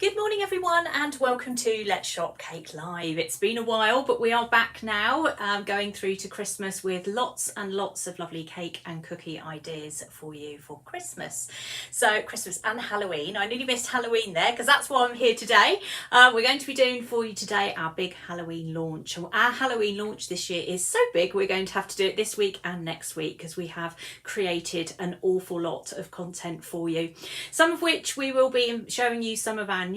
Good morning everyone and welcome to Let's Shop Cake Live. It's been a while but we are back now going through to Christmas with lots and lots of lovely cake and cookie ideas for you for Christmas. So Christmas and Halloween. I nearly missed Halloween there because that's why I'm here today. We're going to be doing for you today our big Halloween launch. Our Halloween launch this year is so big we're going to have to do it this week and next week because we have created an awful lot of content for you. Some of which we will be showing you some of our new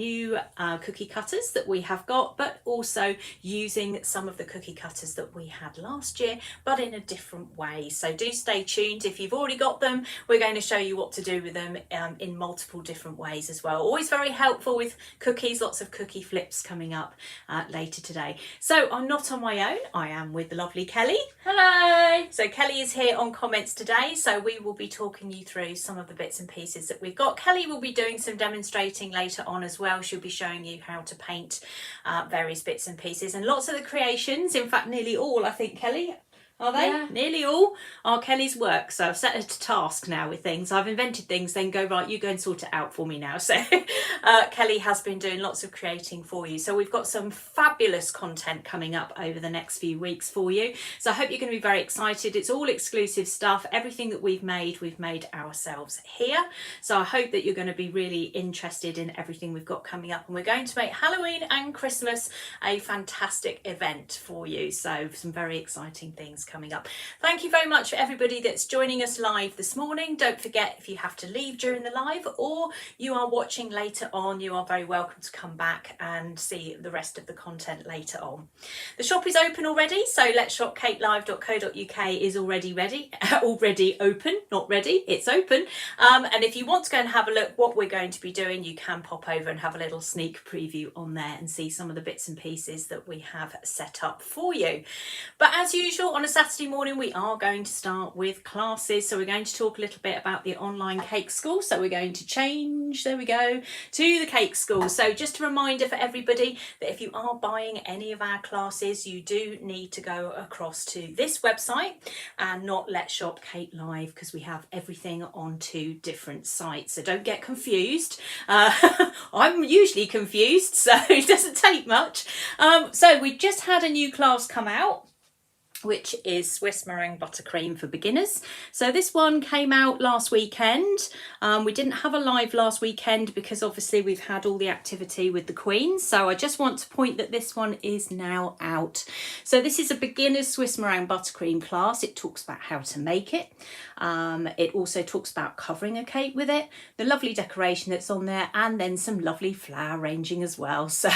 cookie cutters that we have got, but also using some of the cookie cutters that we had last year, but in a different way. So do stay tuned. If you've already got them, we're going to show you what to do with them in multiple different ways as well. Always very helpful with cookies, lots of cookie flips coming up later today. So I'm not on my own, I am with the lovely Kelly. Hello! So Kelly is here on comments today, so we will be talking you through some of the bits and pieces that we've got. Kelly will be doing some demonstrating later on as well. She'll be showing you how to paint various bits and pieces, and lots of the creations, in fact nearly all, I think, Kelly, are they? Yeah. Nearly all are Kelly's work. So I've set her to task now with things. I've invented things, then go, right, you go and sort it out for me now. So Kelly has been doing lots of creating for you. So we've got some fabulous content coming up over the next few weeks for you. So I hope you're going to be very excited. It's all exclusive stuff. Everything that we've made ourselves here. So I hope that you're going to be really interested in everything we've got coming up. And we're going to make Halloween and Christmas a fantastic event for you. So some very exciting things coming up. Thank you very much for everybody that's joining us live this morning. Don't forget, if you have to leave during the live or you are watching later on, you are very welcome to come back and see the rest of the content later on. The shop is open already, so letsshopcakelive.co.uk is already ready, already open, not ready, it's open. And if you want to go and have a look what we're going to be doing, you can pop over and have a little sneak preview on there and see some of the bits and pieces that we have set up for you. But as usual, on a Saturday morning we are going to start with classes, so we're going to talk a little bit about the online cake school. So we're going to change, there we go, to the cake school. So just a reminder for everybody that if you are buying any of our classes, you do need to go across to this website and not Let's Shop Cake Live, because we have everything on two different sites, so don't get confused. I'm usually confused, so it doesn't take much. So we just had a new class come out, which is Swiss Meringue Buttercream for beginners. So this one came out last weekend. We didn't have a live last weekend because obviously we've had all the activity with the Queen. So I just want to point that this one is now out. So this is a beginner's Swiss Meringue Buttercream class. It talks about how to make it. It also talks about covering a cake with it, the lovely decoration that's on there, and then some lovely flower arranging as well. So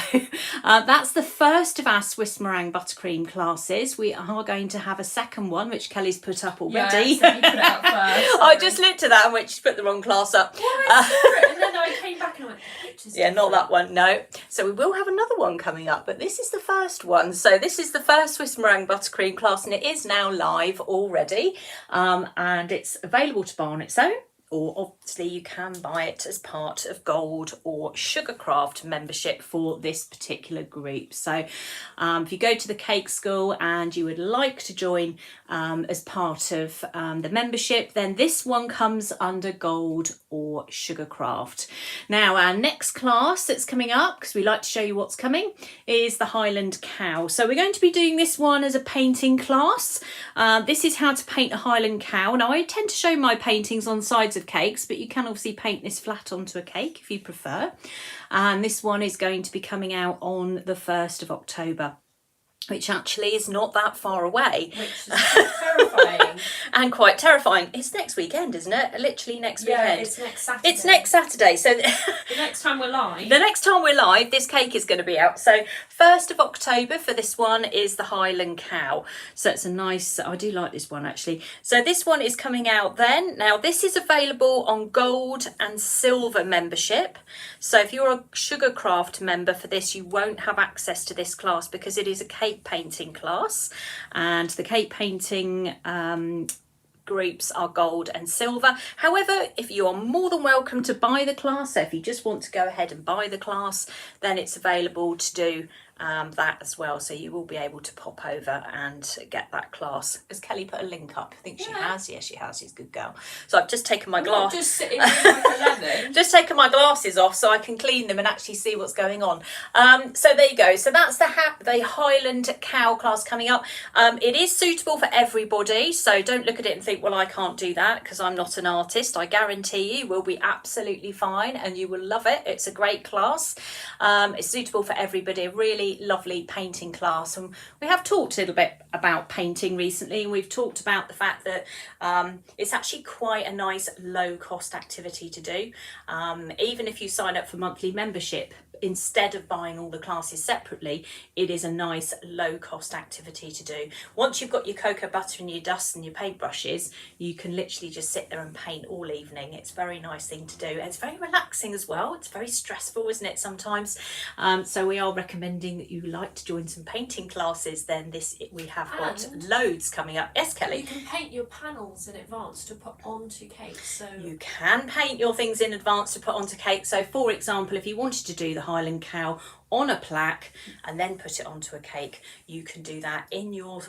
that's the first of our Swiss Meringue Buttercream classes. We are going to have a second one which Kelly's put up already. Yeah, so you put it up first. I just looked at that and went, she's put the wrong class up. Well, I saw it and then I came back and I went, the picture's Yeah, not different. that one, no. So we will have another one coming up, but this is the first one. So this is the first Swiss Meringue Buttercream class, and it is now live already, and it's available to buy on its own, or obviously you can buy it as part of Gold or Sugarcraft membership for this particular group. So if you go to the Cake School and you would like to join as part of the membership, then this one comes under Gold or Sugarcraft. Now our next class that's coming up, because we like to show you what's coming, is the Highland Cow. So we're going to be doing this one as a painting class. This is how to paint a Highland Cow. Now I tend to show my paintings on sides of cakes, but you can obviously paint this flat onto a cake if you prefer. And this one is going to be coming out on the 1st of October. Which actually is not that far away. Which is terrifying. And quite terrifying. It's next weekend, isn't it? Literally next weekend. It's next Saturday. It's next Saturday. So The next time we're live. the next time we're live, this cake is going to be out. So 1st of October for this one is the Highland Cow. So it's a nice, I do like this one actually. So this one is coming out then. Now this is available on Gold and Silver membership. So if you're a Sugarcraft member for this, you won't have access to this class because it is a cake painting class, and the cake painting groups are Gold and Silver. However, if you are more than welcome to buy the class, so if you just want to go ahead and buy the class, then it's available to do that as well, so you will be able to pop over and get that class. Has Kelly put a link up? I think she has. Yeah, she has. She's a good girl. So I've just taken my Not just sitting in like 11. just taken my glasses off so I can clean them and actually see what's going on. So there you go. So that's the Highland Cow class coming up. It is suitable for everybody, so don't look at it and think, well, I can't do that because I'm not an artist. I guarantee you will be absolutely fine and you will love it. It's a great class. It's suitable for everybody. A really lovely painting class, and we have talked a little bit about painting recently, and we've talked about the fact that it's actually quite a nice low cost activity to do. Even if you sign up for monthly membership, instead of buying all the classes separately, it is a nice low cost activity to do. Once you've got your cocoa butter and your dust and your paintbrushes, you can literally just sit there and paint all evening. It's a very nice thing to do. It's very relaxing as well. It's very stressful, isn't it, sometimes? So we are recommending that you like to join some painting classes. Then we have got loads coming up. Yes, Kelly? You can paint your panels in advance to put onto cakes. So you can paint your things in advance to put onto cake. So for example, if you wanted to do the Highland Cow on a plaque and then put it onto a cake, you can do that in your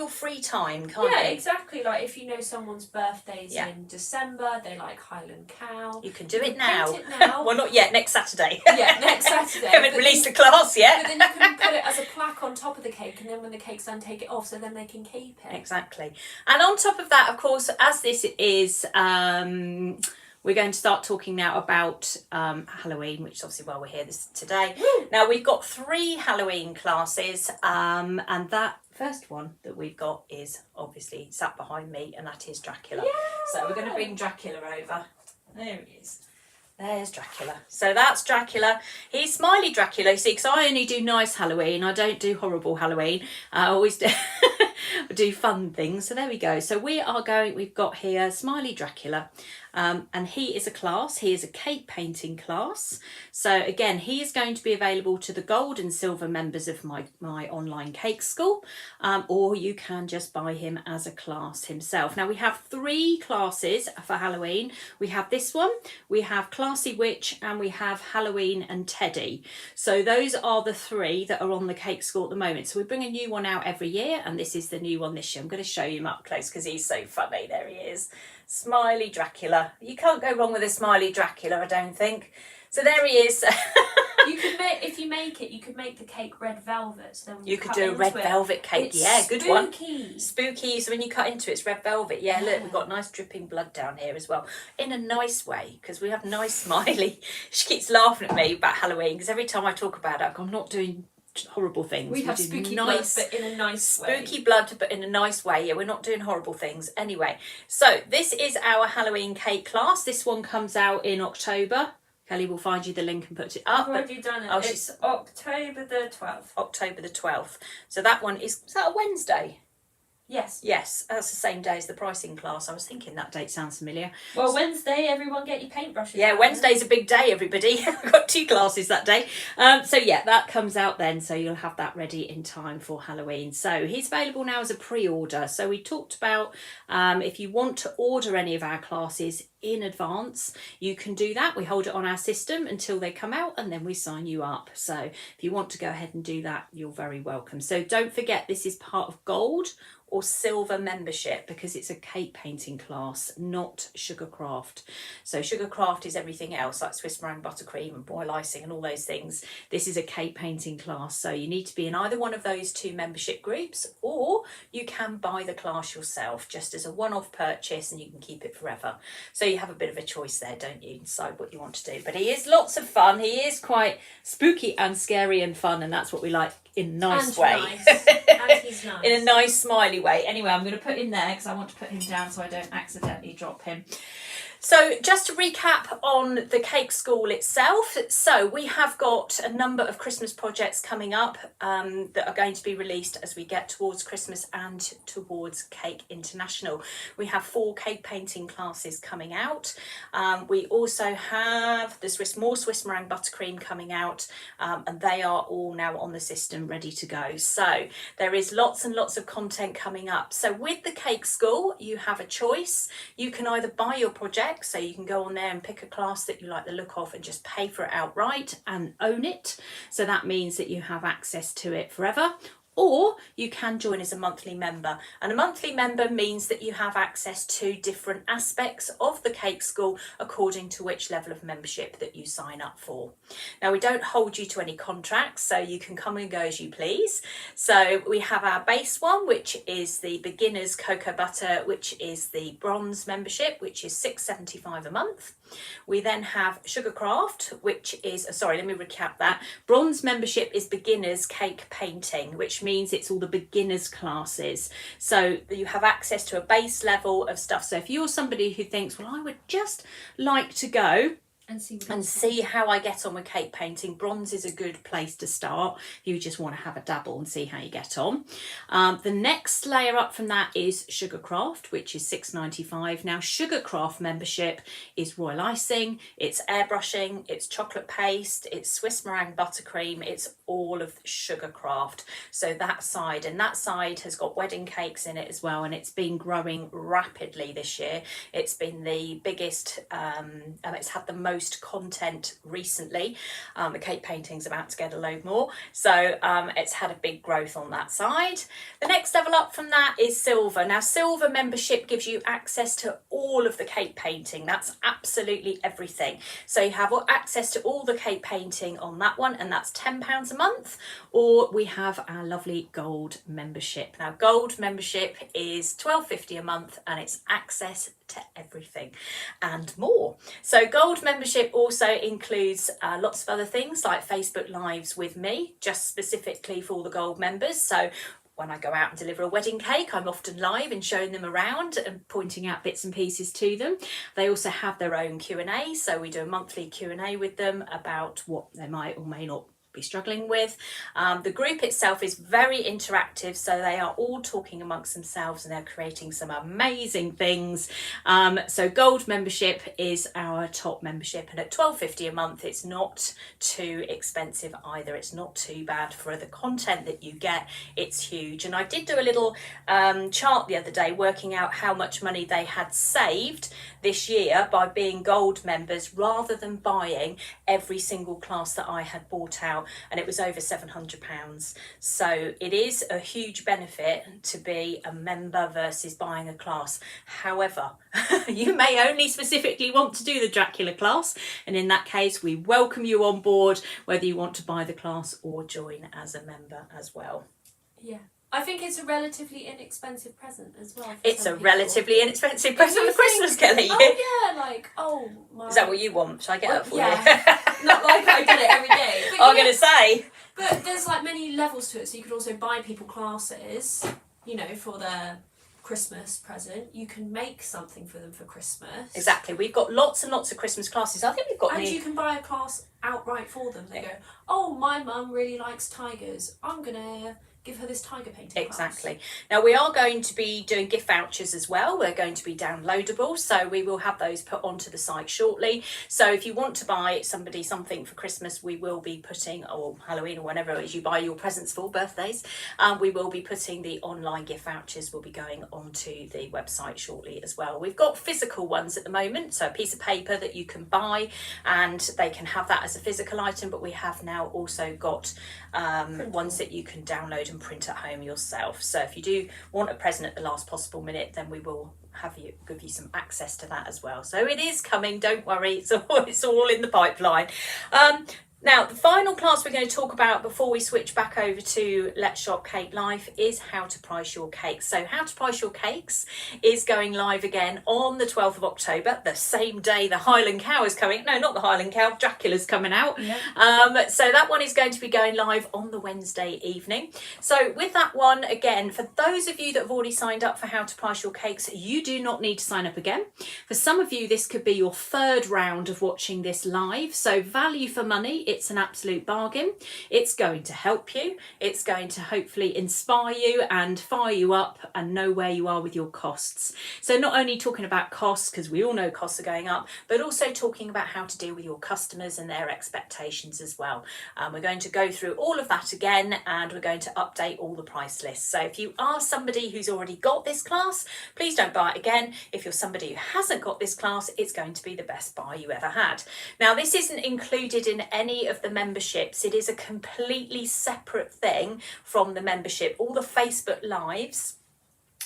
free time, can't you? Yeah, exactly. Like if you know someone's birthday's in December, they like Highland Cow. You can do it now. Paint it now. Well, not yet. Next Saturday. Yeah, next Saturday. Haven't released the class yet. But then you can put it as a plaque on top of the cake, and then when the cake's done, take it off, so then they can keep it. Exactly. And on top of that, of course, as this is. We're going to start talking now about Halloween, which is obviously why we're here today. Woo! Now, we've got 3 Halloween classes, and that first one that we've got is obviously sat behind me, and that is Dracula. Yeah! So we're going to bring Dracula over. There he is. There's Dracula. So that's Dracula. He's smiley Dracula, you see, because I only do nice Halloween. I don't do horrible Halloween. I always do fun things. So there we go. So we've got here smiley Dracula. And he is a class. He is a cake painting class. So again, he is going to be available to the gold and silver members of my online cake school, or you can just buy him as a class himself. Now we have 3 classes for Halloween. We have this one, we have Classy Witch, and we have Halloween and Teddy. So those are the 3 that are on the cake school at the moment. So we bring a new one out every year, and this is the new one this year. I'm going to show you him up close because he's so funny. There he is. Smiley Dracula. You can't go wrong with a smiley Dracula, I don't think. So there he is. You could make, if you make it, you could make the cake red velvet. So then when you could do a red velvet cake. Yeah, good one. Spooky. So when you cut into it, it's red velvet. Yeah, look, we've got nice dripping blood down here as well. In a nice way, because we have nice smiley. She keeps laughing at me about Halloween, because every time I talk about it, I'm not doing horrible things. We have spooky blood, but in a nice way. Spooky blood, but in a nice way. Yeah, we're not doing horrible things. Anyway, so this is our Halloween cake class. This one comes out in October. Kelly will find you the link and put it up. I've already done it. Oh, it's October the 12th. October the 12th. So that one is that a Wednesday? Yes. Yes, that's the same day as the pricing class. I was thinking that date sounds familiar. Well, Wednesday, everyone get your paintbrushes. Yeah, out, Wednesday's a big day, everybody. I've got 2 classes that day. So yeah, that comes out then. So you'll have that ready in time for Halloween. So he's available now as a pre-order. So we talked about if you want to order any of our classes in advance, you can do that. We hold it on our system until they come out, and then we sign you up. So if you want to go ahead and do that, you're very welcome. So don't forget, this is part of gold or silver membership, because it's a cake painting class, not Sugarcraft. So Sugarcraft is everything else, like Swiss meringue, buttercream and boil icing and all those things. This is a cake painting class, so you need to be in either one of those 2 membership groups, or you can buy the class yourself just as a one-off purchase, and you can keep it forever. So you have a bit of a choice there, don't you? Decide what you want to do. But he is lots of fun. He is quite spooky and scary and fun, and that's what we like in a nice way. And he's nice. In a nice smiley way. Anyway, I'm going to put him there because I want to put him down so I don't accidentally drop him. So just to recap on the cake school itself, so we have got a number of Christmas projects coming up that are going to be released as we get towards Christmas and towards Cake International. We have 4 cake painting classes coming out. We also have the more Swiss meringue buttercream coming out, and they are all now on the system ready to go. So there is lots and lots of content coming up. So with the cake school, you have a choice. You can either buy your project check, so you can go on there and pick a class that you like the look of and just pay for it outright and own it. So that means that you have access to it forever. Or you can join as a monthly member, and a monthly member means that you have access to different aspects of the cake school according to which level of membership that you sign up for. Now, we don't hold you to any contracts, so you can come and go as you please. So we have our base one, which is the beginners cocoa butter, which is the bronze membership, which is $6.75 a month. We then have Sugarcraft, which is, sorry, let me recap that. Bronze membership is beginners cake painting, which means it's all the beginners classes. So you have access to a base level of stuff. So if you're somebody who thinks, well, I would just like to go and see how I get on with cake painting, bronze is a good place to start. You just want to have a dabble and see how you get on. The next layer up from that is Sugarcraft, which is $6.95. Now, Sugarcraft membership is royal icing, it's airbrushing, it's chocolate paste, it's Swiss meringue buttercream, it's all of Sugarcraft. So that side, and that side has got wedding cakes in it as well, and it's been growing rapidly this year. It's been the biggest, it's had the most content recently. The cake painting's about to get a load more, so it's had a big growth on that side. The next level up from that is silver. Now, silver membership gives you access to all of the cake painting. That's absolutely everything. So you have access to all the cake painting on that one, and that's £10 a month. Or we have our lovely gold membership. Now, gold membership is $12.50 a month, and it's access to everything and more. So gold membership also includes lots of other things like Facebook Lives with me, just specifically for the gold members. So when I go out and deliver a wedding cake, I'm often live and showing them around and pointing out bits and pieces to them. They also have their own Q&A, so we do a monthly Q&A with them about what they might or may not be struggling with. The group itself is very interactive, so they are all talking amongst themselves and they're creating some amazing things. So gold membership is our top membership, and at $12.50 a month it's not too expensive either. It's not too bad for the content that you get. It's huge, and I did do a little chart the other day working out how much money they had saved this year by being gold members rather than buying every single class that I had bought out, and it was over £700. So it is a huge benefit to be a member versus buying a class. However, you may only specifically want to do the Dracula class, and in that case we welcome you on board whether you want to buy the class or join as a member as well. Yeah. I think it's a relatively inexpensive present as well. It's a relatively inexpensive present for Christmas, Kelly. Oh yeah, like, oh my... Is that what you want? Shall I get that for you? Not like I did it every day. But I'm going to say. But there's like many levels to it, so you could also buy people classes, you know, for their Christmas present. You can make something for them for Christmas. Exactly. We've got lots and lots of Christmas classes. I think we've got... And you can buy a class outright for them. They go, oh, my mum really likes tigers. I'm going to give her this tiger painting Exactly. class. Now, we are going to be doing gift vouchers as well. We're going to be downloadable, so we will have those put onto the site shortly. So if you want to buy somebody something for Christmas, we will be putting, or Halloween or whenever it is you buy your presents for, birthdays, we will be putting the online gift vouchers will be going onto the website shortly as well. We've got physical ones at the moment, so a piece of paper that you can buy and they can have that as a physical item, but we have now also got ones that you can download and print at home yourself. So if you do want a present at the last possible minute, then we will give you some access to that as well. So it is coming, don't worry, it's all in the pipeline. Now, the final class we're going to talk about before we switch back over to Let's Shop Cake Life is how to price your cakes. So how to price your cakes is going live again on the 12th of October, the same day the Highland Cow is coming. No, not the Highland Cow, Dracula's coming out. Yep. So that one is going to be going live on the Wednesday evening. So with that one, again, for those of you that have already signed up for how to price your cakes, you do not need to sign up again. For some of you, this could be your third round of watching this live. So value for money it's an absolute bargain. It's going to help you. It's going to hopefully inspire you and fire you up and know where you are with your costs. So not only talking about costs, because we all know costs are going up, but also talking about how to deal with your customers and their expectations as well. We're going to go through all of that again, and we're going to update all the price lists. So if you are somebody who's already got this class, please don't buy it again. If you're somebody who hasn't got this class, it's going to be the best buy you ever had. Now, this isn't included in any of the memberships. It is a completely separate thing from the membership. All the Facebook Lives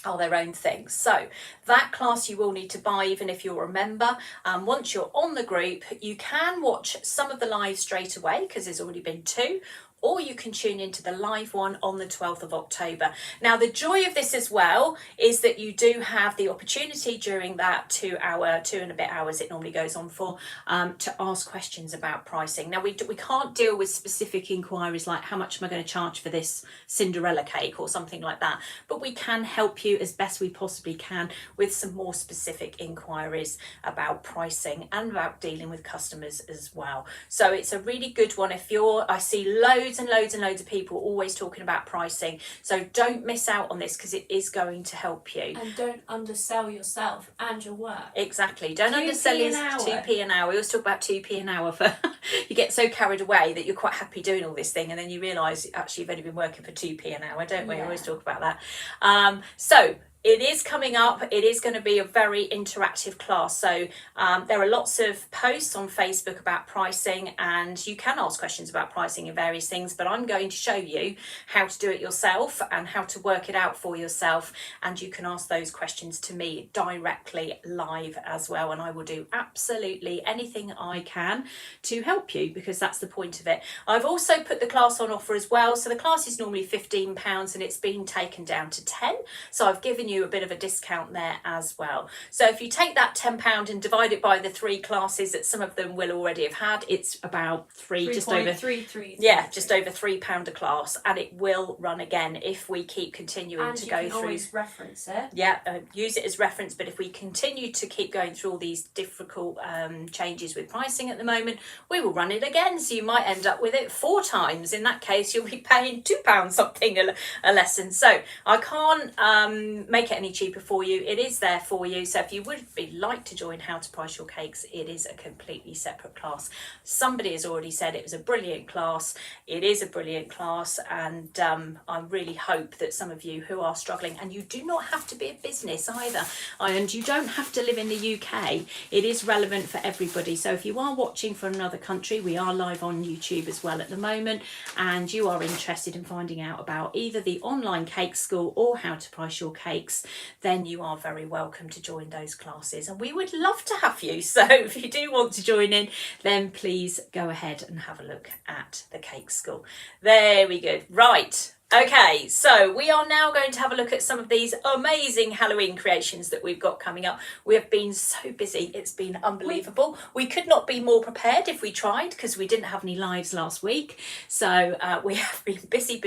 are their own thing. So that class you will need to buy even if you're a member. Once you're on the group, you can watch some of the lives straight away because there's already been 2, or you can tune into the live one on the 12th of October. Now, the joy of this as well is that you do have the opportunity during that 2 and a bit hours it normally goes on for, to ask questions about pricing. Now, we can't deal with specific inquiries like how much am I going to charge for this Cinderella cake or something like that, but we can help you as best we possibly can with some more specific inquiries about pricing and about dealing with customers as well. So it's a really good one. I see loads and loads of people always talking about pricing, so don't miss out on this because it is going to help you. And don't undersell yourself and your work. Exactly, don't undersell your 2p an hour. We always talk about 2p an hour for you get so carried away that you're quite happy doing all this thing, and then you realise actually you've only been working for 2p an hour, don't we? We always talk about that. So it is coming up. It is going to be a very interactive class. So there are lots of posts on Facebook about pricing, and you can ask questions about pricing and various things, but I'm going to show you how to do it yourself and how to work it out for yourself. And you can ask those questions to me directly live as well. And I will do absolutely anything I can to help you, because that's the point of it. I've also put the class on offer as well. So the class is normally £15 and it's been taken down to 10. So I've given you a bit of a discount there as well. So if you take that £10 and divide it by the 3 classes that some of them will already have had, it's about just over £3 a class, and it will run again if we keep continuing and to go through. And you can always reference it. Yeah, use it as reference, but if we continue to keep going through all these difficult changes with pricing at the moment, we will run it again, so you might end up with it 4 times. In that case, you'll be paying £2 something a lesson. So I can't make it any cheaper for you. It is there for you. So if you would like to join How to Price Your Cakes, it is a completely separate class. Somebody has already said it was a brilliant class. It is a brilliant class, and I really hope that some of you who are struggling, and you do not have to be a business either, and you don't have to live in the UK. It is relevant for everybody. So if you are watching from another country, we are live on YouTube as well at the moment, and you are interested in finding out about either the online cake school or How to Price Your Cakes, then you are very welcome to join those classes, and we would love to have you. So if you do want to join in, then please go ahead and have a look at the cake school. There we go. Right. Okay, so we are now going to have a look at some of these amazing Halloween creations that we've got coming up. We have been so busy, it's been unbelievable. We could not be more prepared if we tried, because we didn't have any lives last week. So we have been busy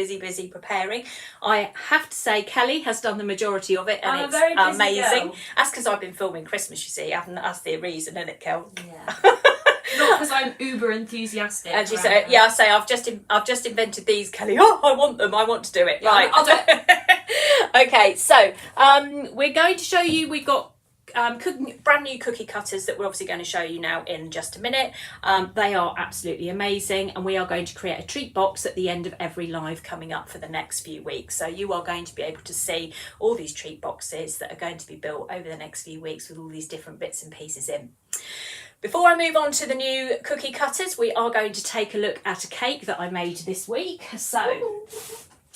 preparing. I have to say, Kelly has done the majority of it, and it's amazing. Girl. That's because I've been filming Christmas, you see. That's the reason, isn't it, Kel? Yeah. Not because I'm uber enthusiastic. And you say, yeah, I say I've just invented these, Kelly. Oh, I want them. I want to do it. Yeah, right, I'll do it. Okay, so we're going to show you. We've got brand new cookie cutters that we're obviously going to show you now in just a minute. They are absolutely amazing, and we are going to create a treat box at the end of every live coming up for the next few weeks. So you are going to be able to see all these treat boxes that are going to be built over the next few weeks with all these different bits and pieces in. Before I move on to the new cookie cutters, we are going to take a look at a cake that I made this week. So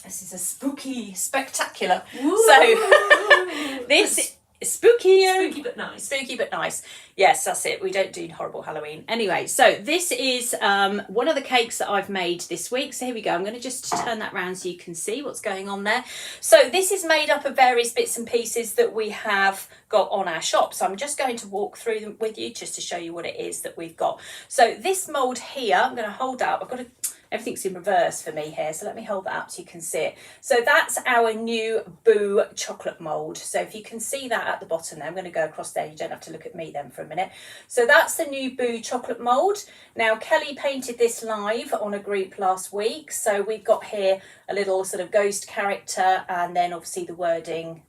this is a spooky spectacular. Ooh. So this spooky but nice. Spooky but nice. Yes, that's it. We don't do horrible Halloween. Anyway, so this is one of the cakes that I've made this week. So here we go. I'm going to just turn that round so you can see what's going on there. So this is made up of various bits and pieces that we have got on our shop. So I'm just going to walk through them with you just to show you what it is that we've got. So this mould here, I'm going to hold up. I've got to Everything's in reverse for me here, so let me hold that up so you can see it. So that's our new Boo chocolate mould. So if you can see that at the bottom there, I'm going to go across there, you don't have to look at me then for a minute. So that's the new Boo chocolate mould. Now Kelly painted this live on a group last week, so we've got here a little sort of ghost character and then obviously the wording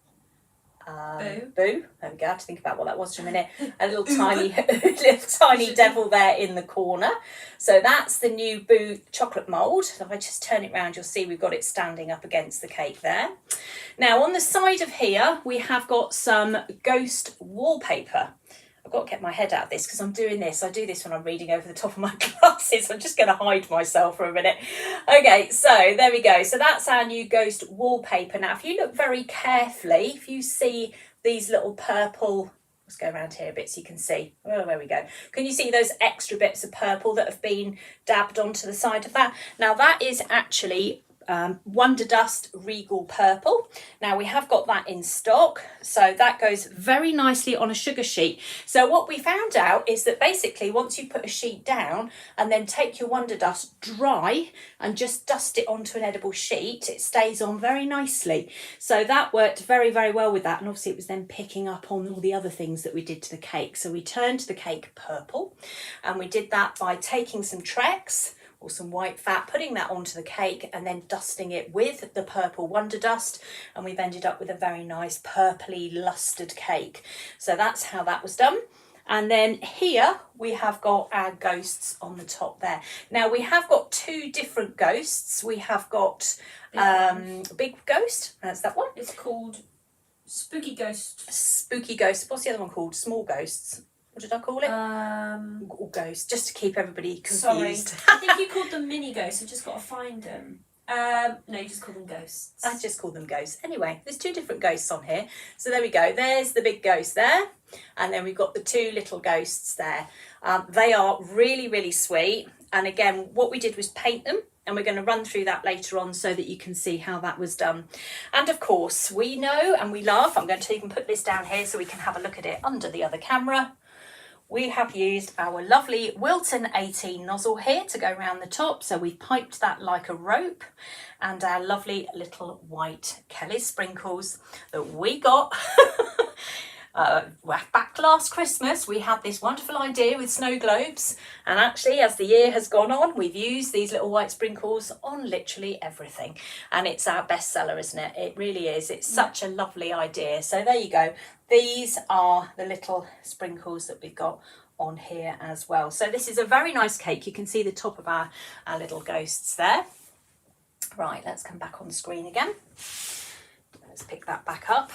Boo. There we go. I have to think about what that was for a minute. A little tiny devil there in the corner. So that's the new Boo chocolate mould. So if I just turn it around, you'll see we've got it standing up against the cake there. Now on the side of here, we have got some ghost wallpaper. I've got to get my head out of this because I'm doing this. I do this when I'm reading over the top of my glasses. I'm just going to hide myself for a minute. Okay, so there we go. So that's our new ghost wallpaper. Now, if you look very carefully, if you see these little purple, let's go around here a bit so you can see. Oh, there we go. Can you see those extra bits of purple that have been dabbed onto the side of that? Now, that is actually Wonder Dust Regal Purple. Now we have got that in stock, so that goes very nicely on a sugar sheet. So what we found out is that basically once you put a sheet down and then take your Wonder Dust dry and just dust it onto an edible sheet, it stays on very nicely. So that worked very, very well with that, and obviously it was then picking up on all the other things that we did to the cake. So we turned the cake purple, and we did that by taking some Trex or some white fat, putting that onto the cake and then dusting it with the purple Wonder Dust, and we've ended up with a very nice purpley lustered cake. So that's how that was done. And then here we have got our ghosts on the top there. Now we have got two different ghosts. We have got Big Ghost, that's that one. It's called Spooky Ghost. Spooky Ghost. What's the other one called? Small Ghosts. What did I call it? Or Ghost, just to keep everybody confused. Sorry. I think you called them mini ghosts. I've just got to find them. No, you just call them ghosts. I just call them ghosts. Anyway, there's two different ghosts on here. So there we go. There's the big ghost there. And then we've got the two little ghosts there. They are really, really sweet. And again, what we did was paint them. And we're going to run through that later on so that you can see how that was done. And of course, we know and we love, I'm going to even put this down here so we can have a look at it under the other camera. We have used our lovely Wilton 18 nozzle here to go around the top. So we've piped that like a rope, and our lovely little white Kelly sprinkles that we got back last Christmas. We had this wonderful idea with snow globes, and actually as the year has gone on, we've used these little white sprinkles on literally everything, and it's our bestseller, isn't it? It really is. It's such a lovely idea. So there you go. These are the little sprinkles that we've got on here as well. So this is a very nice cake. You can see the top of our little ghosts there. Right, let's come back on the screen again. Let's pick that back up.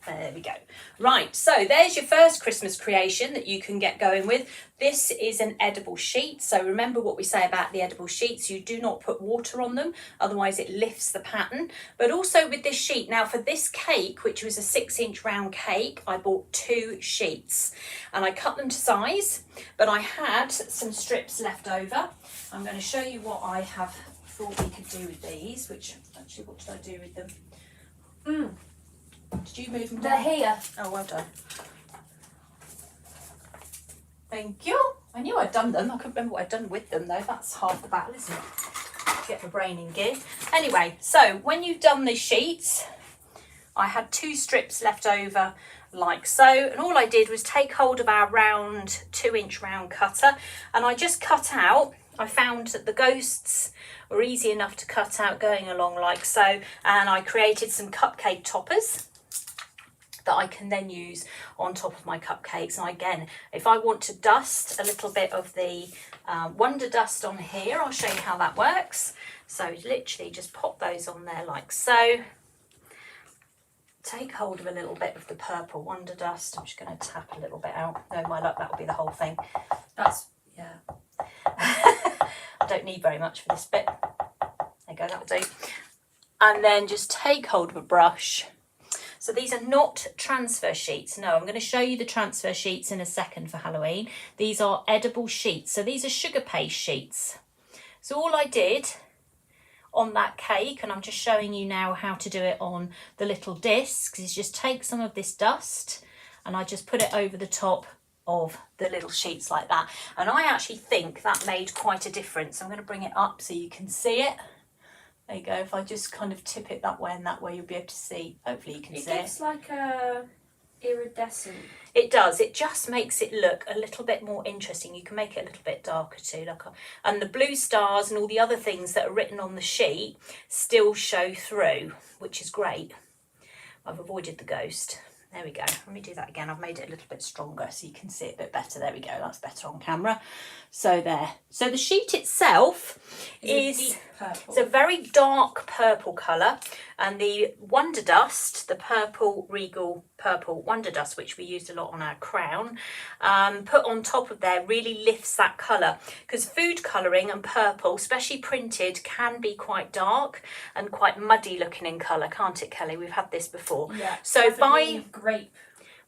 There we go. Right, so there's your first Christmas creation that you can get going with. This is an edible sheet. So remember what we say about the edible sheets. You do not put water on them, otherwise it lifts the pattern. But also with this sheet, now for this cake, which was a 6-inch round cake, I bought 2 sheets and I cut them to size, but I had some strips left over. I'm going to show you what I have thought we could do with these, which actually, what did I do with them? Did you move them down? They're here. Oh, well done. Thank you. I knew I'd done them. I couldn't remember what I'd done with them though. That's half the battle, isn't it? Get my brain in gear. Anyway, so when you've done the sheets, I had 2 strips left over like so, and all I did was take hold of our round 2-inch round cutter, and I just cut out. I found that the ghosts were easy enough to cut out going along like so, and I created some cupcake toppers that I can then use on top of my cupcakes. And again, if I want to dust a little bit of the Wonder Dust on here, I'll show you how that works. So literally just pop those on there like so. Take hold of a little bit of the purple Wonder Dust. I'm just going to tap a little bit out. No, my luck, that'll be the whole thing. That's, yeah. I don't need very much for this bit. There you go, that'll do. And then just take hold of a brush. So these are not transfer sheets. No, I'm going to show you the transfer sheets in a second for Halloween. These are edible sheets. So these are sugar paste sheets. So all I did on that cake, and I'm just showing you now how to do it on the little discs, is just take some of this dust and I just put it over the top of the little sheets like that. And I actually think that made quite a difference. I'm going to bring it up so you can see it. There you go. If I just kind of tip it that way and that way, you'll be able to see. Hopefully you can see it. It gives like a iridescent. It does. It just makes it look a little bit more interesting. You can make it a little bit darker too. And the blue stars and all the other things that are written on the sheet still show through, which is great. I've avoided the ghost. There we go. Let me do that again. I've made it a little bit stronger so you can see it a bit better. There we go. That's better on camera. So there. So the sheet itself is purple. It's a very dark purple colour, and the Wonder Dust, the purple Regal Purple Wonder Dust, which we used a lot on our crown, put on top of there really lifts that colour, because food colouring and purple, especially printed, can be quite dark and quite muddy looking in colour, can't it, Kelly? We've had this before. Yeah. So Grape.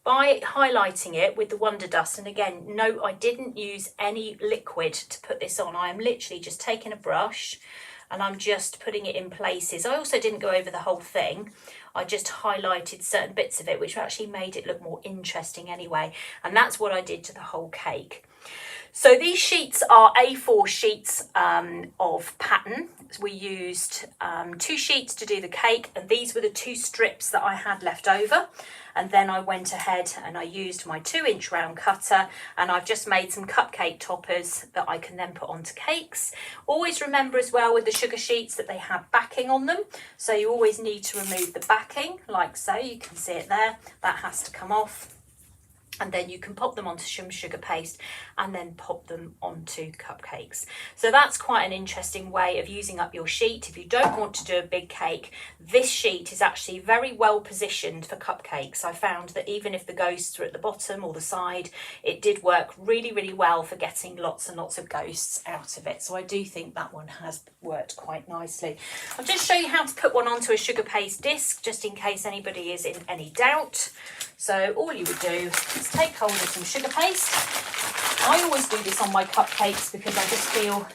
by highlighting it with the Wonder Dust, and again, no, I didn't use any liquid to put this on. I am literally just taking a brush and I'm just putting it in places. I also didn't go over the whole thing. I just highlighted certain bits of it, which actually made it look more interesting anyway. And that's what I did to the whole cake. So these sheets are A4 sheets of pattern. We used 2 sheets to do the cake, and these were the 2 strips that I had left over. And then I went ahead and I used my 2-inch round cutter, and I've just made some cupcake toppers that I can then put onto cakes. Always remember as well with the sugar sheets that they have backing on them. So you always need to remove the backing like so. You can see it there. That has to come off. And then you can pop them onto some sugar paste and then pop them onto cupcakes. So that's quite an interesting way of using up your sheet. If you don't want to do a big cake, this sheet is actually very well positioned for cupcakes. I found that even if the ghosts are at the bottom or the side, it did work really, really well for getting lots and lots of ghosts out of it. So I do think that one has worked quite nicely. I'll just show you how to put one onto a sugar paste disc, just in case anybody is in any doubt. So all you would do is take hold of some sugar paste. I always do this on my cupcakes because I just feel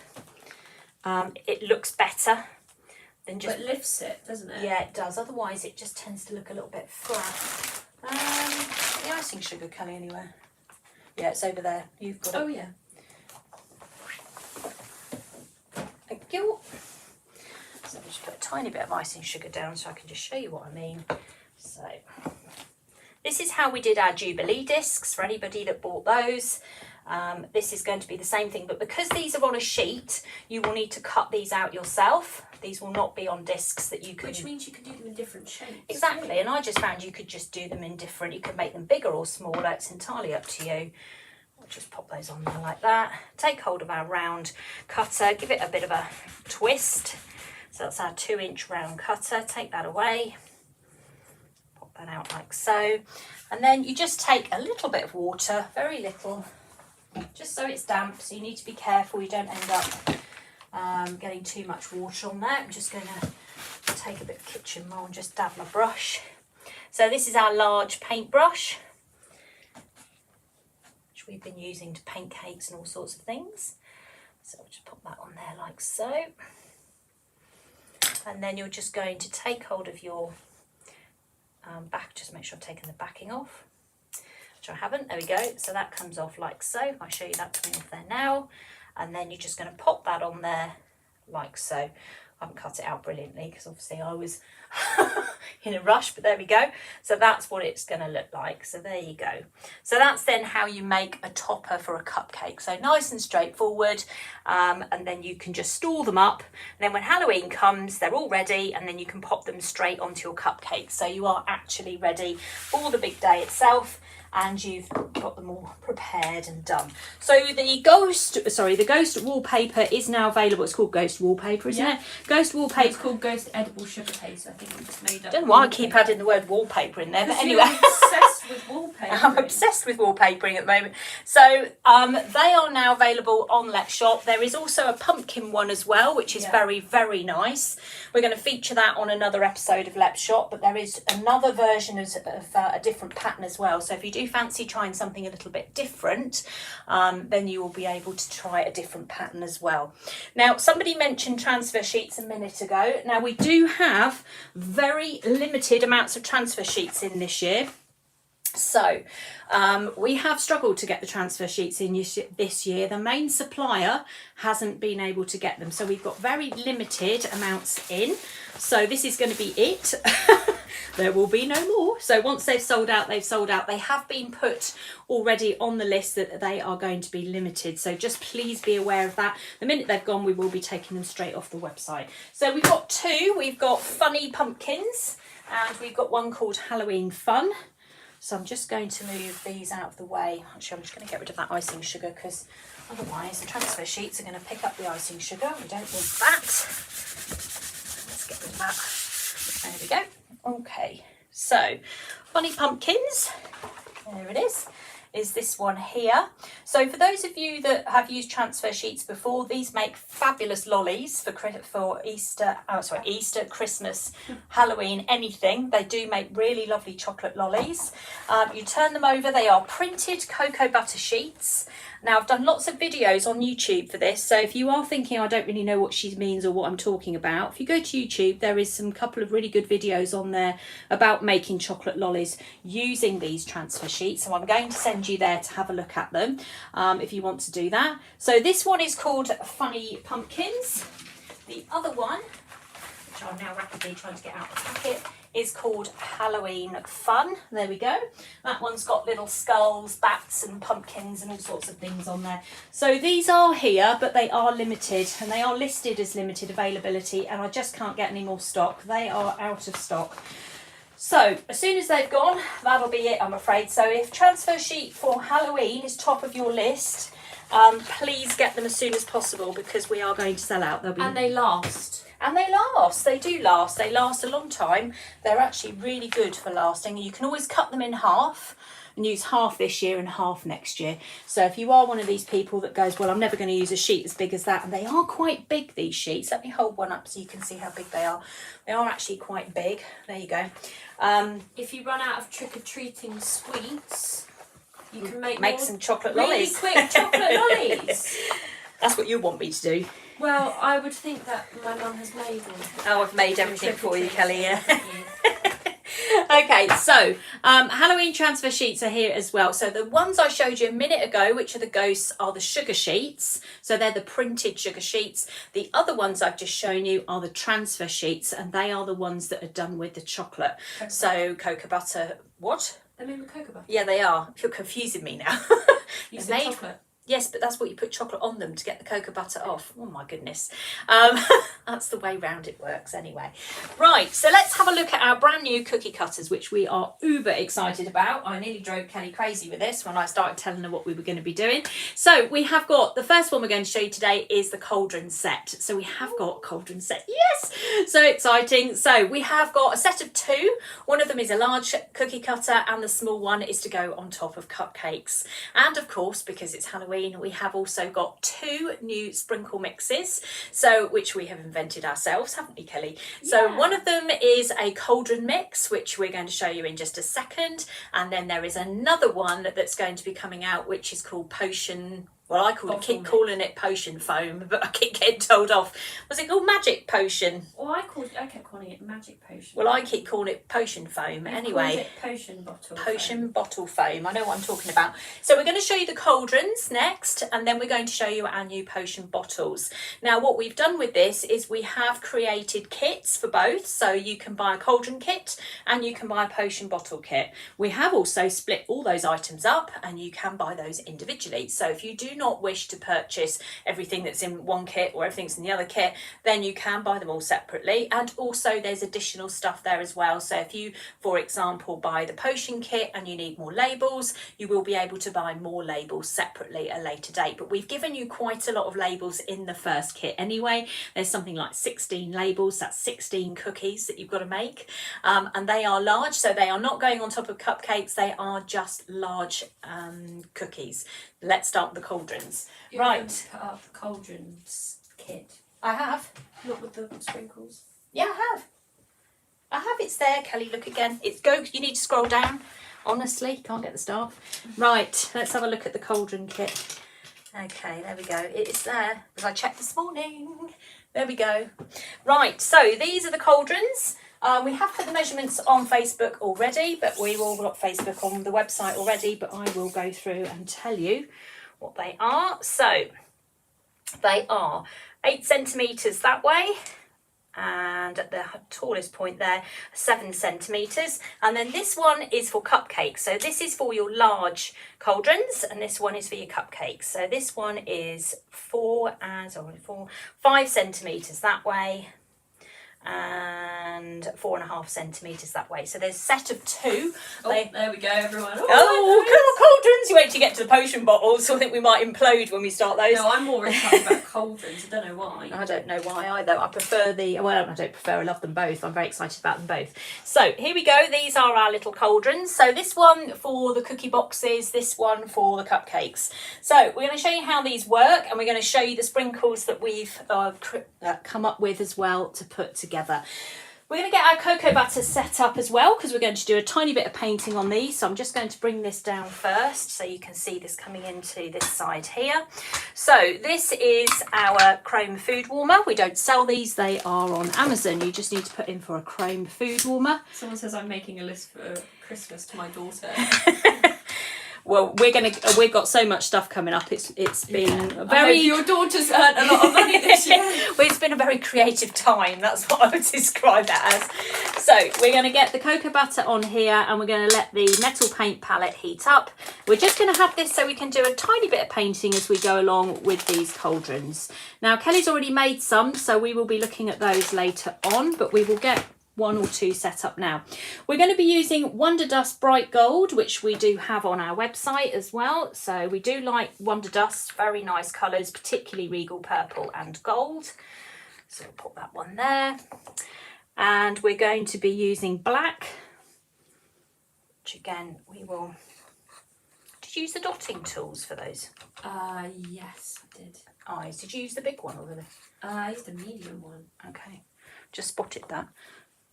it looks better than just... But it lifts it, doesn't it? Yeah, it does. Otherwise it just tends to look a little bit flat. The icing sugar, Kelly, anywhere? Yeah, it's over there. You've got it. Oh, yeah. Thank you. So I'll just put a tiny bit of icing sugar down so I can just show you what I mean. So... this is how we did our Jubilee discs for anybody that bought those. This is going to be the same thing, but because these are on a sheet, you will need to cut these out yourself. These will not be on discs that you can... Which means you can do them in different shapes. Exactly, and I just found you could just do them in different... You could make them bigger or smaller, it's entirely up to you. We'll just pop those on there like that. Take hold of our round cutter, give it a bit of a twist. So that's our 2-inch round cutter, take that away. That out like so, and then you just take a little bit of water, very little, just so it's damp, so you need to be careful you don't end up getting too much water on there. I'm just going to take a bit of kitchen roll and just dab my brush. So this is our large paintbrush, which we've been using to paint cakes and all sorts of things. So I'll just pop that on there like so, and then you're just going to take hold of your back, just make sure I've taken the backing off, which I haven't. There we go. So that comes off like so. I'll show you that coming off there now. And then you're just going to pop that on there like so. I haven't cut it out brilliantly because obviously I was in a rush, but there we go. So that's what it's going to look like. So there you go. So that's then how you make a topper for a cupcake. So nice and straightforward, and then you can just store them up, and then when Halloween comes they're all ready, and then you can pop them straight onto your cupcake. So you are actually ready for the big day itself, and you've got them all prepared and done. So the ghost wallpaper is now available. It's called Ghost Wallpaper, isn't it? Ghost Wallpaper. It's called Ghost Edible Sugar Paste. I think it's made up. I don't know why I keep adding the word wallpaper in there, but anyway. You're obsessed with wallpaper. I'm obsessed with wallpapering at the moment. So they are now available on Let's Shop. There is also a pumpkin one as well, which is very, very nice. We're going to feature that on another episode of Let's Shop, but there is another version of a different pattern as well. So if you do fancy trying something a little bit different, then you will be able to try a different pattern as well. Now, somebody mentioned transfer sheets a minute ago. Now, we do have very limited amounts of transfer sheets in this year. So we have struggled to get the transfer sheets in this year. The main supplier hasn't been able to get them, so we've got very limited amounts in. So this is going to be it. There will be no more. So once they've sold out, they've sold out. They have been put already on the list that they are going to be limited. So just please be aware of that. The minute they've gone, we will be taking them straight off the website. So we've got two. We've got Funny Pumpkins and we've got one called Halloween Fun. So I'm just going to move these out of the way. Actually, I'm just going to get rid of that icing sugar because otherwise the transfer sheets are going to pick up the icing sugar. We don't want that. Let's get rid of that. There we go. Okay, so Funny Pumpkins, there it is this one here. So for those of you that have used transfer sheets before, these make fabulous lollies for Easter, Easter, Christmas, Halloween, anything. They do make really lovely chocolate lollies. You turn them over, they are printed cocoa butter sheets. Now I've done lots of videos on YouTube for this, so if you are thinking I don't really know what she means or what I'm talking about, if you go to YouTube, there is some couple of really good videos on there about making chocolate lollies using these transfer sheets. So I'm going to send you there to have a look at them if you want to do that. So this one is called Funny Pumpkins. The other one, which I'm now rapidly trying to get out of the packet, is called Halloween Fun. There we go. That one's got little skulls, bats and pumpkins and all sorts of things on there. So these are here, but they are limited and they are listed as limited availability and I just can't get any more stock. They are out of stock. So as soon as they've gone, that'll be it, I'm afraid. So if transfer sheet for Halloween is top of your list, please get them as soon as possible because we are going to sell out. And they last. And they last. They do last. They last a long time. They're actually really good for lasting. You can always cut them in half and use half this year and half next year. So if you are one of these people that goes, well, I'm never going to use a sheet as big as that, and they are quite big, these sheets. Let me hold one up so you can see how big they are. They are actually quite big. There you go. If you run out of trick-or-treating sweets, you can make some chocolate really lollies. Quick chocolate lollies. That's what you want me to do. Well, I would think that my mum has made them. Oh, I've made everything for you, Kelly, yeah. Okay, so Halloween transfer sheets are here as well. So the ones I showed you a minute ago, which are the ghosts, are the sugar sheets. So they're the printed sugar sheets. The other ones I've just shown you are the transfer sheets, and they are the ones that are done with the chocolate. So cocoa butter, what? They're made with cocoa butter? Yeah, they are. You're confusing me now. You said chocolate. Yes, but that's what you put chocolate on them to get the cocoa butter off. Oh my goodness. That's the way round it works anyway. Right, so let's have a look at our brand new cookie cutters, which we are uber excited about. I nearly drove Kelly crazy with this when I started telling her what we were going to be doing. So we have got, the first one we're going to show you today is the Cauldron Set. So we have got Cauldron Set. Yes, so exciting. So we have got a set of two. One of them is a large cookie cutter and the small one is to go on top of cupcakes. And of course, because it's Halloween, we have also got two new sprinkle mixes, so which we have invented ourselves, haven't we, Kelly? Yeah. So one of them is a cauldron mix, which we're going to show you in just a second, and then there is another one that's going to be coming out, which is called Potion. Well, I keep calling it potion foam, but I keep getting told off. Was it called magic potion? Well, I kept calling it magic potion. Well, I keep calling it potion foam. Anyway, called it potion bottle. Potion bottle foam. I know what I'm talking about. So we're going to show you the cauldrons next, and then we're going to show you our new potion bottles. Now, what we've done with this is we have created kits for both, so you can buy a cauldron kit and you can buy a potion bottle kit. We have also split all those items up, and you can buy those individually. So if you do not wish to purchase everything that's in one kit or everything's in the other kit, then you can buy them all separately. And also there's additional stuff there as well. So if you, for example, buy the potion kit and you need more labels, you will be able to buy more labels separately at a later date. But we've given you quite a lot of labels in the first kit anyway. There's something like 16 labels. That's 16 cookies that you've got to make, and they are large, so they are not going on top of cupcakes. They are just large cookies. Let's start with the cauldrons. You're going to put up the cauldrons kit. I have. Not with the sprinkles. Yeah, I have. It's there, Kelly. Look again. It's go. You need to scroll down. Honestly, can't get the staff. Right. Let's have a look at the cauldron kit. Okay, there we go. It is there because I checked this morning. There we go. Right. So these are the cauldrons. We have put the measurements on Facebook already, but we will not Facebook on the website already, but I will go through and tell you what they are. So they are 8 centimetres that way, and at the tallest point there, 7 centimetres. And then this one is for cupcakes. So this is for your large cauldrons, and this one is for your cupcakes. So this one is 5 centimetres that way, and 4.5 centimetres that way. So there's a set of 2. There we go, everyone. Cauldrons! You wait to get to the potion bottles, so I think we might implode when we start those. No, I'm more excited about cauldrons. I don't know why. I don't know why either. I prefer I love them both. I'm very excited about them both. So here we go. These are our little cauldrons. So this one for the cookie boxes, this one for the cupcakes. So we're going to show you how these work, and we're going to show you the sprinkles that we've come up with as well to put together. We're going to get our cocoa butter set up as well, because we're going to do a tiny bit of painting on these. So I'm just going to bring this down first so you can see this coming into this side here. So this is our chrome food warmer. We don't sell these, they are on Amazon. You just need to put in for a chrome food warmer. Someone says I'm making a list for Christmas to my daughter. Well, we've got so much stuff coming up. It's been I hope your daughter's earned a lot of money this year. Well, it's been a very creative time. That's what I would describe that as. So we're going to get the cocoa butter on here, and we're going to let the metal paint palette heat up. We're just going to have this so we can do a tiny bit of painting as we go along with these cauldrons. Now, Kelly's already made some, so we will be looking at those later on, but we will get 1 or 2 set up now. We're going to be using Wonder Dust Bright Gold, which we do have on our website as well. So we do like Wonder Dust, very nice colours, particularly Regal Purple and Gold. So we'll put that one there. And we're going to be using black, which again we will... Did you use the dotting tools for those? Yes, I did. Did you use the big one or the... I used the medium one. Okay, just spotted that.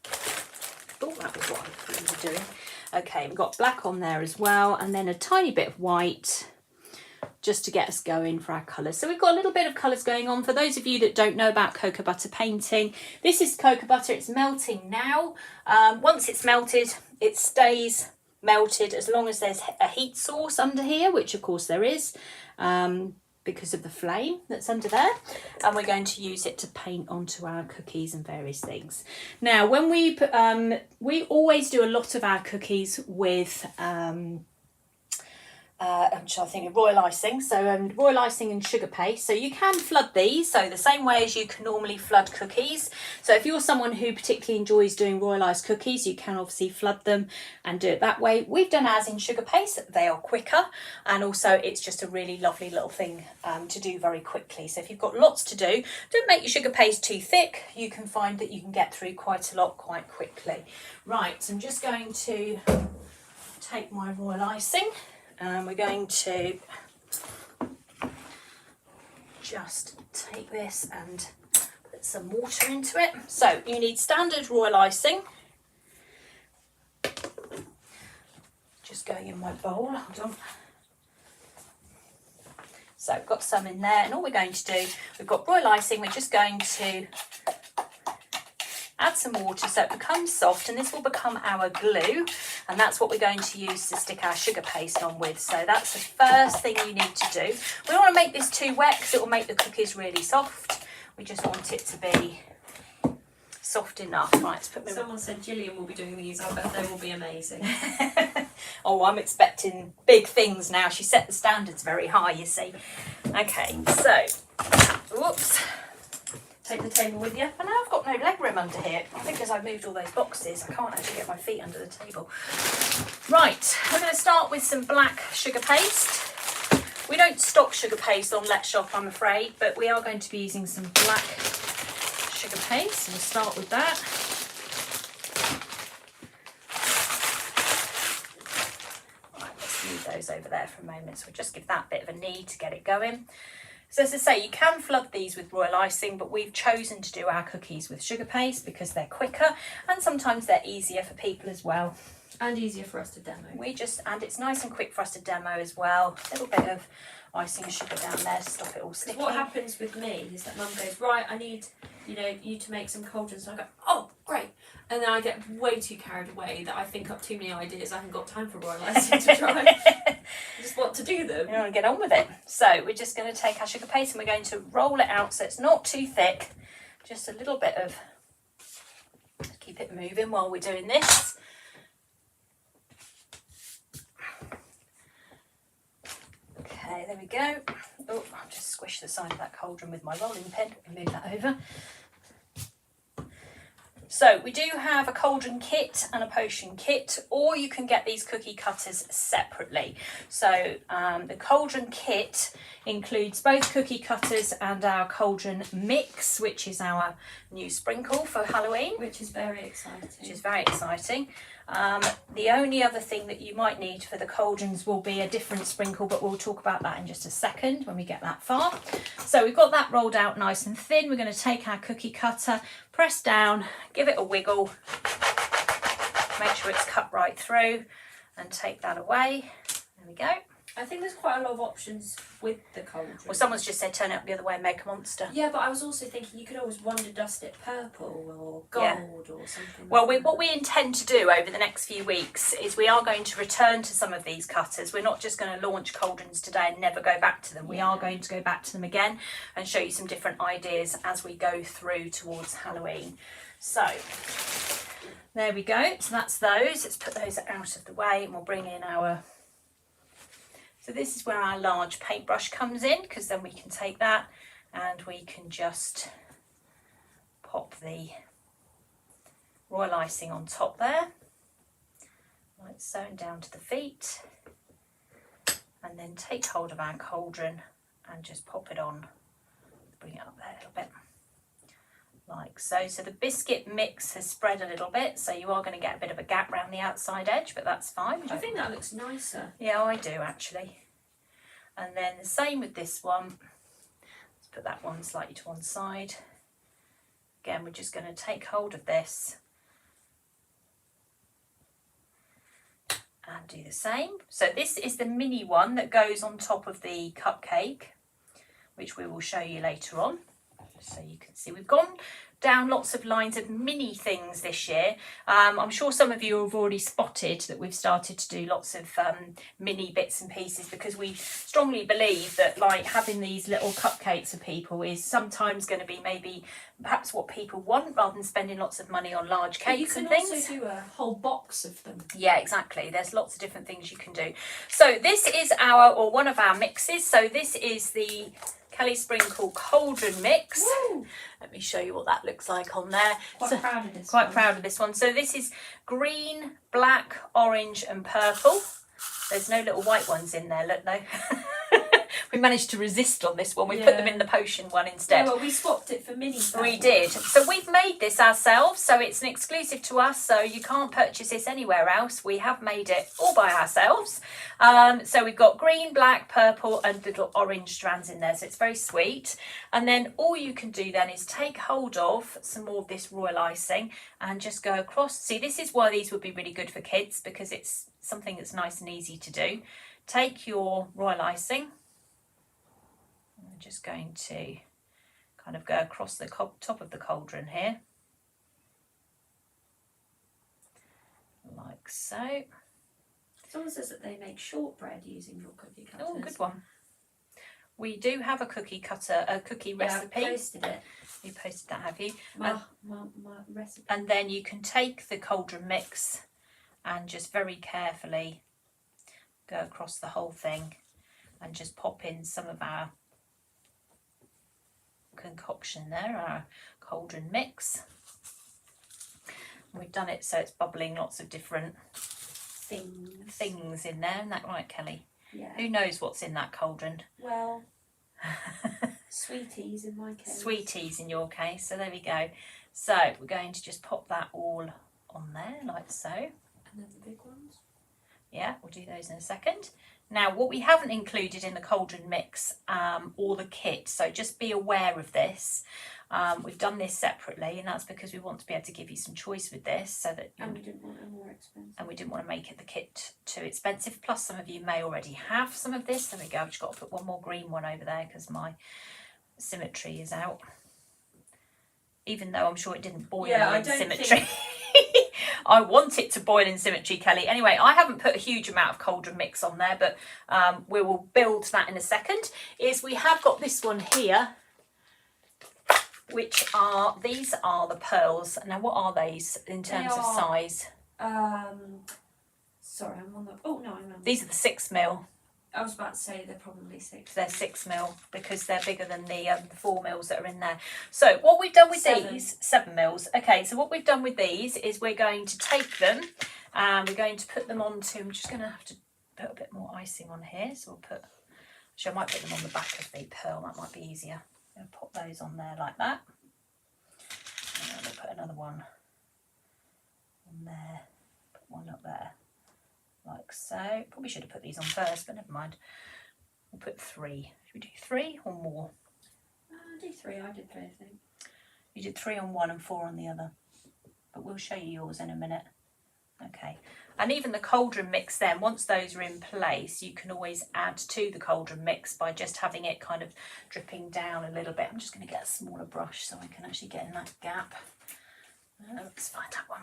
Thought that was what I thought you were doing. Okay, we've got black on there as well, and then a tiny bit of white just to get us going for our colours. So we've got a little bit of colours going on. For those of you that don't know about cocoa butter painting, this is cocoa butter. It's melting now. Once it's melted, it stays melted as long as there's a heat source under here, which of course there is. Because of the flame that's under there, and we're going to use it to paint onto our cookies and various things. Now, when we always do a lot of our cookies with royal icing. So royal icing and sugar paste. So you can flood these, so the same way as you can normally flood cookies. So if you're someone who particularly enjoys doing royal ice cookies, you can obviously flood them and do it that way. We've done ours in sugar paste. They are quicker, and also it's just a really lovely little thing to do very quickly. So if you've got lots to do, don't make your sugar paste too thick. You can find that you can get through quite a lot quite quickly. Right, so I'm just going to take my royal icing. We're going to just take this and put some water into it. So you need standard royal icing. Just going in my bowl, hold on. So I've got some in there, and all we're going to do, we've got royal icing, we're just going to add some water so it becomes soft, and this will become our glue, and that's what we're going to use to stick our sugar paste on with. So that's the first thing you need to do. We don't want to make this too wet because it will make the cookies really soft. We just want it to be soft enough. Right, let's put Someone said Gillian will be doing these. I bet they will be amazing. Oh, I'm expecting big things now. She set the standards very high, you see. Okay, so, whoops. Take the table with you. And now I've got no leg room under here. I think because I've moved all those boxes, I can't actually get my feet under the table. Right, we're going to start with some black sugar paste. We don't stock sugar paste on Let's Shop, I'm afraid, but we are going to be using some black sugar paste. We'll start with that. Right, let's move those over there for a moment. So we'll just give that a bit of a knead to get it going. So as I say, you can flood these with royal icing, but we've chosen to do our cookies with sugar paste because they're quicker and sometimes they're easier for people as well. And easier for us to demo. And it's nice and quick for us to demo as well. A little bit of icing and sugar down there to stop it all sticking. What happens with me is that Mum goes, right, I need, you to make some cauldrons. And I go, oh, great. And then I get way too carried away that I think up too many ideas. I haven't got time for royal icing to try. I just want to do them. You want to get on with it. So we're just going to take our sugar paste and we're going to roll it out so it's not too thick. Just a little bit of, keep it moving while we're doing this. Okay, there we go. Oh, I'll just squish the side of that cauldron with my rolling pin and move that over. So we do have a cauldron kit and a potion kit, or you can get these cookie cutters separately. So the cauldron kit includes both cookie cutters and our cauldron mix, which is our new sprinkle for Halloween. Which is very exciting. Which is very exciting. The only other thing that you might need for the cauldrons will be a different sprinkle, but we'll talk about that in just a second when we get that far. So we've got that rolled out nice and thin. We're going to take our cookie cutter, press down, give it a wiggle, make sure it's cut right through, and take that away. There we go. I think there's quite a lot of options with the cauldron. Well, someone's just said turn it up the other way and make a monster. Yeah, but I was also thinking you could always wonder dust it purple or gold or something. Well, like what we intend to do over the next few weeks is we are going to return to some of these cutters. We're not just going to launch cauldrons today and never go back to them. We are going to go back to them again and show you some different ideas as we go through towards Halloween. So there we go. So that's those. Let's put those out of the way and we'll bring in our... So this is where our large paintbrush comes in, because then we can take that and we can just pop the royal icing on top there, like so, and down to the feet, and then take hold of our cauldron and just pop it on, bring it up there a little bit, like so. So the biscuit mix has spread a little bit, so you are going to get a bit of a gap around the outside edge, but that's fine. I think that looks nicer. Yeah, I do actually. And then the same with this one. Let's put that one slightly to one side. Again, we're just going to take hold of this and do the same. So this is the mini one that goes on top of the cupcake, which we will show you later on. So you can see we've gone down lots of lines of mini things this year. I'm sure some of you have already spotted that we've started to do lots of mini bits and pieces, because we strongly believe that like having these little cupcakes for people is sometimes going to be maybe perhaps what people want, rather than spending lots of money on large cakes and things. You can also do a whole box of them. Yeah, exactly. There's lots of different things you can do. So this is our, or one of our mixes. So this is the Kelly Sprinkle Cauldron Mix. Woo! Let me show you what that looks like on there. Quite proud of this Quite one. proud of this one. So this is green, black, orange and purple. There's no little white ones in there, look though. We managed to resist on this one. We put them in the potion one instead. Yeah, well, we swapped it for mini. We did. So we've made this ourselves, so it's an exclusive to us, so you can't purchase this anywhere else. We have made it all by ourselves. So we've got green, black, purple and little orange strands in there, so it's very sweet. And then all you can do then is take hold of some more of this royal icing and just go across. See, this is why these would be really good for kids, because it's something that's nice and easy to do. Take your royal icing. I'm just going to kind of go across the top of the cauldron here, like so. Someone says that they make shortbread using your cookie cutters. Oh, good one. We do have a cookie cutter, a cookie recipe. I posted it. You posted that, have you? My recipe. And then you can take the cauldron mix and just very carefully go across the whole thing and just pop in some of our concoction there, our cauldron mix. We've done it so it's bubbling lots of different things in there. Isn't that right, Kelly? Yeah. Who knows what's in that cauldron? Well, sweeties in my case. Sweeties in your case. So there we go. So we're going to just pop that all on there like so. And then the big ones. Yeah, we'll do those in a second. Now, what we haven't included in the cauldron mix or the kit, so just be aware of this. We've done this separately, and that's because we want to be able to give you some choice with this, so that and we didn't want it more expensive. And we didn't want to make it the kit too expensive. Plus, some of you may already have some of this. There we go. I've just got to put one more green one over there because my symmetry is out. Even though I'm sure it didn't boil in symmetry. I want it to boil in symmetry, Kelly. Anyway, I haven't put a huge amount of cauldron mix on there, but we will build that in a second. We have got this one here, which are, these are the pearls. Now, what are these in terms of size? Sorry, I'm on the, oh no, I remember. These are the 6mm. I was about to say they're probably 6. They're 6mm because they're bigger than the 4mm that are in there. So what we've done with these, 7mm. Okay, so what we've done with these is we're going to take them and we're going to put them onto, I'm just going to have to put a bit more icing on here. So we'll put, actually I might put them on the back of the pearl, that might be easier. I'm going to pop those on there like that. And then we'll put another one on there, put one up there. Like so. Probably should have put these on first, but never mind. We'll put 3. Should we do 3 or more? Do 3. I did 3, I think. You did 3 on one and 4 on the other. But we'll show you yours in a minute. Okay. And even the cauldron mix then, once those are in place, you can always add to the cauldron mix by just having it kind of dripping down a little bit. I'm just going to get a smaller brush so I can actually get in that gap. Let's find that one.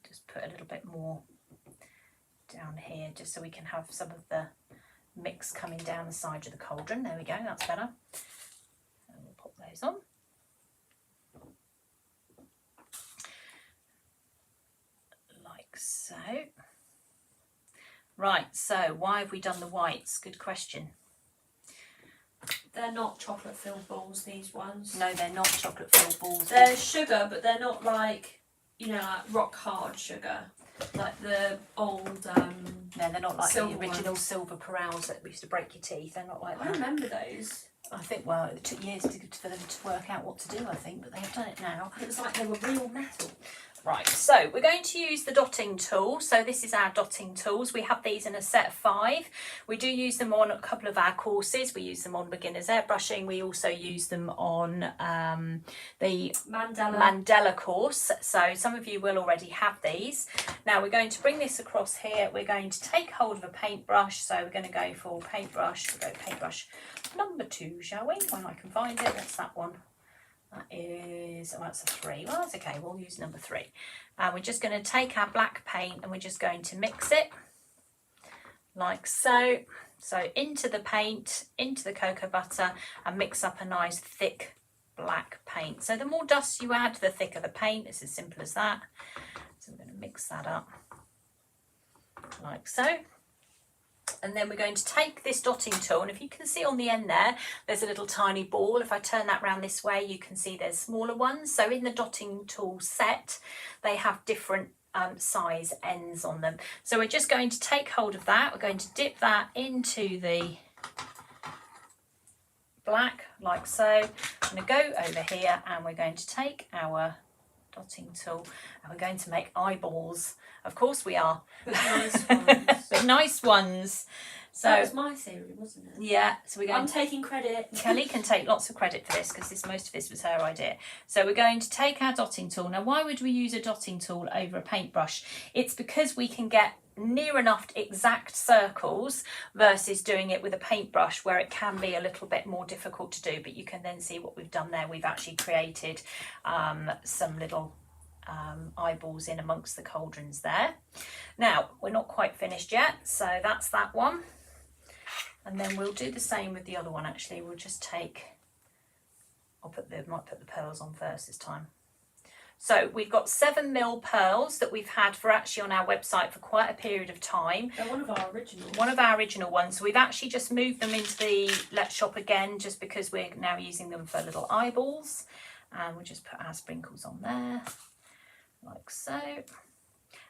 Just put a little bit more down here just so we can have some of the mix coming down the side of the cauldron. There we go, that's better. And we'll pop those on. Like so. Right, so why have we done the whites? Good question. They're not chocolate filled balls, these ones. No, they're not chocolate filled balls. They're sugar, but they're not like, you know, like rock hard sugar. Like the old no, they're not like the original ones. silver pearls that used to break your teeth. They're not like that. I remember those. I think, well, it took years for them to work out what to do, I think, but they have done it now. It was like they were real metal. Right, so we're going to use the dotting tool. So this is our dotting tools. We have these in a set of 5. We do use them on a couple of our courses. We use them on beginners airbrushing. We also use them on the Mandela course. So some of you will already have these. Now we're going to bring this across here. We're going to take hold of a paintbrush. So we're going to go for paintbrush. We'll go paintbrush number 2, shall we? When I can find it. What's that one? That is, oh, that's a 3. Well, that's okay. We'll use number 3. We're just going to take our black paint and we're just going to mix it like so. So into the paint, into the cocoa butter, and mix up a nice thick black paint. So the more dust you add, the thicker the paint. It's as simple as that. So we're going to mix that up like so. And then we're going to take this dotting tool, and if you can see on the end there, there's a little tiny ball. If I turn that round this way, you can see there's smaller ones. So in the dotting tool set, they have different size ends on them. So we're just going to take hold of that. We're going to dip that into the black like so. I'm going to go over here and we're going to take our dotting tool and we're going to make eyeballs. Of course we are. But nice ones. But nice ones. So that was my theory, wasn't it? Yeah. So we're going. I'm taking credit. Kelly can take lots of credit for this because most of this was her idea. So we're going to take our dotting tool. Now, why would we use a dotting tool over a paintbrush? It's because we can get near enough exact circles versus doing it with a paintbrush where it can be a little bit more difficult to do. But you can then see what we've done there. We've actually created some little eyeballs in amongst the cauldrons there. Now we're not quite finished yet, so that's that one, and then we'll do the same with the other one. Actually, we'll just take, might put the pearls on first this time. So we've got 7mm pearls that we've had for actually on our website for quite a period of time. They're one of our originals. One of our original ones. So we've actually just moved them into the Let's Shop again, just because we're now using them for little eyeballs, and we'll just put our sprinkles on there. Like so.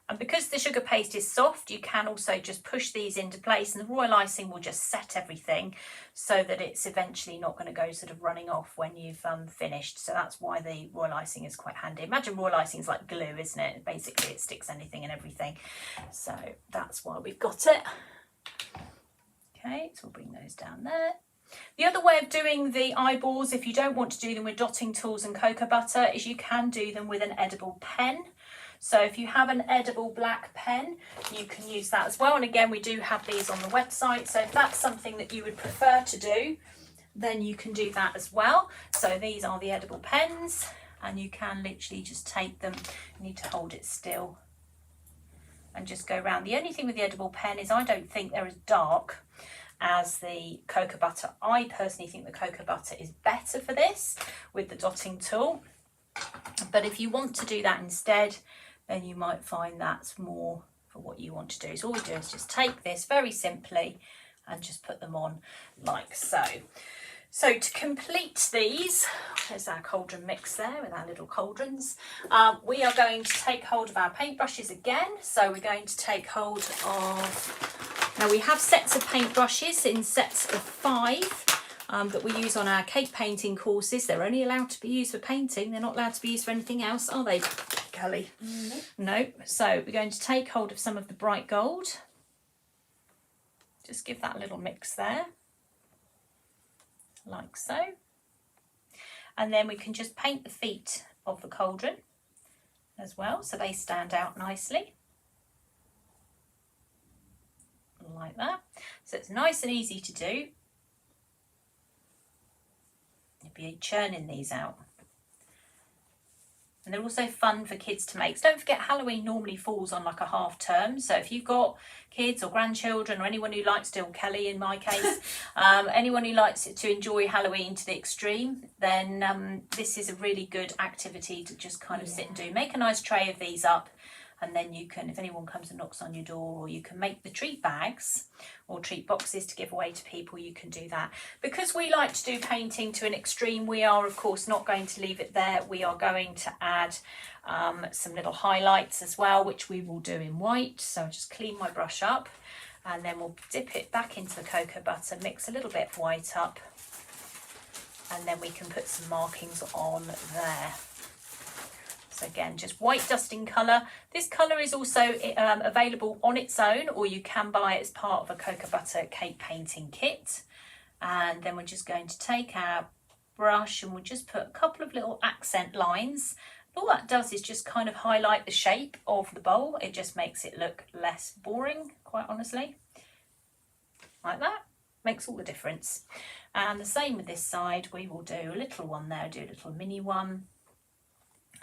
And because the sugar paste is soft, you can also just push these into place, and the royal icing will just set everything so that it's eventually not going to go sort of running off when you've finished. So that's why the royal icing is quite handy. Imagine royal icing is like glue, isn't it? Basically it sticks anything and everything. So that's why we've got it. Okay, so we'll bring those down there. The other way of doing the eyeballs, if you don't want to do them with dotting tools and cocoa butter, is you can do them with an edible pen. So if you have an edible black pen, you can use that as well. And again, we do have these on the website. So if that's something that you would prefer to do, then you can do that as well. So these are the edible pens. and you can literally just take them. You need to hold it still and just go around. The only thing with the edible pen is I don't think they're as dark as the cocoa butter. I personally think the cocoa butter is better for this with the dotting tool, but if you want to do that instead, then you might find that's more for what you want to do. So all we do is just take this very simply and just put them on like so. So to complete these, there's our cauldron mix there with our little cauldrons. We are going to take hold of our paintbrushes again. So we're going to take hold of, now we have sets of paintbrushes in sets of 5 that we use on our cake painting courses. They're only allowed to be used for painting. They're not allowed to be used for anything else, are they, Kelly? No. So we're going to take hold of some of the bright gold. Just give that a little mix there, like so. And then we can just paint the feet of the cauldron as well, so they stand out nicely. Like that. So it's nice and easy to do. You'll be churning these out. And they're also fun for kids to make. So don't forget, Halloween normally falls on like a half term. So if you've got kids or grandchildren or anyone who likes to, or Kelly in my case, anyone who likes to enjoy Halloween to the extreme, then this is a really good activity to just kind of sit and do. Make a nice tray of these up, and then you can, if anyone comes and knocks on your door, or you can make the treat bags or treat boxes to give away to people, you can do that. Because we like to do painting to an extreme, we are of course not going to leave it there. We are going to add some little highlights as well, which we will do in white. So I'll just clean my brush up, and then we'll dip it back into the cocoa butter, mix a little bit of white up, and then we can put some markings on there. So again, just white dusting colour. This colour is also available on its own, or you can buy it as part of a cocoa butter cake painting kit. And then we're just going to take our brush and we'll just put a couple of little accent lines. All that does is just kind of highlight the shape of the bowl. It just makes it look less boring, quite honestly. Like that. Makes all the difference. And the same with this side. We will do a little one there, do a little mini one,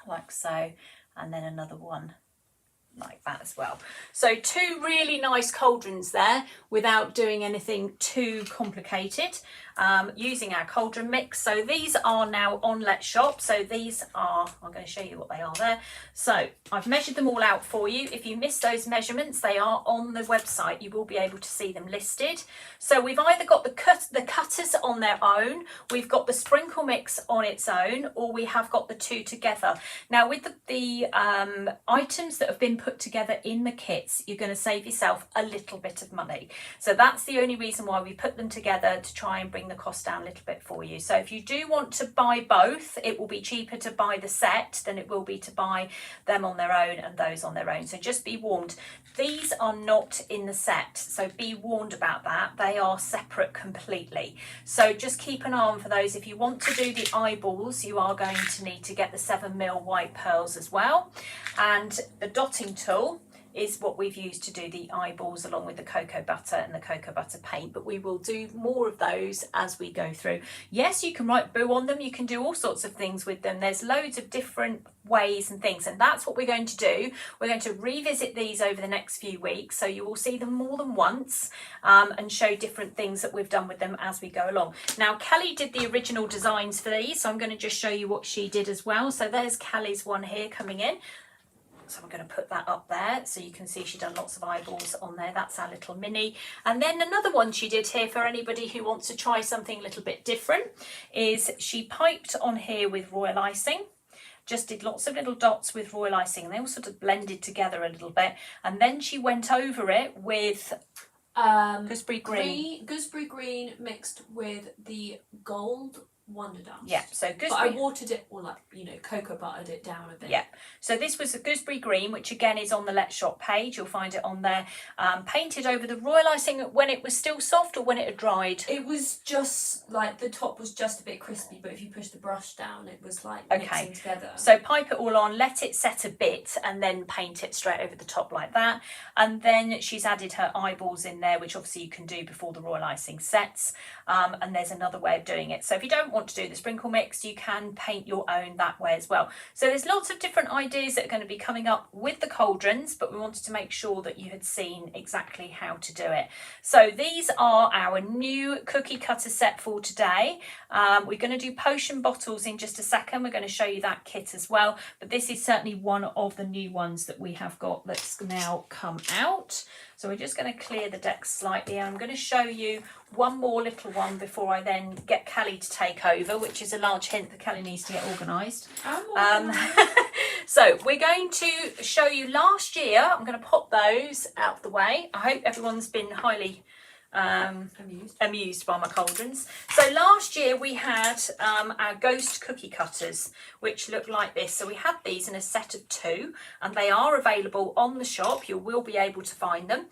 like so, and then another one like that as well. So 2 really nice cauldrons there without doing anything too complicated, using our cauldron mix. So these are now on Let's Shop. So these are, I'm going to show you what they are there. So I've measured them all out for you. If you missed those measurements, they are on the website. You will be able to see them listed. So we've either got the cutters on their own, we've got the sprinkle mix on its own, or we have got the 2 together. Now with the items that have been put together in the kits, you're going to save yourself a little bit of money. So that's the only reason why we put them together, to try and bring the cost down a little bit for you. So if you do want to buy both, it will be cheaper to buy the set than it will be to buy them on their own and those on their own. So just be warned, these are not in the set, so be warned about that. They are separate completely. So just keep an eye on for those. If you want to do the eyeballs, you are going to need to get the 7mm white pearls as well. And the dotting tool is what we've used to do the eyeballs, along with the cocoa butter and the cocoa butter paint, but we will do more of those as we go through. Yes, you can write Boo on them, you can do all sorts of things with them. There's loads of different ways and things, and that's what we're going to do. We're going to revisit these over the next few weeks, so you will see them more than once, and show different things that we've done with them as we go along. Now Kelly did the original designs for these, so I'm going to just show you what she did as well. So there's Kelly's one here coming in. So I'm going to put that up there so you can see she's done lots of eyeballs on there. That's our little mini. And then another one she did here for anybody who wants to try something a little bit different is she piped on here with royal icing. Just did lots of little dots with royal icing, and they all sort of blended together a little bit. And then she went over it with gooseberry green. Gooseberry green mixed with the gold Wonder Dust. Yeah, so gooseberry. But I watered it, or like, you know, cocoa buttered it down a bit. Yeah, so this was a gooseberry green, which again is on the Let's Shop page. You'll find it on there. Painted over the royal icing when it was still soft or when it had dried? It was just like the top was just a bit crispy, but if you push the brush down, it was like mixing together. So pipe it all on, let it set a bit, and then paint it straight over the top like that. And then she's added her eyeballs in there, which obviously you can do before the royal icing sets. And there's another way of doing it. So if you don't want to do the sprinkle mix, you can paint your own that way as well. So there's lots of different ideas that are going to be coming up with the cauldrons, but we wanted to make sure that you had seen exactly how to do it. So these are our new cookie cutter set for today. We're going to do potion bottles in just a second. We're going to show you that kit as well, but this is certainly one of the new ones that we have got that's now come out. So we're just going to clear the deck slightly, and I'm going to show you one more little one before I then get Callie to take over, which is a large hint that Callie needs to get organised. So we're going to show you last year. I'm going to pop those out the way. I hope everyone's been highly amused by my cauldrons. So last year we had our ghost cookie cutters, which look like this. So we had these in a set of 2, and they are available on the shop. You will be able to find them.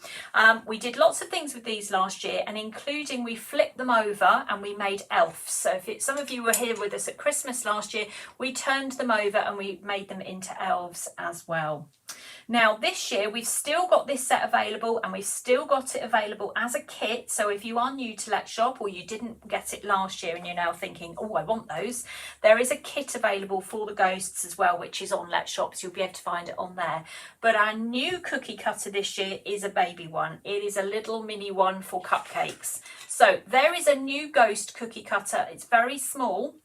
We did lots of things with these last year, and including we flipped them over and we made elves. So if some of you were here with us at Christmas last year, we turned them over and we made them into elves as well. Now this year we've still got this set available, and we've still got it available as a kit. So if you are new to Let's Shop, or you didn't get it last year and you're now thinking, oh, I want those, there is a kit available for the ghosts as well, which is on Let's Shop, so you'll be able to find it on there. But our new cookie cutter this year is a baby one. It is a little mini one for cupcakes. So there is a new ghost cookie cutter. It's very small,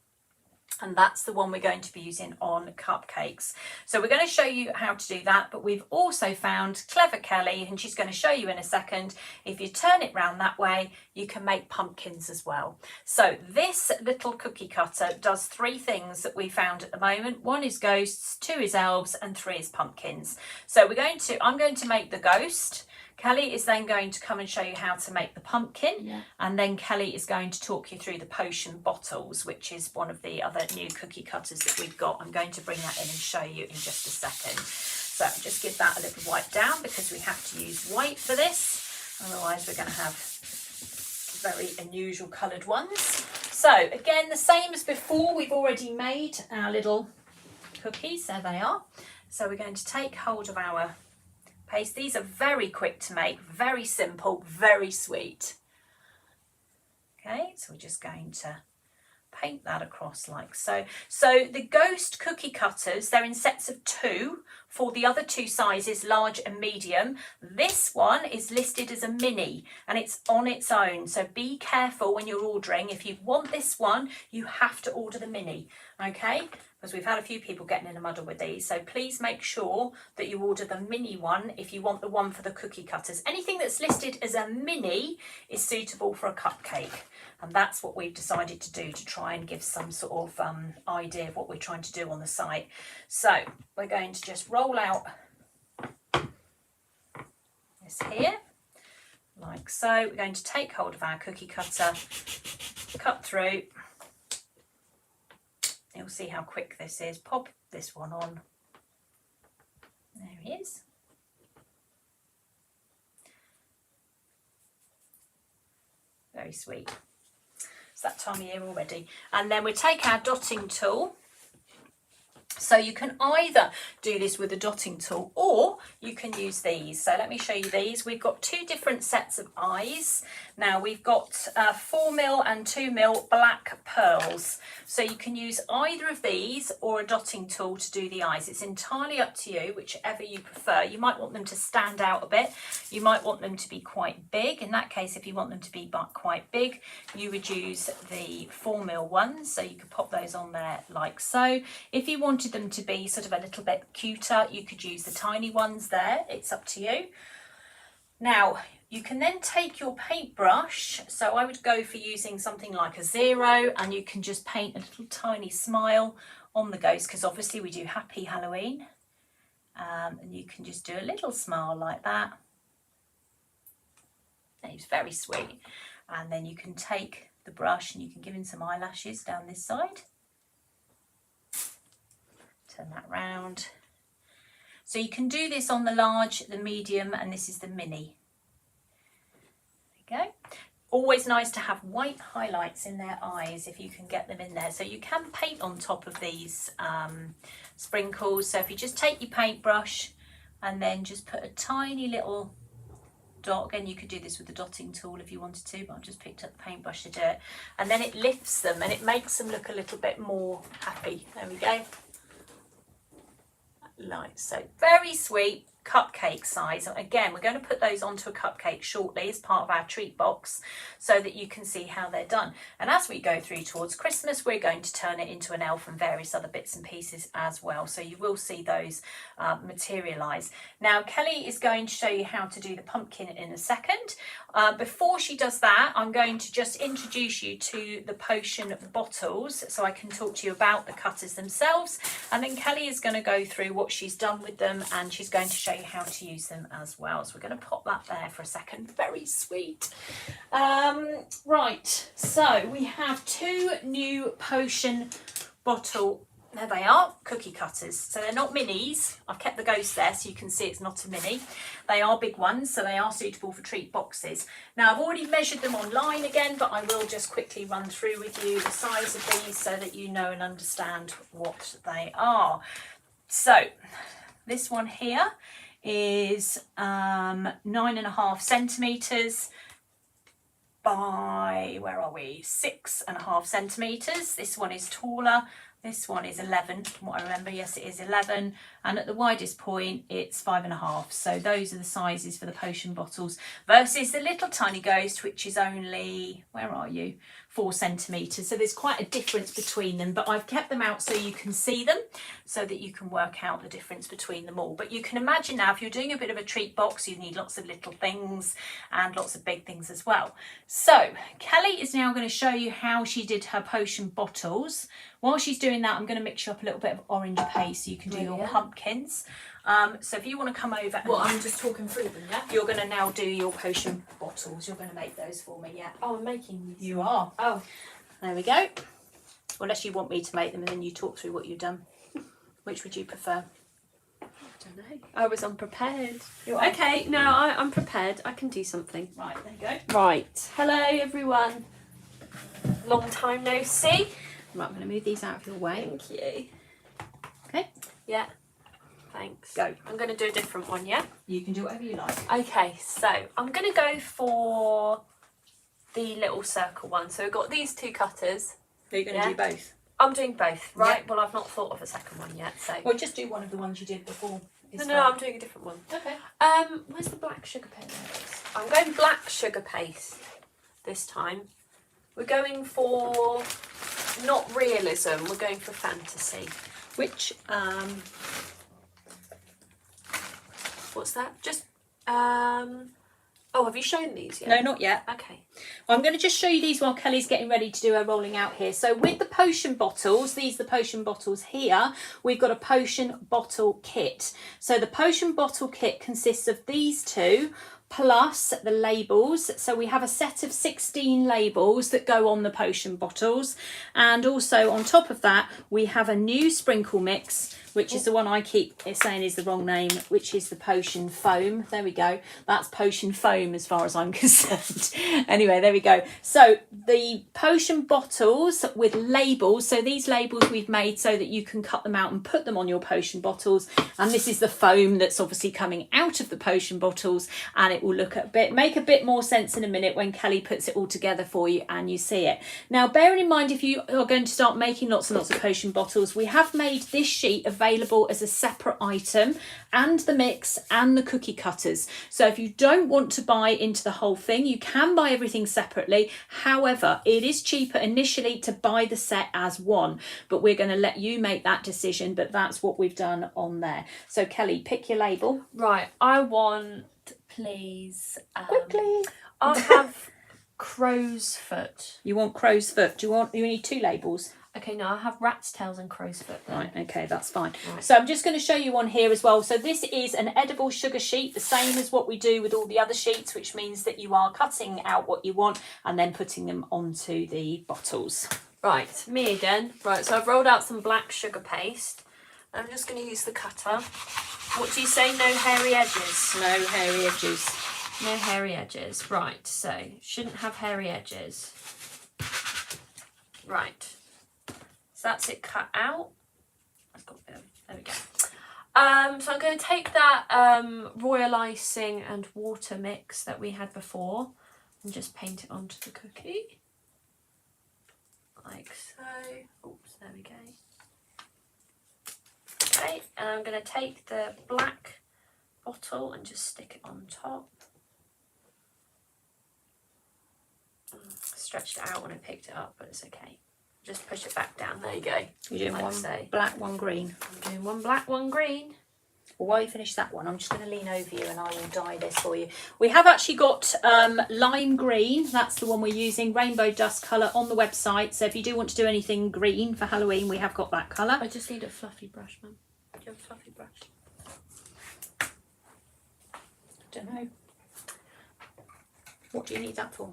and that's the one we're going to be using on cupcakes. So we're going to show you how to do that, but we've also found Clever Kelly, and she's going to show you in a second. If you turn it round that way, you can make pumpkins as well. So this little cookie cutter does 3 things that we found at the moment. 1 is ghosts, 2 is elves, and 3 is pumpkins. So I'm going to make the ghost. Kelly is then going to come and show you how to make the pumpkin, and then Kelly is going to talk you through the potion bottles, which is one of the other new cookie cutters that we've got. I'm going to bring that in and show you in just a second. So just give that a little wipe down, because we have to use white for this, otherwise we're going to have very unusual coloured ones. So again, the same as before, we've already made our little cookies. There they are. So we're going to take hold of our paste. These are very quick to make, very simple, very sweet. Okay, so we're just going to paint that across like so. So the ghost cookie cutters, they're in sets of 2 for the other 2 sizes, large and medium. This one is listed as a mini, and it's on its own. So be careful when you're ordering. If you want this one, you have to order the mini, okay? Because we've had a few people getting in a muddle with these. So please make sure that you order the mini one if you want the one for the cookie cutters. Anything that's listed as a mini is suitable for a cupcake. And that's what we've decided to do, to try and give some sort of idea of what we're trying to do on the site. So we're going to just roll out this here, like so. We're going to take hold of our cookie cutter, cut through. You'll see how quick this is. Pop this one on. There he is. Very sweet. It's that time of year already. And then we take our dotting tool. So you can either do this with a dotting tool, or you can use these. So let me show you these. We've got 2 different sets of eyes. Now we've got 4mm and 2mm black pearls. So you can use either of these or a dotting tool to do the eyes. It's entirely up to you, whichever you prefer. You might want them to stand out a bit. You might want them to be quite big. In that case, if you want them to be quite big, you would use the 4mm ones. So you could pop those on there like so. If you wanted them to be sort of a little bit cuter, you could use the tiny ones there. It's up to you. Now you can then take your paintbrush, so I would go for using something like a 0, and you can just paint a little tiny smile on the ghost, because obviously we do Happy Halloween, and you can just do a little smile like that. It's very sweet. And then you can take the brush and you can give him some eyelashes down this side. Turn that round. So you can do this on the large, the medium, and this is the mini. There you go. Always nice to have white highlights in their eyes if you can get them in there. So you can paint on top of these sprinkles. So if you just take your paintbrush and then just put a tiny little dot. Again, you could do this with the dotting tool if you wanted to, but I've just picked up the paintbrush to do it. And then it lifts them and it makes them look a little bit more happy. There we go. Like so. Very sweet. Cupcake size. Again, we're going to put those onto a cupcake shortly as part of our treat box so that you can see how they're done. And as we go through towards Christmas, we're going to turn it into an elf and various other bits and pieces as well. So you will see those materialise. Now, Kelly is going to show you how to do the pumpkin in a second. Before she does that, I'm going to just introduce you to the potion bottles so I can talk to you about the cutters themselves. And then Kelly is going to go through what she's done with them and she's going to show you how to use them as well. So we're going to pop that there for a second. Very sweet. Right, so we have 2 new potion bottle, there they are, cookie cutters. So they're not minis. I've kept the ghost there so you can see it's not a mini. They are big ones, so they are suitable for treat boxes. Now I've already measured them online again, but I will just quickly run through with you the size of these so that you know and understand what they are. So this one here is 9.5 centimetres by, where are we, 6.5 centimetres. This one is taller. This one is 11, from what I remember. Yes, it is 11. And at the widest point, it's 5.5. So those are the sizes for the potion bottles versus the little tiny ghost, which is only, where are you? 4 centimetres. So there's quite a difference between them, but I've kept them out so you can see them, so that you can work out the difference between them all. But you can imagine now, if you're doing a bit of a treat box, you need lots of little things and lots of big things as well. So Kelly is now going to show you how she did her potion bottles. While she's doing that, I'm going to mix you up a little bit of orange paste so you can do your pumpkins. So if you want to come over and... Well, I'm just talking through them, yeah? You're going to now do your potion bottles. You're going to make those for me, yeah? Oh, I'm making these. You are. Oh. There we go. Unless you want me to make them and then you talk through what you've done. Which would you prefer? I don't know. I was unprepared. You're okay, no, I'm prepared. I can do something. Right, there you go. Right. Hello, everyone. Long time no see. Right, I'm going to move these out of your way. Thank you. Okay. Yeah. Thanks. Go. I'm going to do a different one, yeah? You can do whatever you like. Okay, so I'm going to go for the little circle one. So we've got these 2 cutters. Are you going to do both? I'm doing both, right? Yeah. Well, I've not thought of a second one yet, so... Well, just do one of the ones you did before. No, I'm doing a different one. Okay. Where's the black sugar paste? I'm going black sugar paste this time. We're going for not realism, we're going for fantasy. Which, what's that? Just, oh, have you shown these yet? no, not yet. Okay. Well, I'm going to just show you these while Kelly's getting ready to do her rolling out here. So with the potion bottles, these are the potion bottles here, we've got a potion bottle kit. So the potion bottle kit consists of these 2 plus the labels. So we have a set of 16 labels that go on the potion bottles. And also on top of that, we have a new sprinkle mix, which is the one I keep saying is the wrong name, which is the potion foam. There we go. That's potion foam as far as I'm concerned. Anyway, there we go. So the potion bottles with labels. So these labels we've made so that you can cut them out and put them on your potion bottles. And this is the foam that's obviously coming out of the potion bottles, and it will look make a bit more sense in a minute when Kelly puts it all together for you and you see it. Now, bearing in mind, if you are going to start making lots and lots of potion bottles, we have made this sheet available as a separate item, and the mix and the cookie cutters. So if you don't want to buy into the whole thing, you can buy everything separately. However, it is cheaper initially to buy the set as one, but we're going to let you make that decision, but that's what we've done on there. So Kelly, pick your label. Right, I want, please, Quickly. I'll have crow's foot. You want crow's foot? You need 2 labels? Okay, no, I have rat's tails and crow's foot then. Right, okay, that's fine. Right. So I'm just going to show you one here as well. So this is an edible sugar sheet, the same as what we do with all the other sheets, which means that you are cutting out what you want and then putting them onto the bottles. Right, me again. Right, so I've rolled out some black sugar paste. I'm just going to use the cutter. What do you say? No hairy edges? No hairy edges. No hairy edges. Right, so shouldn't have hairy edges. Right. So that's it cut out. I've got a bit of, there we go. So I'm going to take that royal icing and water mix that we had before and just paint it onto the cookie. Like so. Oops, there we go. Okay, and I'm going to take the black bottle and just stick it on top. Stretched it out when I picked it up, but it's okay. Just push it back down. There you go. You're doing one black, one green. I'm doing one black, one green. Well, while you finish that one, I'm just going to lean over you and I will dye this for you. We have actually got lime green. That's the one we're using. Rainbow dust colour on the website. So if you do want to do anything green for Halloween, we have got that colour. I just need a fluffy brush, Mum. Do you have a fluffy brush? Don't know. What do you need that for?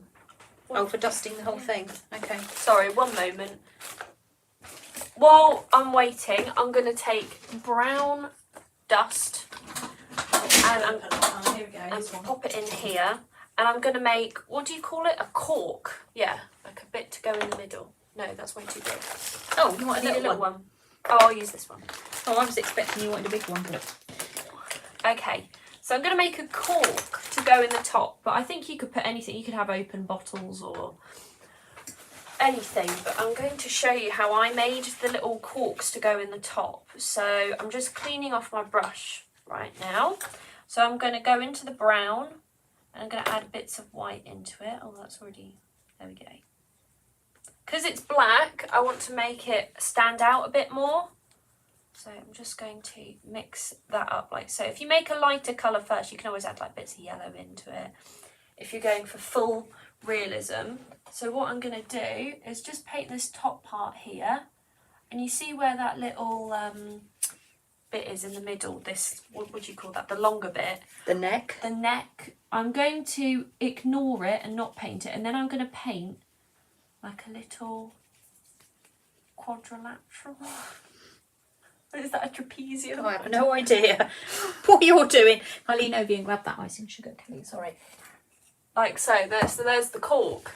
Oh, for dusting the whole thing. Okay. Sorry, one moment. While I'm waiting, I'm going to take brown dust and I'm here we go. and pop it in here. And I'm going to make, what do you call it? A cork. Yeah, like a bit to go in the middle. No, that's way too big. Oh, you want I need a little one? Oh, I'll use this one. Oh, I was expecting you wanted a big one. Okay, so I'm going to make a cork to go in the top, but I think you could put anything. You could have open bottles or anything, but I'm going to show you how I made the little corks to go in the top. So I'm just cleaning off my brush right now. So I'm going to go into the brown and I'm going to add bits of white into it. Oh, that's already, there we go. Because it's black, I want to make it stand out a bit more. So I'm just going to mix that up like so. If you make a lighter colour first, you can always add like bits of yellow into it if you're going for full realism. So what I'm going to do is just paint this top part here. And you see where that little bit is in the middle, this, what would you call that, the longer bit? The neck? The neck. I'm going to ignore it and not paint it. And then I'm going to paint like a little quadrilateral. Is that a trapezium? Oh, I have no idea what you're doing. I'll lean over you and grab that icing sugar, Kelly. Sorry. Like so. There's the cork.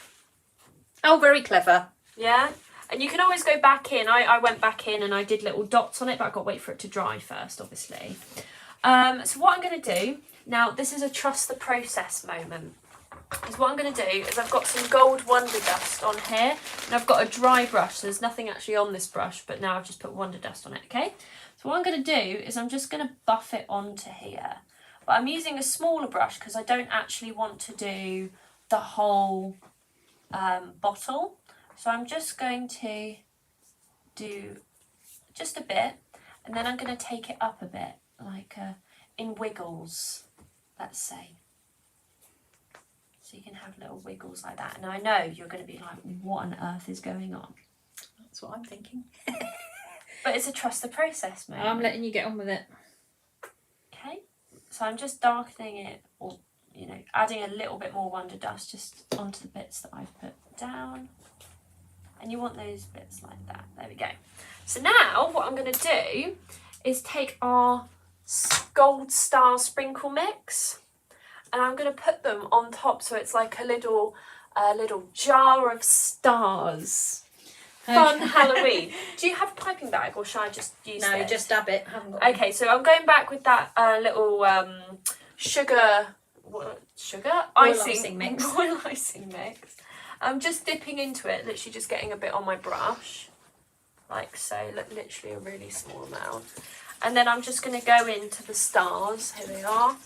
Oh, very clever. Yeah. And you can always go back in. I went back in and I did little dots on it, but I've got to wait for it to dry first, obviously. So what I'm going to do, now this is a trust the process moment. Is what I'm going to do is I've got some gold Wonder Dust on here and I've got a dry brush. So there's nothing actually on this brush, but now I've just put Wonder Dust on it, okay? So what I'm going to do is I'm just going to buff it onto here. But I'm using a smaller brush because I don't actually want to do the whole bottle. So I'm just going to do just a bit and then I'm going to take it up a bit, like in wiggles, let's say. So you can have little wiggles like that. And I know you're going to be like, what on earth is going on? That's what I'm thinking. But it's a trust the process moment. I'm letting you get on with it. Okay. So I'm just darkening it, or, you know, adding a little bit more Wonder Dust just onto the bits that I've put down. And you want those bits like that. There we go. So now what I'm going to do is take our Gold Star Sprinkle Mix. And I'm going to put them on top so it's like a little jar of stars. Fun Halloween. Do you have a piping bag or should I just use No, this? just dab it. I haven't got Okay, so I'm going back with that little icing mix. Royal icing mix. I'm just dipping into it, literally just getting a bit on my brush. Like so, literally a really small amount. And then I'm just going to go into the stars. Here they are.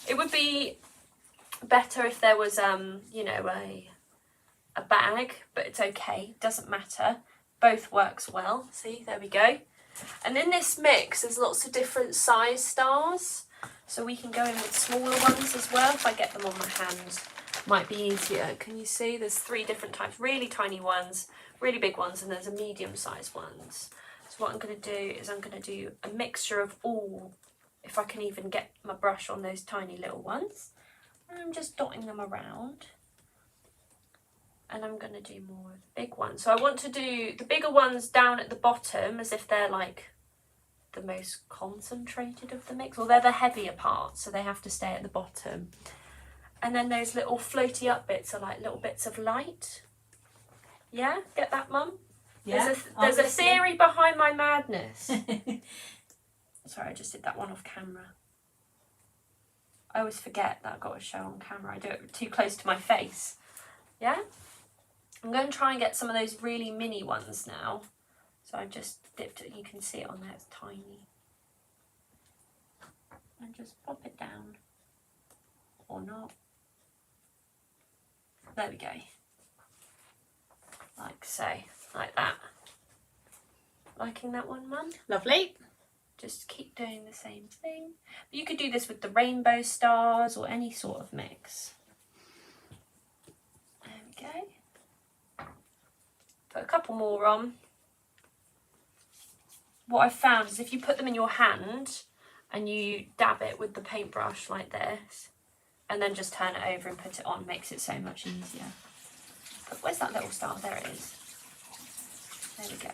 It would be better if there was, you know, a bag, but it's okay, doesn't matter. Both works well. See, there we go. And in this mix, there's lots of different size stars. So we can go in with smaller ones as well. If I get them on my hand, might be easier. Can you see? There's 3 different types. Really tiny ones, really big ones, and there's a medium-sized ones. So what I'm going to do is I'm going to do a mixture of all, if I can even get my brush on those tiny little ones. And I'm just dotting them around. And I'm going to do more of the big ones. So I want to do the bigger ones down at the bottom as if they're like the most concentrated of the mix. Or they're the heavier parts, so they have to stay at the bottom. And then those little floaty up bits are like little bits of light. Yeah? Get that, Mum? Yeah. There's a theory behind my madness. Sorry, I just did that one off camera. I always forget that I've got to show on camera. I do it too close to my face. Yeah? I'm going to try and get some of those really mini ones now. So I just dipped it. You can see it on there. It's tiny. And just pop it down. Or not. There we go. Like so. Like that. Liking that one, Mum? Lovely. Just keep doing the same thing. But you could do this with the rainbow stars or any sort of mix. There we go. Put a couple more on. What I've found is if you put them in your hand and you dab it with the paintbrush like this and then just turn it over and put it on, makes it so much easier. But where's that little star? There it is. There we go.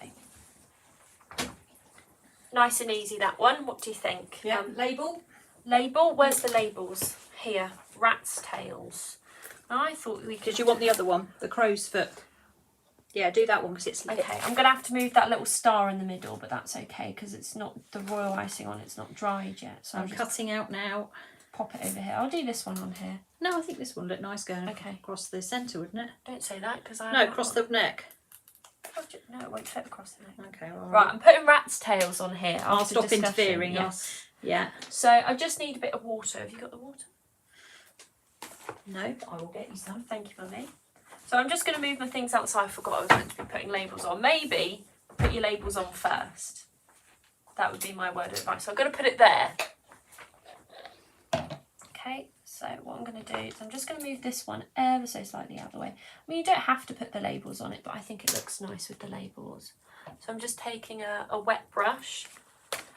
Nice and easy, that one. What do you think? Yeah. Label? Label? Where's the labels? Here. Rat's tails. Now, I thought we could... Did you want the other one? The crow's foot? Yeah, do that one because it's lit. Okay, I'm going to have to move that little star in the middle, but that's okay because it's not the royal icing on it's not dried yet. So I'm cutting out now. Pop it over here. I'll do this one on here. No, I think this one looked nice going across the centre, wouldn't it? Don't say that because I... No, across the neck. No, it won't fit across the neck. Okay, well, right, I'm putting rat's tails on here. I'll stop interfering. Yes. Yeah. So I just need a bit of water. Have you got the water? No, but I will get you some. Thank you, Mummy. So I'm just going to move my things outside. I forgot I was meant to be putting labels on. Maybe put your labels on first. That would be my word of advice. So I'm going to put it there. Okay, so what I'm going to do is I'm just going to move this one ever so slightly out of the way. I mean, you don't have to put the labels on it, but I think it looks nice with the labels. So I'm just taking a wet brush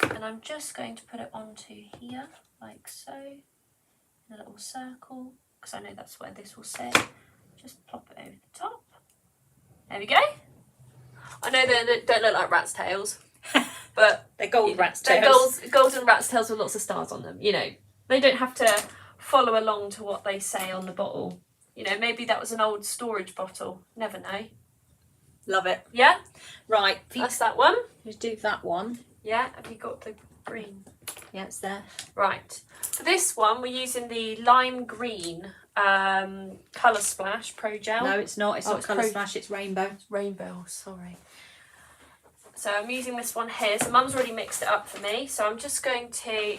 and I'm just going to put it onto here, like so, in a little circle, because I know that's where this will sit. Just plop it over the top. There we go. I know they don't look like rat's tails, but they're gold rat's tails. They're golden rat's tails with lots of stars on them. You know, they don't have to follow along to what they say on the bottle. You know, maybe that was an old storage bottle. Never know. Love it. Yeah? Right. That's that one. Let's do that one. Yeah, have you got the green? Yeah, it's there. Right. For this one, we're using the lime green Colour Splash Pro Gel. No, it's not. It's not Colour Splash, it's Rainbow. It's Rainbow, sorry. So I'm using this one here. So Mum's already mixed it up for me. So I'm just going to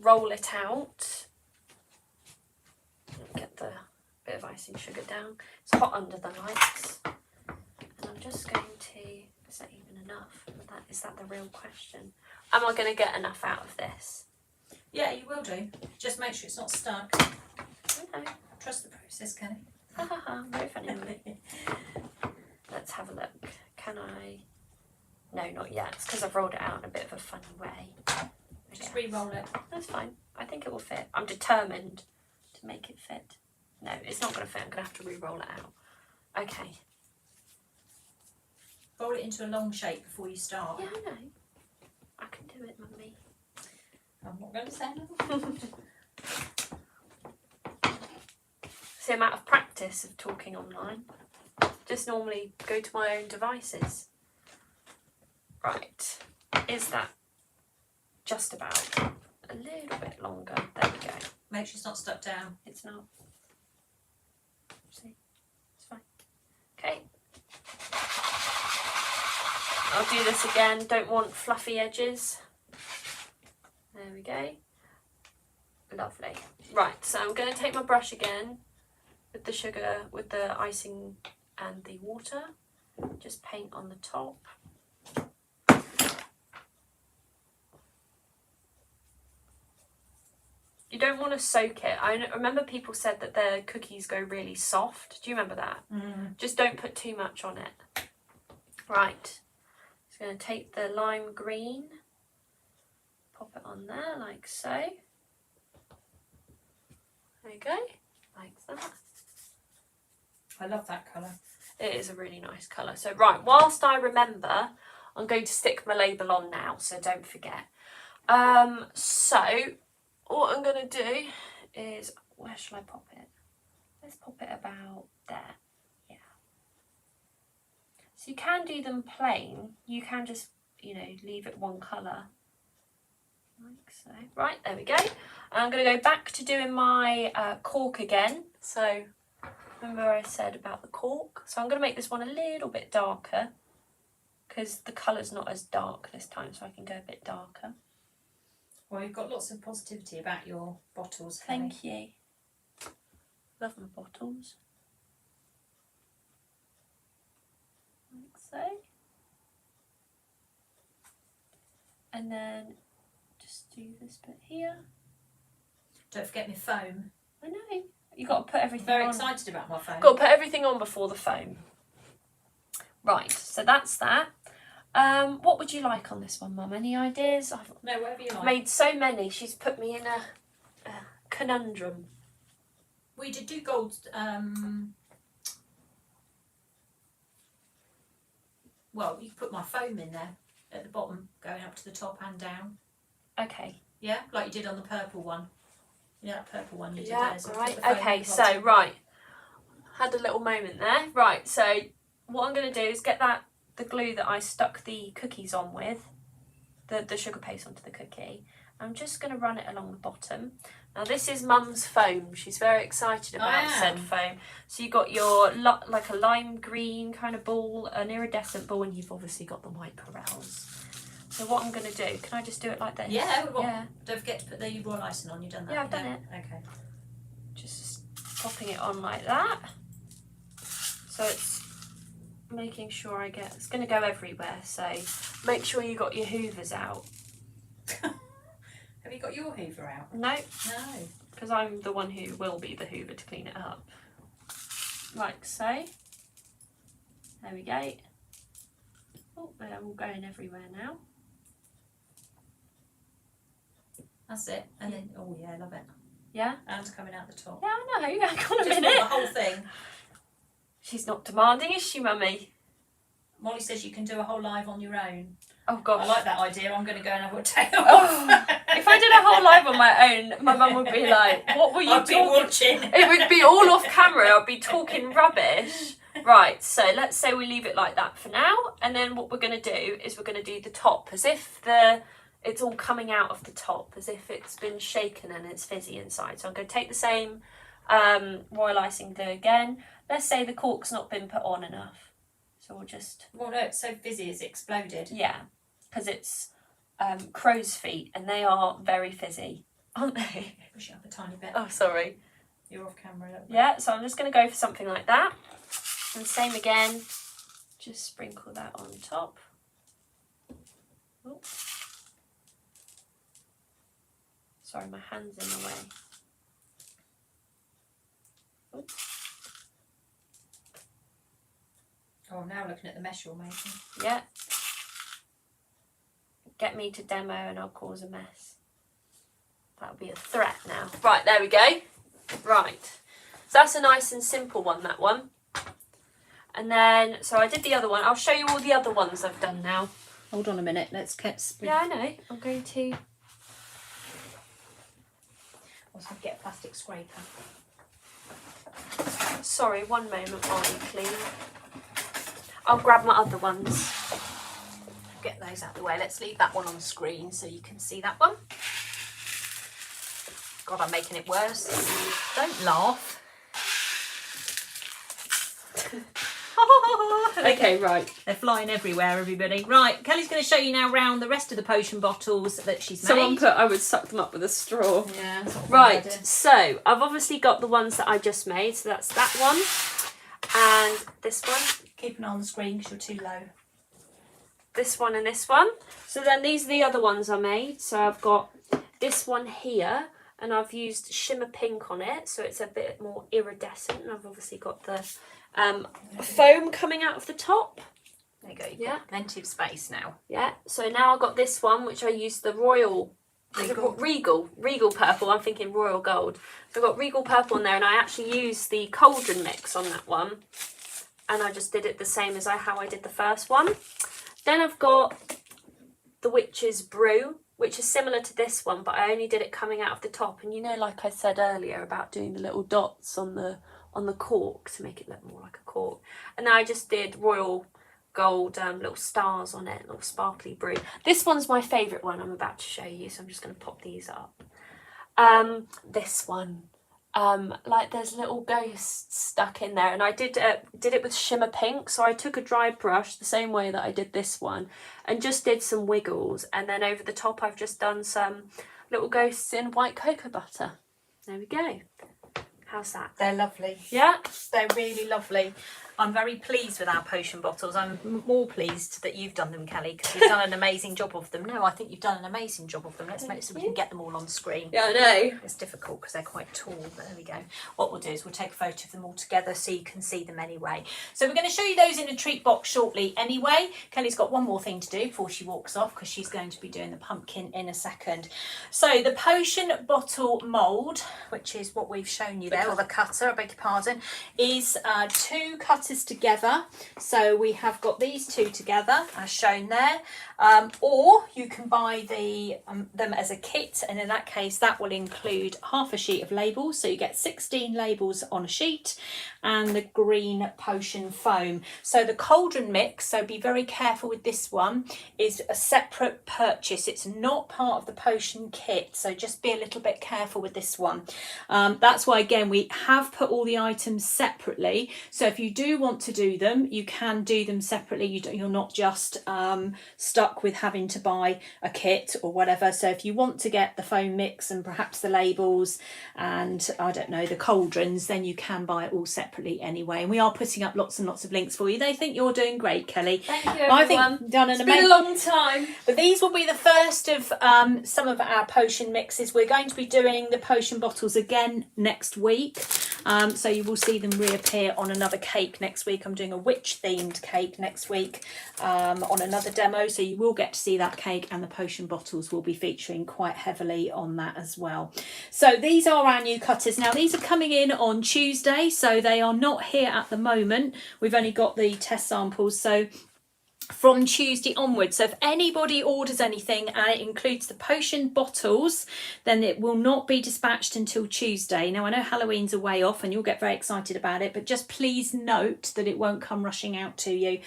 roll it out. Get the bit of icing sugar down. It's hot under the lights. And I'm just going to... Is that even enough? Is that the real question? Am I going to get enough out of this? Yeah, you will do. Just make sure it's not stuck. Okay. Trust the process, Kelly. Ha ha ha, very funny, Emily. Let's have a look. Can I... No, not yet. It's because I've rolled it out in a bit of a funny way. Just re-roll it. That's fine. I think it will fit. I'm determined to make it fit. No, it's not going to fit. I'm going to have to re-roll it out. Okay. Roll it into a long shape before you start. Yeah, I know. I can do it, Mummy. I'm not going to say anything. It's the amount of practice of talking online. Just normally go to my own devices. Right. Is that just about a little bit longer? There we go. Make sure it's not stuck down. It's not. See? It's fine. Okay. I'll do this again. Don't want fluffy edges. There we go. Lovely. Right, so I'm going to take my brush again with the sugar, with the icing and the water. Just paint on the top. You don't want to soak it. I remember people said that their cookies go really soft. Do you remember that? Mm. Just don't put too much on it. Right. Just going to take the lime green, pop it on there like so. There you go, like that. I love that colour. It is a really nice colour. So right, whilst I remember, I'm going to stick my label on now, so don't forget. So what I'm going to do is, where shall I pop it? Let's pop it about there. Yeah. So you can do them plain. You can just, you know, leave it one colour. Like so. Right, there we go. I'm going to go back to doing my cork again. So remember I said about the cork? So I'm going to make this one a little bit darker because the colour's not as dark this time, so I can go a bit darker. Well, you've got lots of positivity about your bottles, Kelly. Thank you. Love my bottles. Like so. And then just do this bit here. Don't forget my foam. I know. You got to put everything I'm very on. excited about my foam. Got to put everything on before the foam. Right, so that's that. What would you like on this one, Mum? Any ideas? No, whatever you like. I've made so many. She's put me in a conundrum. We did do gold. Well, you put my foam in there at the bottom, going up to the top and down. Okay. Yeah, like you did on the purple one. Yeah, that purple one you did Yeah, there. So right. put the foam Okay, at the so bottom. right. Had a little moment there. Right, so what I'm going to do is get the glue that I stuck the cookies on with, the sugar paste onto the cookie. I'm just going to run it along the bottom. Now this is Mum's foam. She's very excited about said foam. So you've got your like a lime green kind of ball, an iridescent ball, and you've obviously got the white corals. So what I'm going to do, can I just do it like this? Yeah, yeah. Don't forget to put the royal icing on. You've done that? Yeah, I've done it. Okay. Just popping it on like that. So it's making sure it's going to go everywhere. So make sure you got your hoovers out. Have you got your hoover out? No. No. Because I'm the one who will be the hoover to clean it up. Like so. There we go. Oh, they're all going everywhere now. That's it. And then, oh yeah, I love it. Yeah? And coming out the top. Yeah, I know. Hang on a Just minute. want the whole thing. She's not demanding, is she, Mummy? Molly says you can do a whole live on your own. Oh, gosh. I like that idea. I'm going to go and have a day off. Oh, if I did a whole live on my own, my mum would be like, what were you I'd be talking? watching. It would be all off camera. I'd be talking rubbish. Right, so let's say we leave it like that for now. And then what we're going to do is we're going to do the top as if it's all coming out of the top, as if it's been shaken and it's fizzy inside. So I'm going to take the same royal icing glue again. Let's say the cork's not been put on enough. So we'll just... Well, no, it's so fizzy it's exploded. Yeah, because it's crow's feet and they are very fizzy, aren't they? Push it up a tiny bit. Oh, sorry. You're off camera a little bit. Yeah, so I'm just going to go for something like that. And same again, just sprinkle that on top. Oh. Sorry, my hand's in the way. Oh. Oh, I'm now looking at the mesh you're making. Yeah. Get me to demo and I'll cause a mess. That'll be a threat now. Right, there we go. Right. So that's a nice and simple one, that one. And then, so I did the other one. I'll show you all the other ones I've done now. Hold on a minute. Let's get... Yeah, I know. I'm going to... Also get a plastic scraper. Sorry, one moment while you clean. I'll grab my other ones. Get those out of the way. Let's leave that one on screen so you can see that one. God, I'm making it worse. Don't laugh. Okay, right. They're flying everywhere, everybody. Right, Kelly's going to show you now round the rest of the potion bottles that she's made. Someone put I would suck them up with a straw. Yeah. That's what Right, I did. so I've obviously got the ones that I just made. So that's that one and this one. Keep an eye on the screen because you're too low. This one and this one. So then these are the other ones I made. So I've got this one here and I've used shimmer pink on it. So it's a bit more iridescent. And I've obviously got the foam coming out of the top. There you go. You've got plenty of space now. Yeah. So now I've got this one, which I used the Regal Purple. I'm thinking Royal Gold. So I've got Regal Purple in there and I actually used the Cauldron mix on that one. And I just did it the same as how I did the first one. Then I've got the Witch's Brew, which is similar to this one, but I only did it coming out of the top. And you know, like I said earlier about doing the little dots on the cork to make it look more like a cork. And then I just did Royal gold little stars on it, little sparkly Brew. This one's my favourite one I'm about to show you, so I'm just going to pop these up. This one, like there's little ghosts stuck in there, and I did it with shimmer pink. So I took a dry brush the same way that I did this one and just did some wiggles, and then over the top I've just done some little ghosts in white cocoa butter. There we go. How's that? They're lovely. Yeah? They're really lovely. I'm very pleased with our potion bottles. I'm more pleased that you've done them, Kelly, because you've done an amazing job of them. No, I think you've done an amazing job of them. Let's make sure we can get them all on screen. Yeah, I know. It's difficult because they're quite tall, but there we go. What we'll do is we'll take a photo of them all together so you can see them anyway. So we're going to show you those in a treat box shortly anyway. Kelly's got one more thing to do before she walks off, because she's going to be doing the pumpkin in a second. So the potion bottle mould, which is what we've shown you there, or the cutter, I beg your pardon, is 2 cutters together. So we have got these 2 together as shown there, or you can buy them as a kit, and in that case that will include half a sheet of labels, so you get 16 labels on a sheet, and the green potion foam. So the cauldron mix, so be very careful with this one, is a separate purchase. It's not part of the potion kit, so just be a little bit careful with this one. That's why again we have put all the items separately, so if you do want to do them, you can do them separately. You're not just stuck with having to buy a kit or whatever. So if you want to get the foam mix and perhaps the labels and I don't know, the cauldrons, then you can buy it all separately anyway. And we are putting up lots and lots of links for you. They think you're doing great, Kelly. Thank you, everyone. I think you've done an amazing. It's been a long time. But these will be the first of some of our potion mixes. We're going to be doing the potion bottles again next week. So you will see them reappear on another cake next week. I'm doing a witch themed cake next week on another demo, so you will get to see that cake, and the potion bottles will be featuring quite heavily on that as well. So these are our new cutters. Now these are coming in on Tuesday, so they are not here at the moment. We've only got the test samples, so from Tuesday onwards. So if anybody orders anything and it includes the potion bottles, then it will not be dispatched until Tuesday. Now I know Halloween's a way off and you'll get very excited about it, but just please note that it won't come rushing out to you.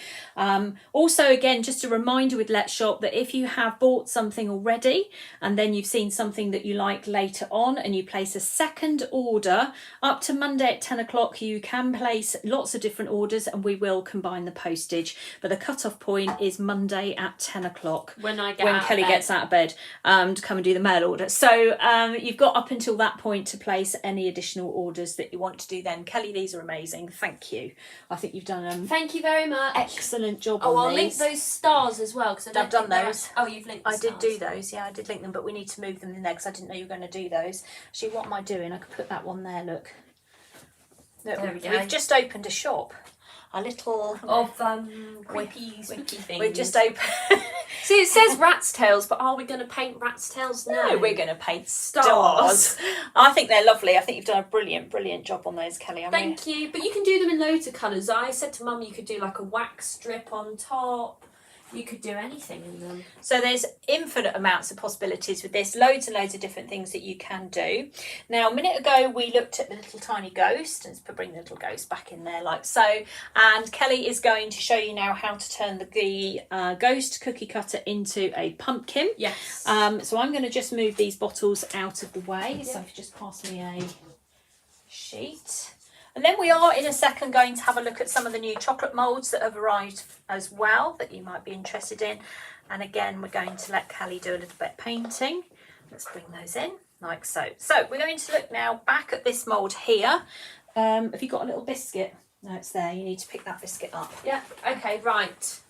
Also, again, just a reminder with Let's Shop that if you have bought something already and then you've seen something that you like later on and you place a second order, up to Monday at 10 o'clock you can place lots of different orders and we will combine the postage. But the cut-off point is Monday at 10 o'clock when Kelly gets out of bed to come and do the mail order. So you've got up until that point to place any additional orders that you want to do then. Kelly, these are amazing. Thank you. I think you've done thank you very much. Excellent job on I'll link those stars as well, because I've done those. Oh, you've linked the I stars. did do those, yeah, I did link them, but we need to move them in there because I didn't know you were going to do those. Actually, what am I doing? I could put that one there, look. There we go. We've just opened a shop. A little of creepy, spooky things. We've just opened. See, it says rat's tails, but are we going to paint rat's tails? No, we're going to paint stars. I think they're lovely. I think you've done a brilliant job on those, Kelly. Thank you. But you can do them in loads of colours. I said to Mum you could do like a wax strip on top. You could do anything in them. So there's infinite amounts of possibilities with this. Loads and loads of different things that you can do. Now, a minute ago, we looked at the little tiny ghost. Let's bring the little ghost back in there like so. And Kelly is going to show you now how to turn the ghost cookie cutter into a pumpkin. Yes. So I'm going to just move these bottles out of the way. Yep. So if you just pass me a sheet. And then we are in a second going to have a look at some of the new chocolate moulds that have arrived as well that you might be interested in. And again, we're going to let Callie do a little bit of painting. Let's bring those in like so. So we're going to look now back at this mould here. Have you got a little biscuit? No, it's there. You need to pick that biscuit up. Yeah, okay, right.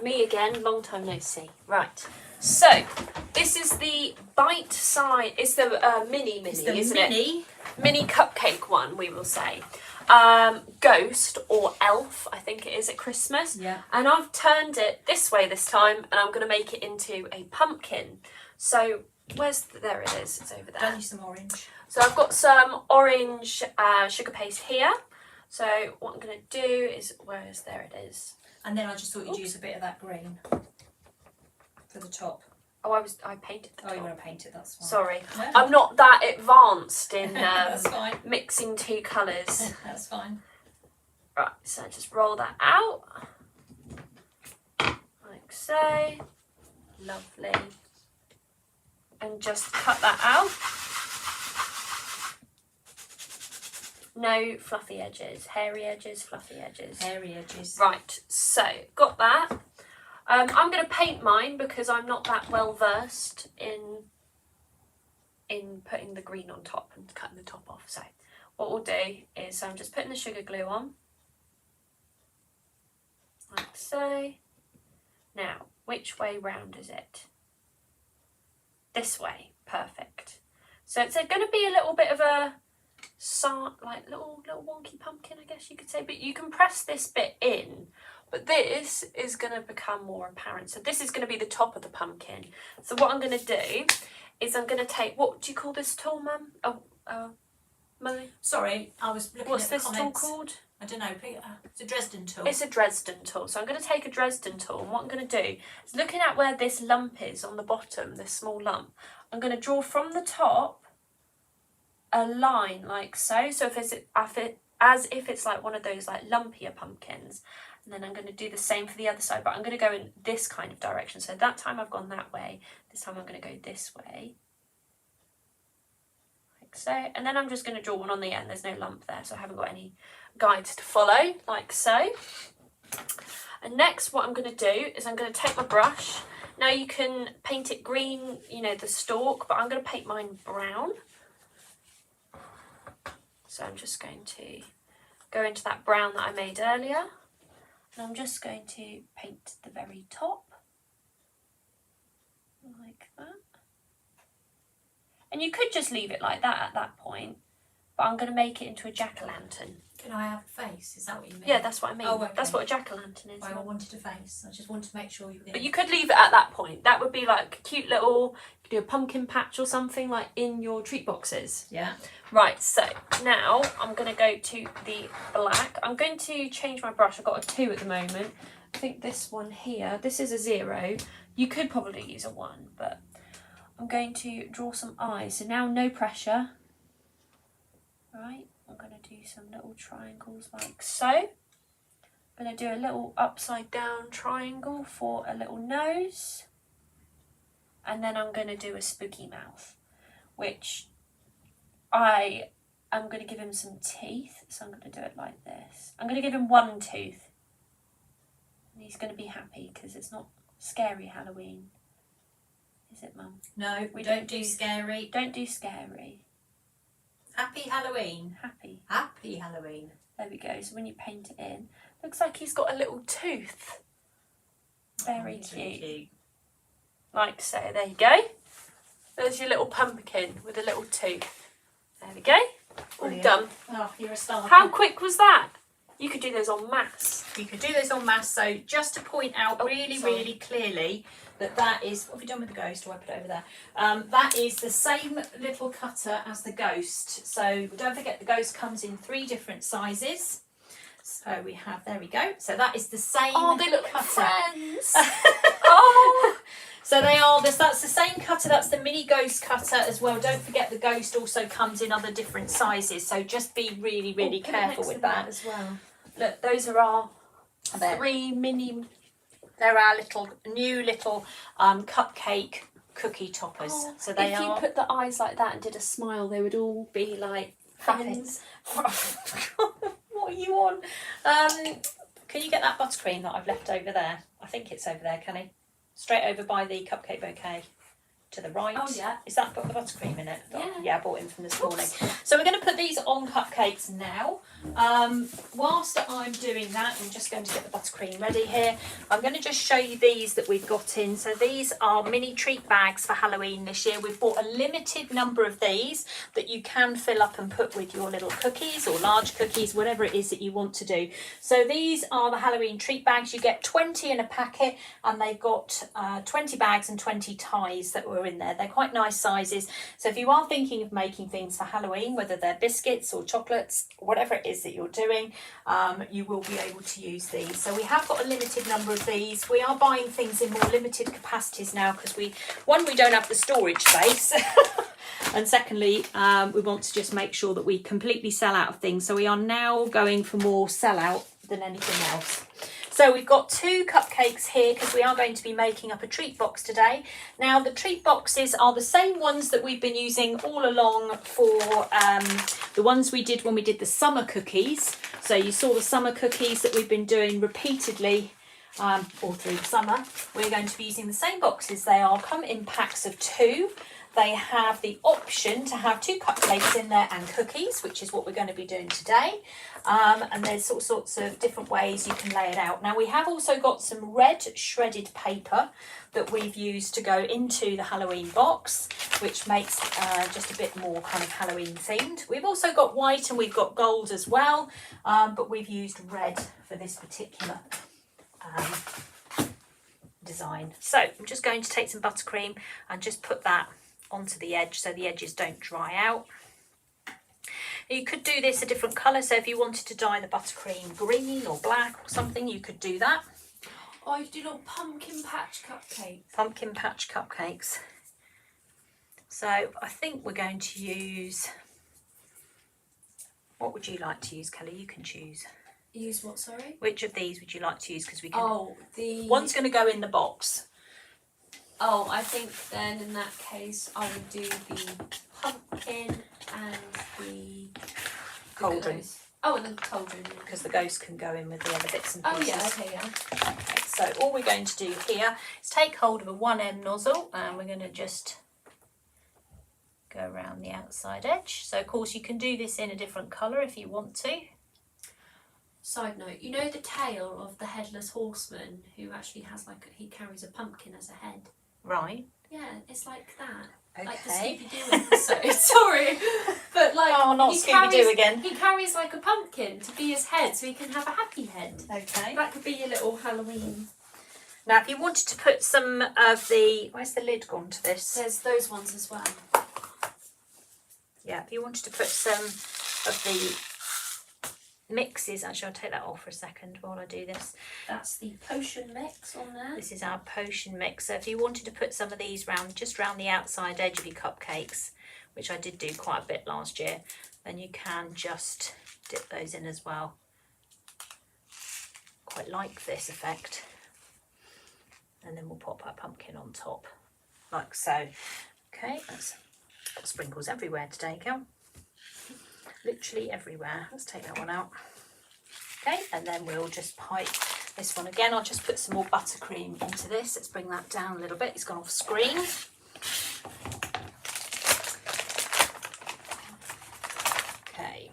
Me again, long time no see. Right. So, this is the bite size, it's the mini, isn't it? Mini cupcake one, we will say. Ghost or elf, I think it is at Christmas. Yeah. And I've turned it this way this time, and I'm going to make it into a pumpkin. So, there it is, it's over there. Done you some orange. So I've got some orange sugar paste here. So what I'm going to do is, there it is. And then I just thought you'd use a bit of that green for the top. Oh, I painted the top. Oh, you want to paint it, that's fine. Sorry. No. I'm not that advanced in That's fine. mixing two colours. That's fine. Right, so just roll that out. like so. Lovely. And just cut that out. No fluffy edges, hairy edges, fluffy edges. Hairy edges. Right, so got that. I'm going to paint mine because I'm not that well versed in putting the green on top and cutting the top off. So what we'll do is I'm just putting the sugar glue on, like so. Now, which way round is it? This way, perfect. So it's going to be a little bit of a like little wonky pumpkin, I guess you could say, but you can press this bit in, but this is going to become more apparent. So this is going to be the top of the pumpkin. So what I'm going to do is I'm going to take, what do you call this tool, Mum? Molly? Sorry, I was looking What's at the this comments. tool called? I don't know, it's a Dresden tool. It's a Dresden tool. So I'm going to take a Dresden tool, and what I'm going to do is, looking at where this lump is on the bottom, this small lump, I'm going to draw from the top a line like so. So as if it's like one of those like lumpier pumpkins. And then I'm going to do the same for the other side, but I'm going to go in this kind of direction. So that time I've gone that way. This time I'm going to go this way. Like so. And then I'm just going to draw one on the end. There's no lump there, so I haven't got any guides to follow, like so. And next what I'm going to do is I'm going to take my brush. Now you can paint it green, you know, the stalk, but I'm going to paint mine brown. So I'm just going to go into that brown that I made earlier. And I'm just going to paint the very top. Like that. And you could just leave it like that at that point. But I'm going to make it into a jack-o'-lantern. Can I have a face? Is that what you mean? Yeah, that's what I mean. Oh, okay. That's what a jack-o'-lantern is. Well, I wanted a face. I just wanted to make sure you did. But you could leave it at that point. That would be like a cute little, you could do a pumpkin patch or something like in your treat boxes. Yeah. Right, so now I'm going to go to the black. I'm going to change my brush. I've got a 2 at the moment. I think this one here, this is a 0. You could probably use a 1, but I'm going to draw some eyes. So now no pressure. Right, I'm going to do some little triangles like so. I'm going to do a little upside down triangle for a little nose. And then I'm going to do a spooky mouth, which I am going to give him some teeth. So I'm going to do it like this. I'm going to give him 1 tooth. And he's going to be happy because it's not scary Halloween. Is it, Mum? No, we don't do scary. Don't do scary. Happy Halloween. Happy. Happy Halloween. There we go. So when you paint it in, looks like he's got a little tooth. Very cute. Like so. There you go. There's your little pumpkin with a little tooth. There we go. All done. Oh, you're a star. How quick was that? You could do those en masse. You could do those en masse. So just to point out really clearly that is, what have you done with the ghost? Or I put it over there. That is the same little cutter as the ghost. So don't forget the ghost comes in 3 different sizes. So we have, there we go. So that is the same Oh, they look cutter. like friends. Oh. So they are, that's the same cutter, that's the mini ghost cutter as well. Don't forget the ghost also comes in other different sizes. So just be really careful with that as well. Look, those are our there. 3 mini. They're our new little cupcake cookie toppers. Oh, so they if are. you put the eyes like that and did a smile, they would all be like friends. What are you on? Can you get that buttercream that I've left over there? I think it's over there, Kenny. Straight over by the cupcake bouquet. To the right. Oh, yeah. Is that got the buttercream in it? Yeah. I bought in from this morning. So we're going to put these on cupcakes now. Whilst I'm doing that, I'm just going to get the buttercream ready here. I'm going to just show you these that we've got in. So these are mini treat bags for Halloween this year. We've bought a limited number of these that you can fill up and put with your little cookies or large cookies, whatever it is that you want to do. So these are the Halloween treat bags. You get 20 in a packet, and they've got 20 bags and 20 ties that were in there. They're quite nice sizes. So if you are thinking of making things for Halloween, whether they're biscuits or chocolates, whatever it is that you're doing, you will be able to use these. So we have got a limited number of these. We are buying things in more limited capacities now because we don't have the storage space. And secondly, we want to just make sure that we completely sell out of things. So we are now going for more sell out than anything else. So we've got 2 cupcakes here because we are going to be making up a treat box today. Now the treat boxes are the same ones that we've been using all along for the ones we did when we did the summer cookies. So you saw the summer cookies that we've been doing repeatedly all through the summer. We're going to be using the same boxes. They are come in packs of 2. They have the option to have 2 cupcakes in there and cookies, which is what we're going to be doing today. And there's all sorts of different ways you can lay it out. Now we have also got some red shredded paper that we've used to go into the Halloween box, which makes just a bit more kind of Halloween themed. We've also got white and we've got gold as well, but we've used red for this particular design. So I'm just going to take some buttercream and just put that onto the edge so the edges don't dry out. You could do this a different colour, so if you wanted to dye the buttercream green or black or something, you could do that. Oh, you do little pumpkin patch cupcakes. Pumpkin patch cupcakes. So I think we're going to use, what would you like to use, Kelly? You can choose. Use what, sorry? Which of these would you like to use? Because we can. Oh, the one's going to go in the box. Oh, I think then in that case I would do the pumpkin and the Cauldron. Oh, and the cauldron. Because the ghost can go in with the other bits and Oh pieces. yeah, okay, yeah. Okay, so all we're going to do here is take hold of a 1M nozzle and we're going to just go around the outside edge. So of course you can do this in a different colour if you want to. Side note, you know the tale of the headless horseman who actually has he carries a pumpkin as a head? Right. Yeah, it's like that. Okay. Like the Scooby-Doo episode. Sorry. But Oh, not Scooby-Doo again. He carries like a pumpkin to be his head so he can have a happy head. Okay. That could be your little Halloween. Now if you wanted to put some of the, where's the lid gone to this? There's those ones as well. Yeah, if you wanted to put some of the mixes, actually I'll take that off for a second while I do this. That's the potion mix on there. This is our potion mix. So if you wanted to put some of these just round the outside edge of your cupcakes, which I did do quite a bit last year, then you can just dip those in as well. Quite like this effect. And then we'll pop our pumpkin on top, like so. Okay, that's got sprinkles everywhere today, Kel. Literally everywhere. Let's take that one out. Okay, and then we'll just pipe this one again. I'll just put some more buttercream into this. Let's bring that down a little bit. It's gone off screen. Okay.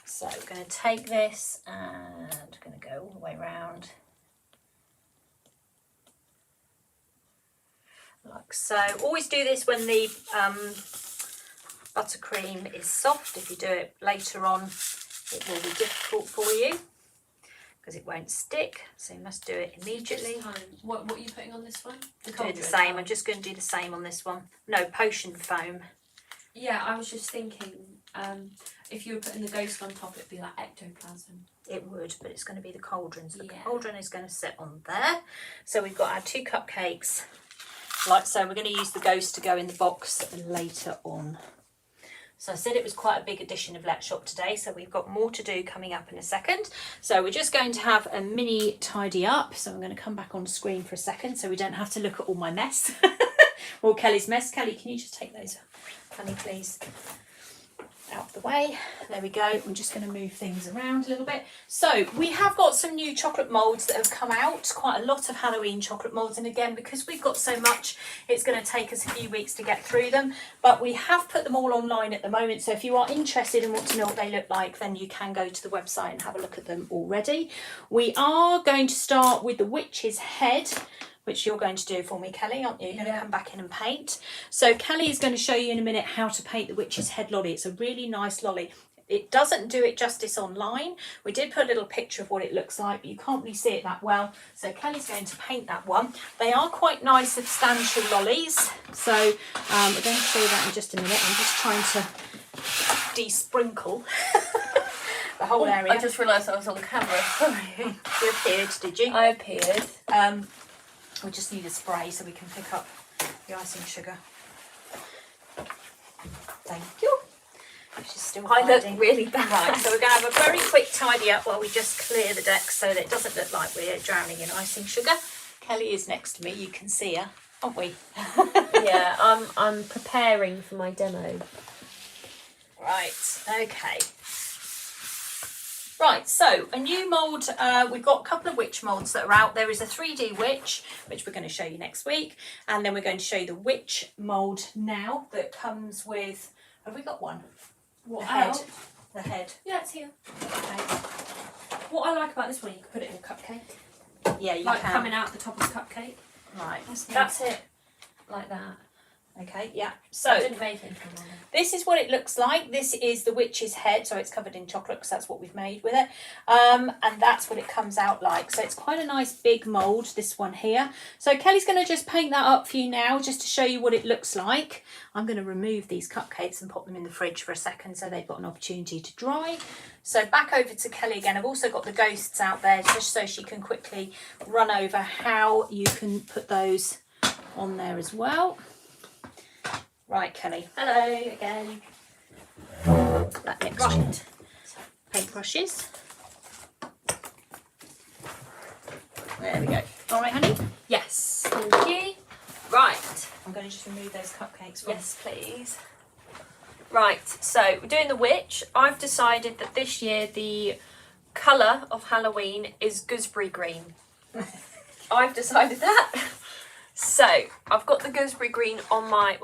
So we're going to take this and we're going to go all the way around. Like so. Always do this when the buttercream is soft. If you do it later on, it will be difficult for you because it won't stick. So you must do it immediately. What are you putting on this one? Do the same. I'm just going to do the same on this one. No, potion foam. Yeah, I was just thinking, if you were putting the ghost on top, it'd be like ectoplasm. It would, but it's going to be the cauldron. So the Yeah. cauldron is going to sit on there. So we've got our 2 cupcakes. Like so, we're going to use the ghost to go in the box later on. So I said it was quite a big edition of Let's Shop today, so we've got more to do coming up in a second. So we're just going to have a mini tidy up. So I'm going to come back on screen for a second so we don't have to look at all my mess. Or Kelly's mess. Kelly, can you just take those, honey, please, out of the way? There we go. I'm just going to move things around a little bit. So we have got some new chocolate moulds that have come out, quite a lot of Halloween chocolate moulds, and again because we've got so much it's going to take us a few weeks to get through them, but we have put them all online at the moment, so if you are interested and want to know what they look like, then you can go to the website and have a look at them already. We are going to start with the witch's head, which you're going to do for me, Kelly, aren't you? You're going to come back in and paint. So Kelly is going to show you in a minute how to paint the witch's head lolly. It's a really nice lolly. It doesn't do it justice online. We did put a little picture of what it looks like, but you can't really see it that well. So Kelly's going to paint that one. They are quite nice, substantial lollies. So we're going to show you that in just a minute. I'm just trying to de-sprinkle the whole area. I just realised I was on camera. You appeared, did you? I appeared. We just need a spray so we can pick up the icing sugar. Thank you. She's still I look hiding. really bad. Right, so we're going to have a very quick tidy up while we just clear the deck so that it doesn't look like we're drowning in icing sugar. Kelly is next to me, you can see her, aren't we? Yeah, I'm preparing for my demo. Right, okay. Right, so a new mould, we've got a couple of witch moulds that are out. There is a 3D witch, which we're going to show you next week. And then we're going to show you the witch mould now that comes with, have we got one? What, the head. out? The head. Yeah, it's here. Okay. What I like about this one, you can put it in a cupcake. Yeah, you like can. coming out the top of the cupcake. Right. That's it. Like that. Okay, yeah. I So didn't make anything on it. this is what it looks like. This is the witch's head, so it's covered in chocolate because that's what we've made with it. And that's what it comes out like. So it's quite a nice big mould, this one here. So Kelly's going to just paint that up for you now, just to show you what it looks like. I'm going to remove these cupcakes and pop them in the fridge for a second so they've got an opportunity to dry. So back over to Kelly again. I've also got the ghosts out there just so she can quickly run over how you can put those on there as well. Right, Kelly. Hello again. That next right. Paintbrushes. There we go. All right, honey. Yes, thank you. Right. I'm going to just remove those cupcakes. From Yes, please. Right, so we're doing the witch. I've decided that this year the colour of Halloween is gooseberry green. I've decided that. So I've got the gooseberry green on my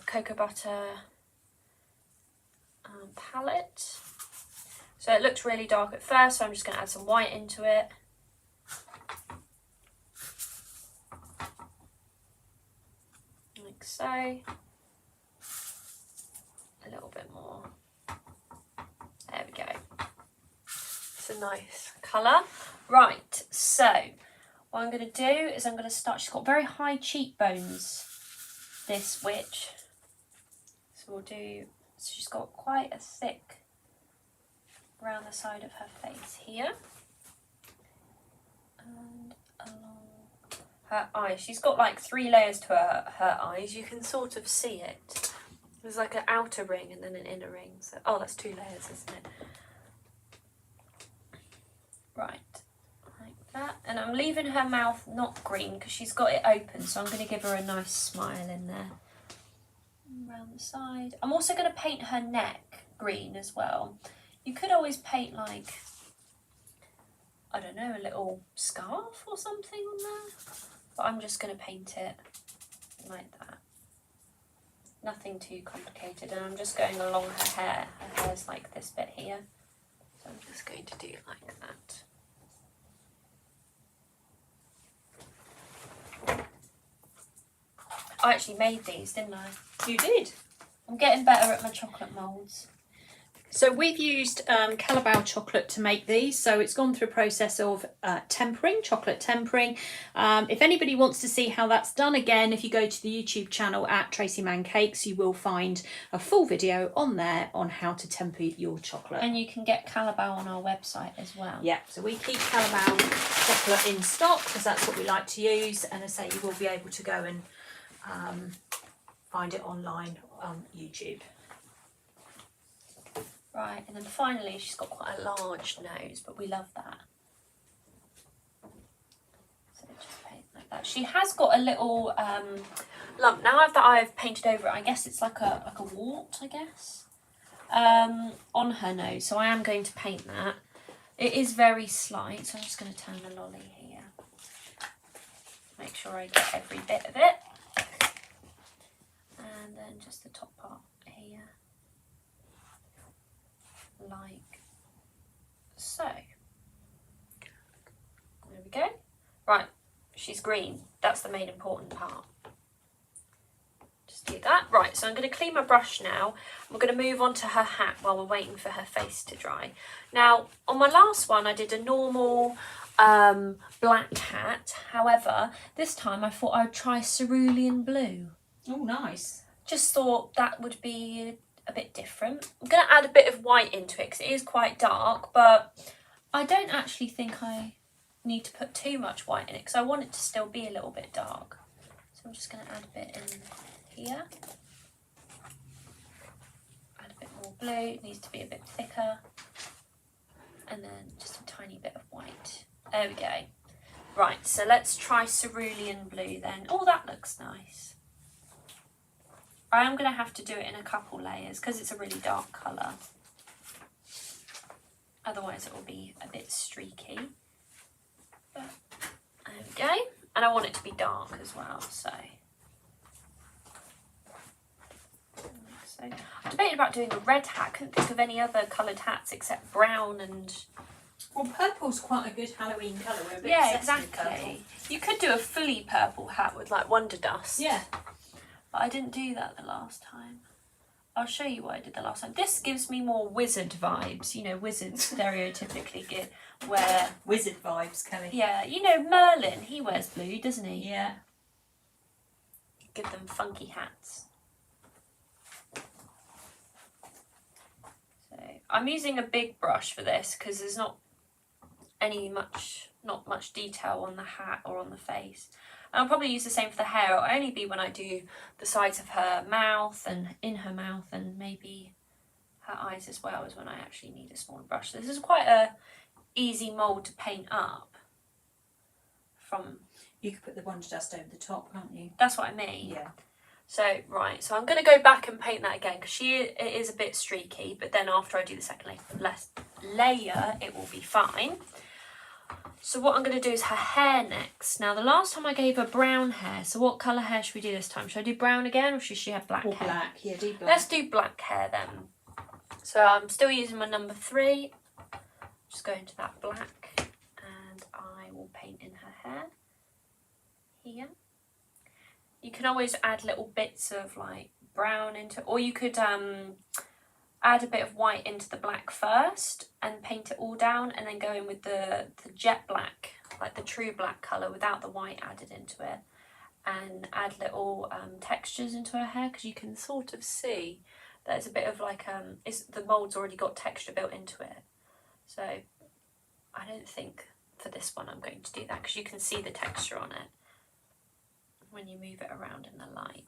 cocoa butter palette. So it looks really dark at first, so I'm just going to add some white into it. Like so. A little bit more. There we go. It's a nice colour. Right, so what I'm going to do is I'm going to start, she's got very high cheekbones, this witch. So we'll do, so she's got quite a thick around the side of her face here. And along her eyes. She's got like 3 layers to her eyes. You can sort of see it. There's like an outer ring and then an inner ring. So, oh, that's 2 layers, isn't it? Right. That, and I'm leaving her mouth not green because she's got it open, so I'm going to give her a nice smile in there around the side. I'm also going to paint her neck green as well. You could always paint like, I don't know, a little scarf or something on there, but I'm just going to paint it like that. Nothing too complicated, and I'm just going along her hair. Her hair's like this bit here, so I'm just going to do it like that. I actually made these, didn't I? You did. I'm getting better at my chocolate moulds. So we've used Calabao chocolate to make these. So it's gone through a process of tempering, chocolate tempering. If anybody wants to see how that's done, again, if you go to the YouTube channel at Tracy Mann Cakes, you will find a full video on there on how to temper your chocolate. And you can get Calabao on our website as well. Yeah, so we keep Calabao chocolate in stock because that's what we like to use. And as I say, you will be able to go and find it online on YouTube. Right, and then finally she's got quite a large nose, but we love that. So just paint like that. She has got a little lump. Now that I've painted over it, I guess it's like a wart, I guess, on her nose. So I am going to paint that. It is very slight, so I'm just going to turn the lolly here. Make sure I get every bit of it. And then just the top part here. Like so. There we go. Right, she's green. That's the main important part. Just do that. Right, so I'm going to clean my brush now. We're going to move on to her hat while we're waiting for her face to dry. Now, on my last one, I did a normal black hat. However, this time I thought I'd try cerulean blue. Oh, nice. Just thought that would be a bit different. I'm going to add a bit of white into it because it is quite dark, but I don't actually think I need to put too much white in it because I want it to still be a little bit dark. So I'm just going to add a bit in here. blue. It needs to be a bit thicker. And then just a tiny bit of white. There we go. Right, so let's try cerulean blue then. Oh, that looks nice. I am going to have to do it in a couple layers because it's a really dark colour. Otherwise it will be a bit streaky. But there we go. And I want it to be dark as well, so. I debated about doing a red hat. I couldn't think of any other coloured hats except brown and... Well, purple's quite a good Halloween colour. We're a bit Yeah, obsessed with purple. exactly. You could do a fully purple hat with like Wonder Dust. Yeah. But I didn't do that the last time. I'll show you what I did the last time. This gives me more wizard vibes. You know, wizards stereotypically wear... Wizard vibes, Kelly. Yeah, you know, Merlin, he wears blue, doesn't he? Yeah. Give them funky hats. So I'm using a big brush for this because there's not much detail on the hat or on the face. And I'll probably use the same for the hair. It'll only be when I do the sides of her mouth and in her mouth and maybe her eyes as well, as when I actually need a smaller brush. This is quite a easy mould to paint up from. You could put the Wonder Dust over the top, can't you? That's what I mean. Yeah. So, right, so I'm going to go back and paint that again because it is a bit streaky, but then after I do the second layer, it will be fine. So what I'm going to do is her hair next. Now, the last time I gave her brown hair, so what colour hair should we do this time? Should I do brown again or should she have black Or hair? black, yeah, do black. Let's do black hair then. So I'm still using my number 3. Just go into that black and I will paint in her hair here. You can always add little bits of like brown into, or you could add a bit of white into the black first and paint it all down and then go in with the jet black, like the true black colour without the white added into it, and add little textures into her hair because you can sort of see there's a bit of like, the mould's already got texture built into it. So I don't think for this one I'm going to do that because you can see the texture on it when you move it around in the light.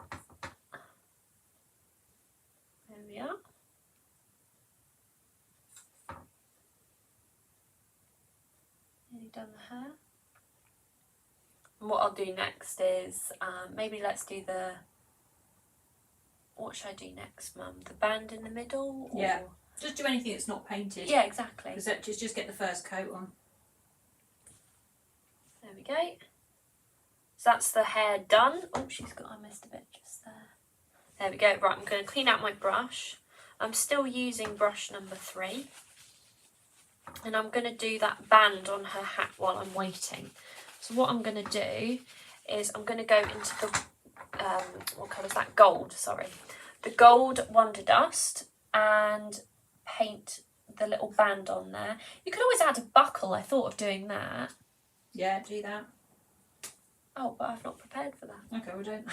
There we are. Nearly done the hair. And what I'll do next is, maybe let's do the, what should I do next, Mum? The band in the middle? Or... Yeah, just do anything that's not painted. Yeah, exactly. Just get the first coat on. There we go. So that's the hair done. Oh, I missed a bit just there. There we go. Right, I'm going to clean out my brush. I'm still using brush number 3. And I'm going to do that band on her hat while I'm waiting. So what I'm going to do is I'm going to go into the, what colour is that? Gold, sorry. The gold Wonder Dust and paint the little band on there. You could always add a buckle. I thought of doing that. Yeah, do that. Oh, but I've not prepared for that. Okay, well don't.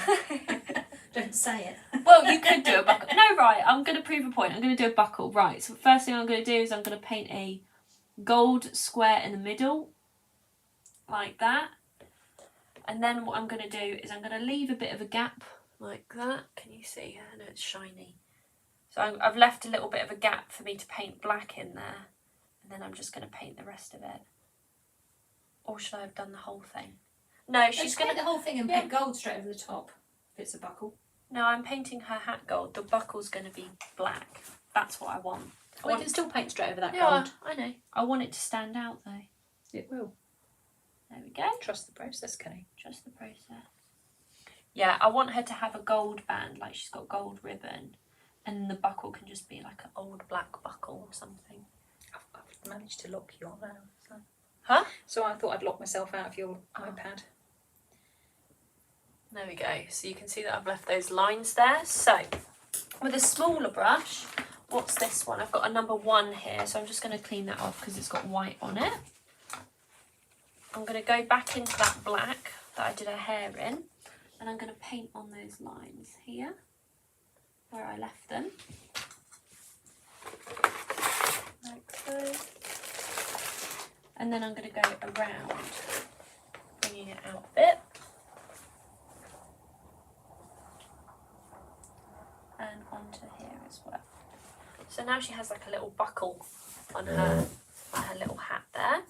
Don't say it. Well, you could do a buckle. No, right, I'm going to prove a point. I'm going to do a buckle. Right, so the first thing I'm going to do is I'm going to paint a gold square in the middle, like that. And then what I'm going to do is I'm going to leave a bit of a gap, like that. Can you see? I know it's shiny. So I've left a little bit of a gap for me to paint black in there. And then I'm just going to paint the rest of it. Or should I have done the whole thing? No, she's going to... paint the whole thing and paint gold straight over the top, if it's a buckle. No, I'm painting her hat gold. The buckle's going to be black. That's what I want. We can still paint straight over that Yeah, gold. I know. I want it to stand out though. It will. There we go. Trust the process, Kenny. Trust the process. Yeah, I want her to have a gold band, like she's got gold ribbon. And the buckle can just be like an old black buckle or something. I've managed to lock you on now. So. Huh? So I thought I'd lock myself out of your iPad. There we go. So you can see that I've left those lines there. So with a smaller brush, what's this one? I've got a number 1 here, so I'm just going to clean that off because it's got white on it. I'm going to go back into that black that I did her hair in, and I'm going to paint on those lines here where I left them, like so. And then I'm going to go around, bringing it out a bit. And onto here as well. So now she has like a little buckle on her, like her little hat there.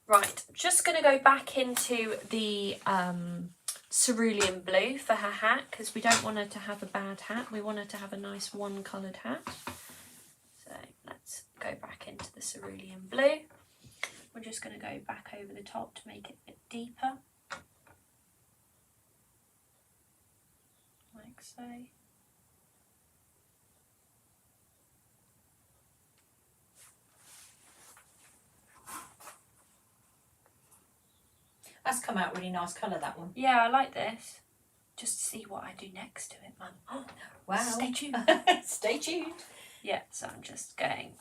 Right, just going to go back into the cerulean blue for her hat, because we don't want her to have a bad hat. We want her to have a nice one coloured hat. So let's go back into the cerulean blue. We're just going to go back over the top to make it a bit deeper. Like so. That's come out really nice colour, that one. Yeah, I like this. Just to see what I do next to it, Mum. Oh, wow. Stay tuned. Stay tuned. Yeah, so I'm just going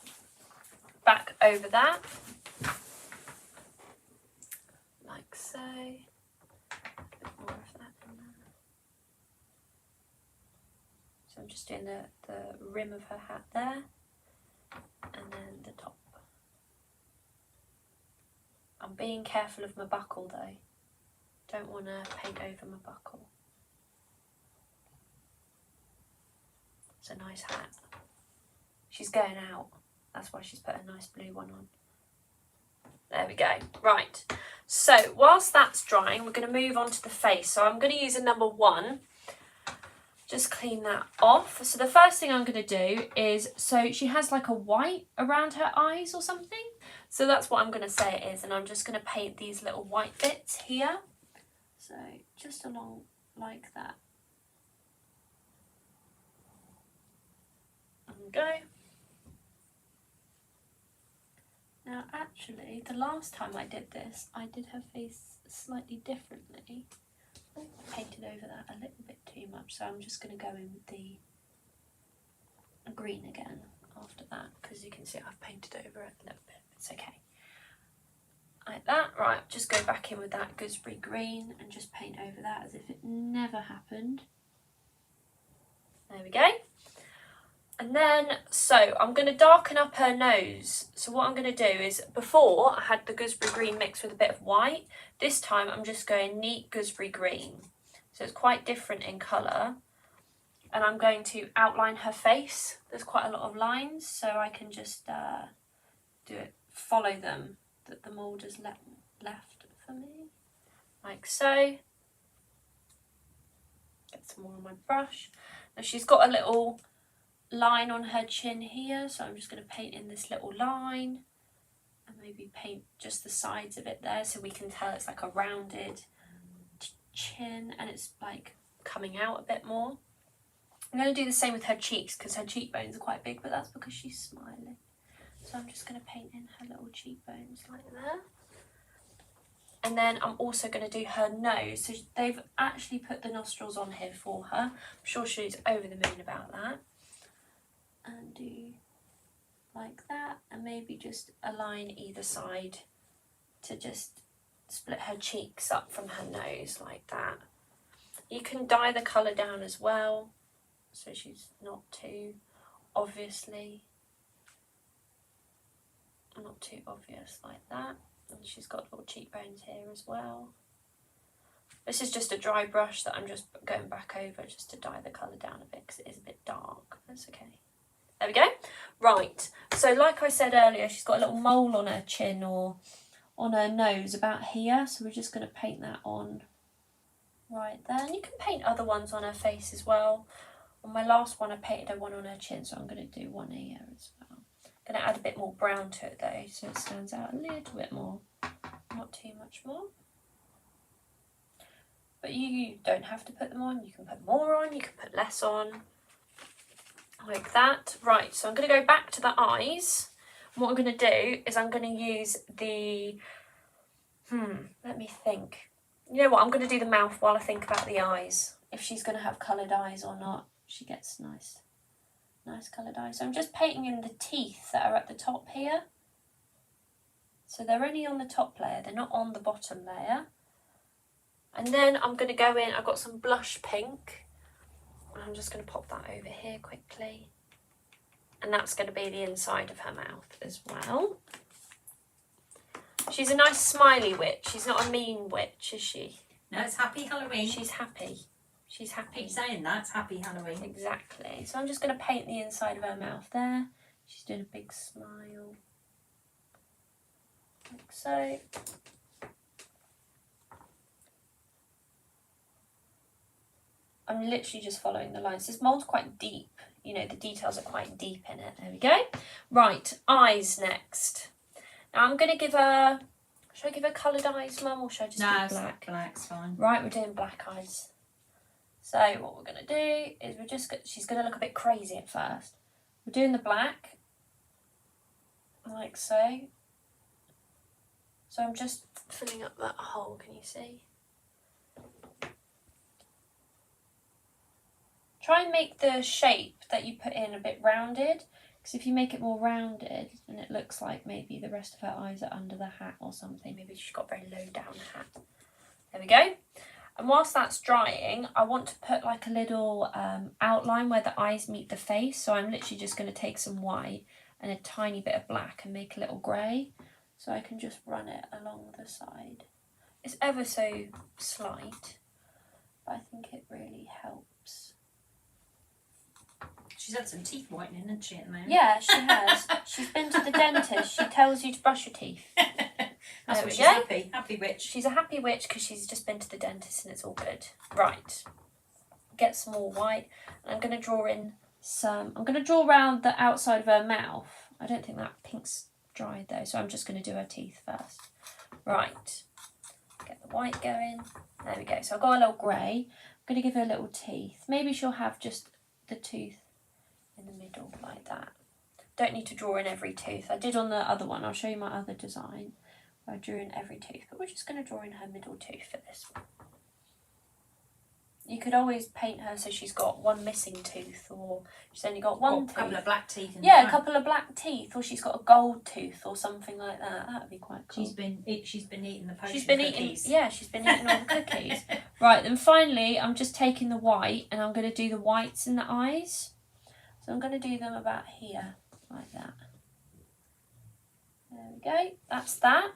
back over that. Like so. A bit more of that in there. So I'm just doing the rim of her hat there. And then the top. I'm being careful of my buckle though. Don't want to paint over my buckle. It's a nice hat. She's going out. That's why she's put a nice blue one on. There we go. Right. So whilst that's drying, we're going to move on to the face. So I'm going to use a number 1. Just clean that off. So the first thing I'm going to do is, so she has like a white around her eyes or something. So that's what I'm going to say it is. And I'm just going to paint these little white bits here. So just along like that. There we go. Now actually, the last time I did this, I did her face slightly differently. I painted over that a little bit too much, so I'm just going to go in with the green again after that, because you can see I've painted over it a little bit. It's okay. Like that. Right, just go back in with that gooseberry green and just paint over that as if it never happened. There we go. And then, so I'm going to darken up her nose. So what I'm going to do is, before I had the gooseberry green mixed with a bit of white. This time I'm just going neat gooseberry green. So it's quite different in colour. And I'm going to outline her face. There's quite a lot of lines, so I can just do it, follow them that the mould has left for me. Like so. Get some more on my brush. Now she's got a little line on her chin here, so I'm just going to paint in this little line and maybe paint just the sides of it there so we can tell it's like a rounded chin and it's like coming out a bit more. I'm going to do the same with her cheeks because her cheekbones are quite big, but that's because she's smiling. So I'm just going to paint in her little cheekbones like there. And then I'm also going to do her nose. So they've actually put the nostrils on here for her. I'm sure she's over the moon about that. And do like that, and maybe just align either side to just split her cheeks up from her nose like that. You can dye the colour down as well, so she's not too not too obvious like that. And she's got little cheekbones here as well. This is just a dry brush that I'm just going back over just to dye the colour down a bit because it is a bit dark. That's okay. There we go. Right, so like I said earlier, she's got a little mole on her chin or on her nose about here. So we're just going to paint that on right there. And you can paint other ones on her face as well. On my last one, I painted one on her chin, so I'm going to do one here as well. I'm going to add a bit more brown to it though, so it stands out a little bit more. Not too much more. But you don't have to put them on. You can put more on, you can put less on. Like that. Right, so I'm going to go back to the eyes. And what I'm going to do is I'm going to use the, let me think. You know what, I'm going to do the mouth while I think about the eyes. If she's going to have coloured eyes or not. She gets nice coloured eyes. So I'm just painting in the teeth that are at the top here. So they're only on the top layer, they're not on the bottom layer. And then I'm going to go in, I've got some blush pink. I'm just going to pop that over here quickly. And that's going to be the inside of her mouth as well. She's a nice smiley witch. She's not a mean witch, is she? No, it's happy Halloween. She's happy. She's happy. Keep saying that, it's happy Halloween. Exactly. So I'm just going to paint the inside of her mouth there. She's doing a big smile. Like so. I'm literally just following the lines. This mould's quite deep. You know, the details are quite deep in it. There we go. Right, eyes next. Now I'm going to give her... Should I give her coloured eyes, Mum, or should I just do black? Black's fine. Right, we're doing black eyes. So what we're going to do is she's going to look a bit crazy at first. We're doing the black. Like so. So I'm just filling up that hole, can you see? Try and make the shape that you put in a bit rounded, because if you make it more rounded, then it looks like maybe the rest of her eyes are under the hat or something. Maybe she's got a very low down hat. There we go. And whilst that's drying, I want to put like a little outline where the eyes meet the face. So I'm literally just going to take some white and a tiny bit of black and make a little grey. So I can just run it along the side. It's ever so slight, but I think it really helps. She's had some teeth whitening, hasn't she, at the moment? Yeah, she has. She's been to the dentist. She tells you to brush your teeth. That's why she's happy. Happy witch. She's a happy witch because she's just been to the dentist and it's all good. Right. Get some more white. And I'm going to draw in some... I'm going to draw around the outside of her mouth. I don't think that pink's dried though, so I'm just going to do her teeth first. Right. Get the white going. There we go. So I've got a little grey. I'm going to give her little teeth. Maybe she'll have just the tooth in the middle like that. Don't need to draw in every tooth. I did on the other one. I'll show you my other design where I drew in every tooth, but we're just going to draw in her middle tooth for this one. You could always paint her so she's got one missing tooth, or she's only got one tooth. A couple of black teeth. Yeah, a couple of black teeth, or she's got a gold tooth or something like that. That would be quite cool. She's been eating the potion She's been cookies. eating. Yeah, she's been eating all the cookies. Right, then finally, I'm just taking the white and I'm going to do the whites in the eyes. So I'm going to do them about here, like that. There we go. That's that.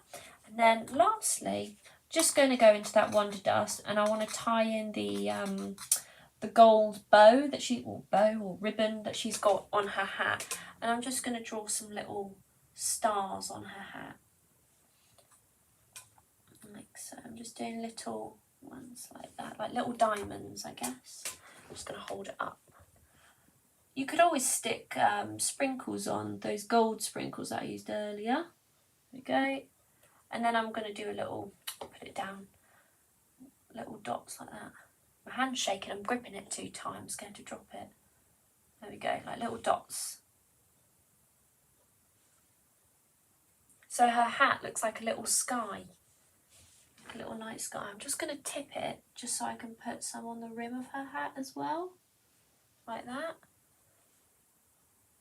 And then lastly, just going to go into that Wonder Dust, and I want to tie in the gold bow that or ribbon that she's got on her hat, and I'm just going to draw some little stars on her hat, like so. I'm just doing little ones like that, like little diamonds, I guess. I'm just going to hold it up. You could always stick sprinkles on, those gold sprinkles that I used earlier. There we go. And then I'm going to do a little, put it down, little dots like that. My hand's shaking, I'm gripping it 2 times, scared to drop it. There we go, like little dots. So her hat looks like a little sky, like a little night sky. I'm just going to tip it, just so I can put some on the rim of her hat as well, like that.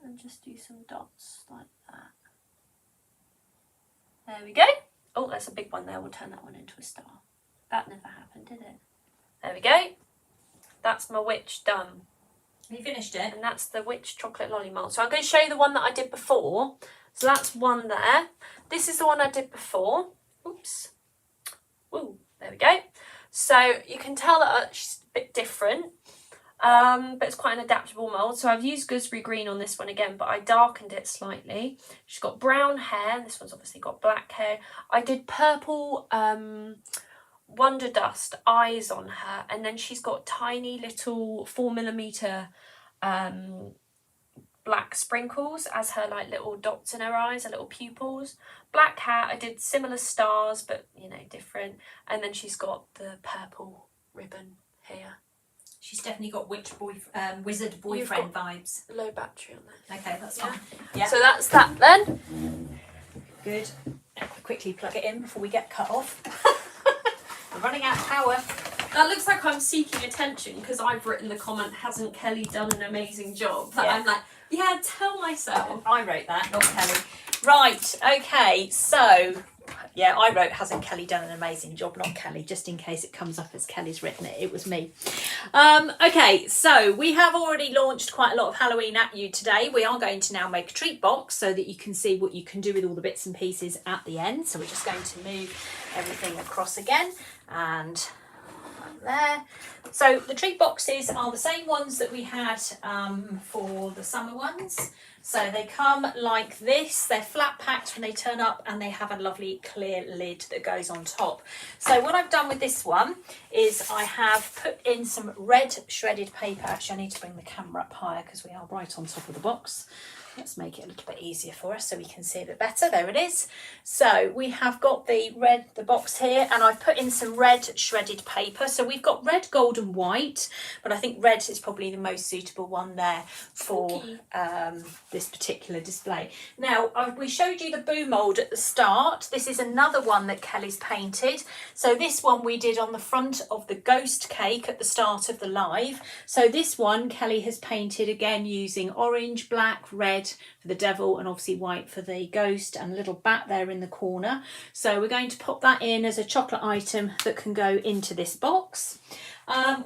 And just do some dots like that. There we go. Oh, there's a big one there. We'll turn that one into a star. That never happened, did it? There we go. That's my witch done. Have you finished it? And that's the witch chocolate lolly mold. So I'm going to show you the one that I did before. So that's one there. This is the one I did before. Oops. Ooh, there we go. So you can tell that she's a bit different. But it's quite an adaptable mould. So I've used gooseberry green on this one again, but I darkened it slightly. She's got brown hair. This one's obviously got black hair. I did purple Wonder Dust eyes on her, and then she's got tiny little 4mm black sprinkles as her like little dots in her eyes, her little pupils. Black hat, I did similar stars, but you know, different. And then she's got the purple ribbon here. She's definitely got wizard boyfriend vibes. Low battery on there. Okay, that's fine. Yeah. So that's that then. Good. Quickly plug it in before we get cut off. We're running out of power. That looks like I'm seeking attention because I've written the comment, hasn't Kelly done an amazing job? But yeah. I'm like, yeah, tell myself. I wrote that, not Kelly. Right, okay, so, yeah, I wrote, hasn't Kelly done an amazing job? Not Kelly, just in case it comes up as Kelly's written it. It was me. Okay, so we have already launched quite a lot of Halloween at you today. We are going to now make a treat box so that you can see what you can do with all the bits and pieces at the end. So we're just going to move everything across again and like there. So the treat boxes are the same ones that we had for the summer ones. So they come like this. They're flat packed when they turn up, and they have a lovely clear lid that goes on top. So what I've done with this one is I have put in some red shredded paper. Actually, I need to bring the camera up higher because we are right on top of the box. Let's make it a little bit easier for us so we can see a bit better. There it is. So we have got the box here, and I've put in some red shredded paper. So we've got red, gold and white, but I think red is probably the most suitable one there for this particular display. Now, we showed you the Boo mould at the start. This is another one that Kelly's painted. So this one we did on the front of the ghost cake at the start of the live. So this one Kelly has painted again using orange, black, red for the devil, and obviously white for the ghost, and a little bat there in the corner. So we're going to pop that in as a chocolate item that can go into this box.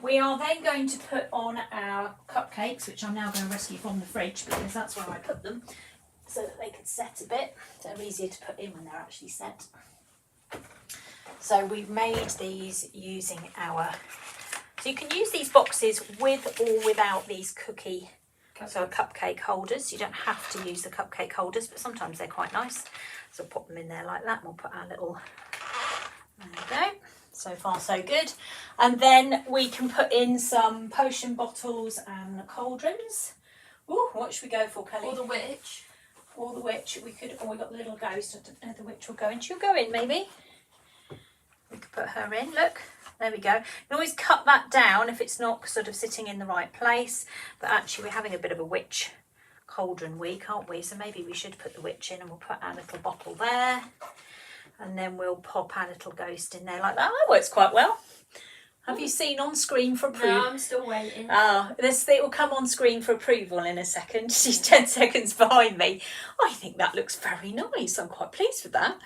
We are then going to put on our cupcakes, which I'm now going to rescue from the fridge because that's where I put them, so that they could set a bit. They're easier to put in when they're actually set. So we've made these using our... So you can use these boxes with or without these cupcake holders. You don't have to use the cupcake holders, but sometimes they're quite nice. So we'll pop them in there like that, and we'll put our little... There we go. So far so good. And then we can put in some potion bottles and cauldrons. Ooh, what should we go for, Kelly? Or the witch. Or the witch. We could... Oh, we got the little ghost. I don't know if the witch will go in. She'll go in, maybe. We could put her in. Look. There we go. You can always cut that down if it's not sort of sitting in the right place. But actually we're having a bit of a witch cauldron week, aren't we? So maybe we should put the witch in, and we'll put our little bottle there. And then we'll pop our little ghost in there like that. That works quite well. Have you seen on screen for approval? No, I'm still waiting. It will come on screen for approval in a second. She's 10 seconds behind me. I think that looks very nice. I'm quite pleased with that.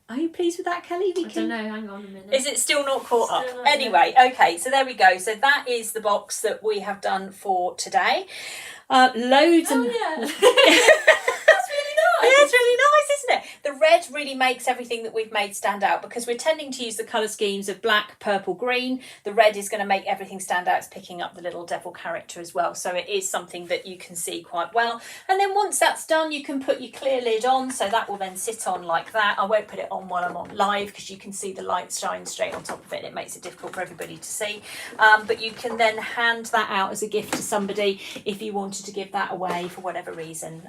Are you pleased with that, Kelly? I don't know, hang on a minute. Is it still not caught up? Not anyway, okay, so there we go. So that is the box that we have done for today. Loads and... yeah. Yeah, it's really nice, isn't it? The red really makes everything that we've made stand out, because we're tending to use the colour schemes of black, purple, green. The red is going to make everything stand out. It's picking up the little devil character as well. So it is something that you can see quite well. And then once that's done, you can put your clear lid on. So that will then sit on like that. I won't put it on while I'm on live because you can see the light shine straight on top of it, and it makes it difficult for everybody to see. But you can then hand that out as a gift to somebody if you wanted to give that away for whatever reason.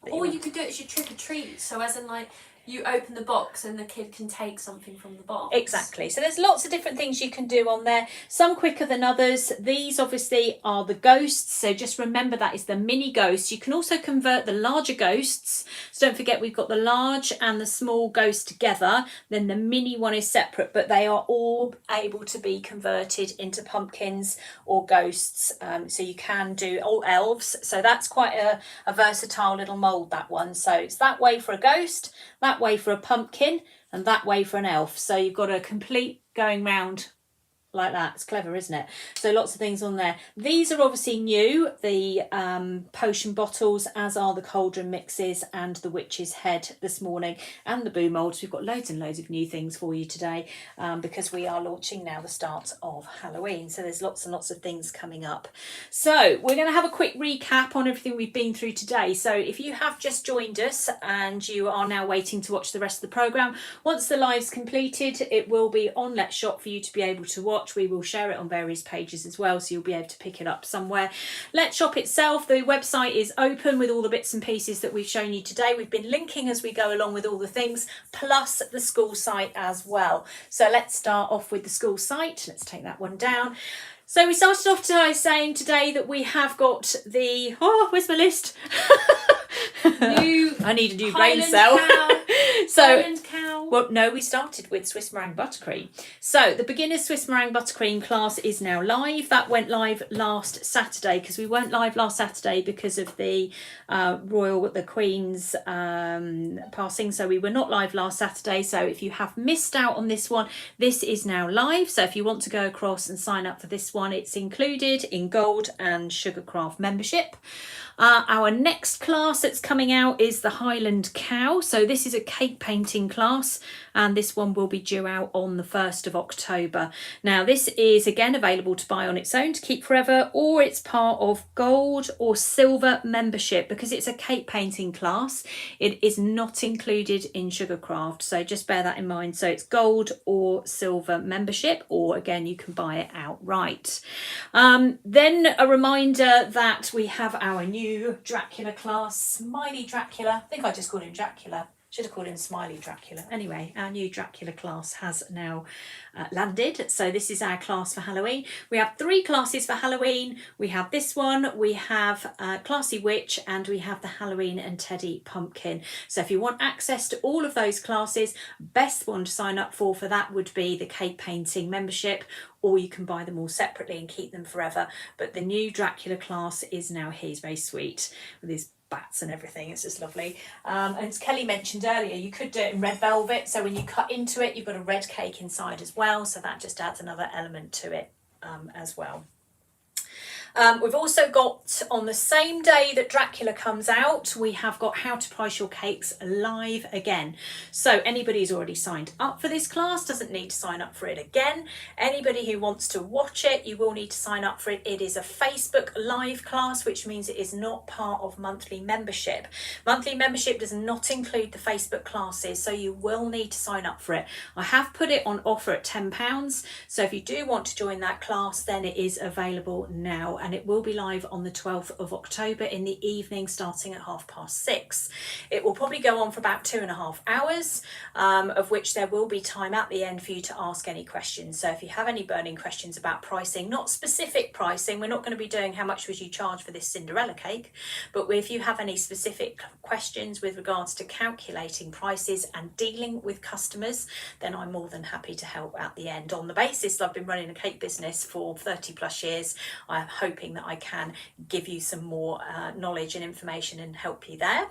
Or you could do it as your trick or treat. So as in, like, you open the box and the kid can take something from the box. Exactly. So there's lots of different things you can do on there. Some quicker than others. These obviously are the ghosts. So just remember that is the mini ghosts. You can also convert the larger ghosts. So don't forget we've got the large and the small ghost together. Then the mini one is separate, but they are all able to be converted into pumpkins or ghosts. So you can do all elves. So that's quite a versatile little mould, that one. So it's that way for a ghost, that way for a pumpkin, and that way for an elf. So you've got a complete going round like that. It's clever, isn't it? So lots of things on there. These are obviously new, the potion bottles, as are the cauldron mixes and the witch's head this morning, and the Boo moulds. We've got loads and loads of new things for you today because we are launching now the start of Halloween. So there's lots and lots of things coming up. So we're going to have a quick recap on everything we've been through today. So if you have just joined us and you are now waiting to watch the rest of the programme, once the live's completed, it will be on Let's Shop for you to be able to watch. We will share it on various pages as well, so you'll be able to pick it up somewhere. Let's Shop itself, the website is open with all the bits and pieces that we've shown you today. We've been linking as we go along with all the things, plus the school site as well. So let's start off with the school site. Let's take that one down. So we started off today saying today that we have got the... Oh, where's my list? I need a new brain cell. Highland Cow. Well, no, we started with Swiss Meringue Buttercream. So the beginner Swiss Meringue Buttercream class is now live. That went live last Saturday because we weren't live last Saturday because of the the Queen's passing. So we were not live last Saturday. So if you have missed out on this one, this is now live. So if you want to go across and sign up for this one, it's included in Gold and Sugarcraft membership. Our next class that's coming out is the Highland Cow. So this is a cake cake painting class, and this one will be due out on the 1st of October. Now this is again available to buy on its own to keep forever, or it's part of gold or silver membership. Because it's a cake painting class, it is not included in Sugarcraft, so just bear that in mind. So it's gold or silver membership, or again you can buy it outright. Then a reminder that we have our new Dracula class, Smiley Dracula. I think I just called him Dracula. Should have called him Smiley Dracula. Anyway, our new Dracula class has now landed. So this is our class for Halloween. We have 3 classes for Halloween. We have this one, we have Classy Witch, and we have the Halloween and Teddy Pumpkin. So if you want access to all of those classes, best one to sign up for that would be the cake painting membership, or you can buy them all separately and keep them forever. But the new Dracula class is now here. He's very sweet with his bats and everything. It's just lovely. And as Kelly mentioned earlier, you could do it in red velvet, so when you cut into it you've got a red cake inside as well, so that just adds another element to it as well. We've also got, on the same day that Dracula comes out, we have got How to Price Your Cakes live again. So anybody who's already signed up for this class doesn't need to sign up for it again. Anybody who wants to watch it, you will need to sign up for it. It is a Facebook live class, which means it is not part of monthly membership. Monthly membership does not include the Facebook classes, so you will need to sign up for it. I have put it on offer at £10, so if you do want to join that class, then it is available now. And it will be live on the 12th of October in the evening, starting at 6:30. It will probably go on for about 2.5 hours, of which there will be time at the end for you to ask any questions. So if you have any burning questions about pricing, not specific pricing, we're not going to be doing how much would you charge for this Cinderella cake, but if you have any specific questions with regards to calculating prices and dealing with customers, then I'm more than happy to help at the end. On the basis that I've been running a cake business for 30 plus years, I'm hoping that I can give you some more knowledge and information and help you there.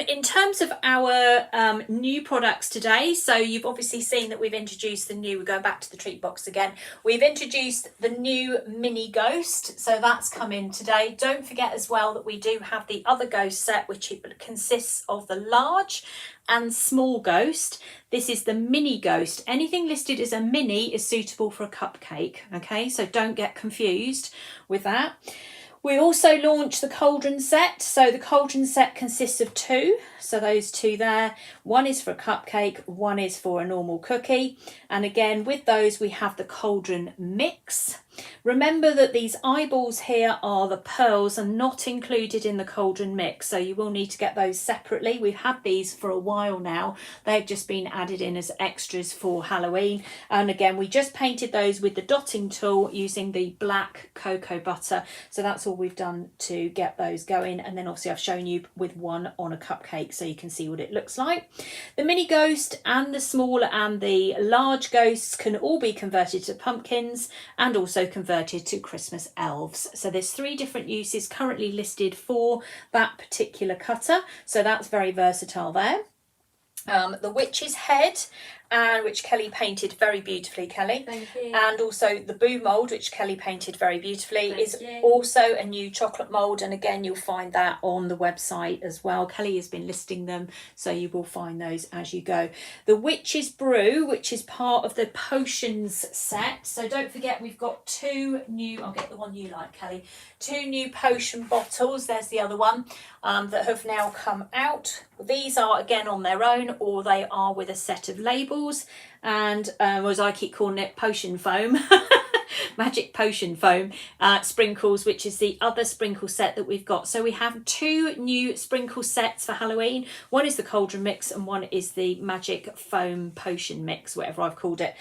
In terms of our new products today, so you've obviously seen that we've introduced the new, we're going back to the treat box again, we've introduced the new mini ghost, so that's come in today. Don't forget as well that we do have the other ghost set, which consists of the large and small ghost. This is the mini ghost. Anything listed as a mini is suitable for a cupcake, okay, so don't get confused with that. We also launched the Cauldron Set. So the Cauldron Set consists of 2. So those 2 there. One is for a cupcake, one is for a normal cookie. And again, with those, we have the Cauldron Mix. Remember that these eyeballs here are the pearls and not included in the Cauldron Mix, so you will need to get those separately. We've had these for a while now. They've just been added in as extras for Halloween, and again we just painted those with the dotting tool using the black cocoa butter, so that's all we've done to get those going. And then obviously I've shown you with one on a cupcake so you can see what it looks like. The mini ghost and the small and the large ghosts can all be converted to pumpkins and also converted to Christmas elves. So there's 3 different uses currently listed for that particular cutter, so that's very versatile there. The witch's head, and which Kelly painted very beautifully, Kelly. Thank you. And also the boo mould, which Kelly painted very beautifully, Thank is you. also a new chocolate mould, and again you'll find that on the website as well. Kelly has been listing them, so you will find those as you go. The witch's brew, which is part of the potions set, so don't forget we've got 2 new, I'll get the one you like, Kelly, 2 new potion bottles, there's the other one, that have now come out. These are again on their own, or they are with a set of labels, and as I keep calling it, potion foam. Magic potion foam sprinkles, which is the other sprinkle set that we've got. So we have 2 new sprinkle sets for Halloween. One is the Cauldron Mix and one is the Magic Foam Potion Mix, whatever I've called it.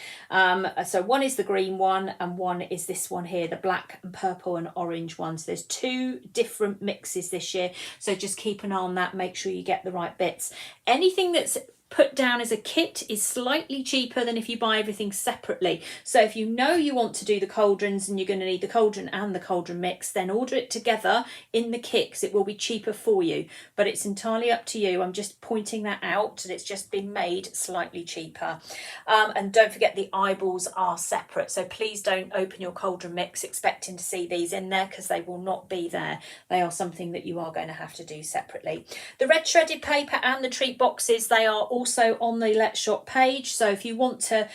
So one is the green one and one is this one here, the black and purple and orange one. So there's 2 different mixes this year, so just keep an eye on that, make sure you get the right bits. Anything that's put down as a kit is slightly cheaper than if you buy everything separately. So if you know you want to do the cauldrons and you're going to need the cauldron and the cauldron mix, then order it together in the kit because it will be cheaper for you. But it's entirely up to you. I'm just pointing that out, that it's just been made slightly cheaper. And don't forget the eyeballs are separate. So please don't open your cauldron mix expecting to see these in there, because they will not be there. They are something that you are going to have to do separately. The red shredded paper and the treat boxes, they are also on the Let's Shop page. So if you want to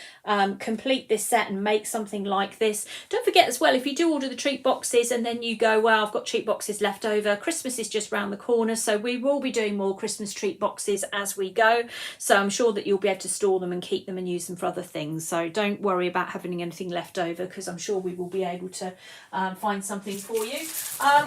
complete this set and make something like this, don't forget as well, if you do order the treat boxes and then you go, well, I've got treat boxes left over, Christmas is just round the corner, so we will be doing more Christmas treat boxes as we go. So I'm sure that you'll be able to store them and keep them and use them for other things. So don't worry about having anything left over, because I'm sure we will be able to find something for you.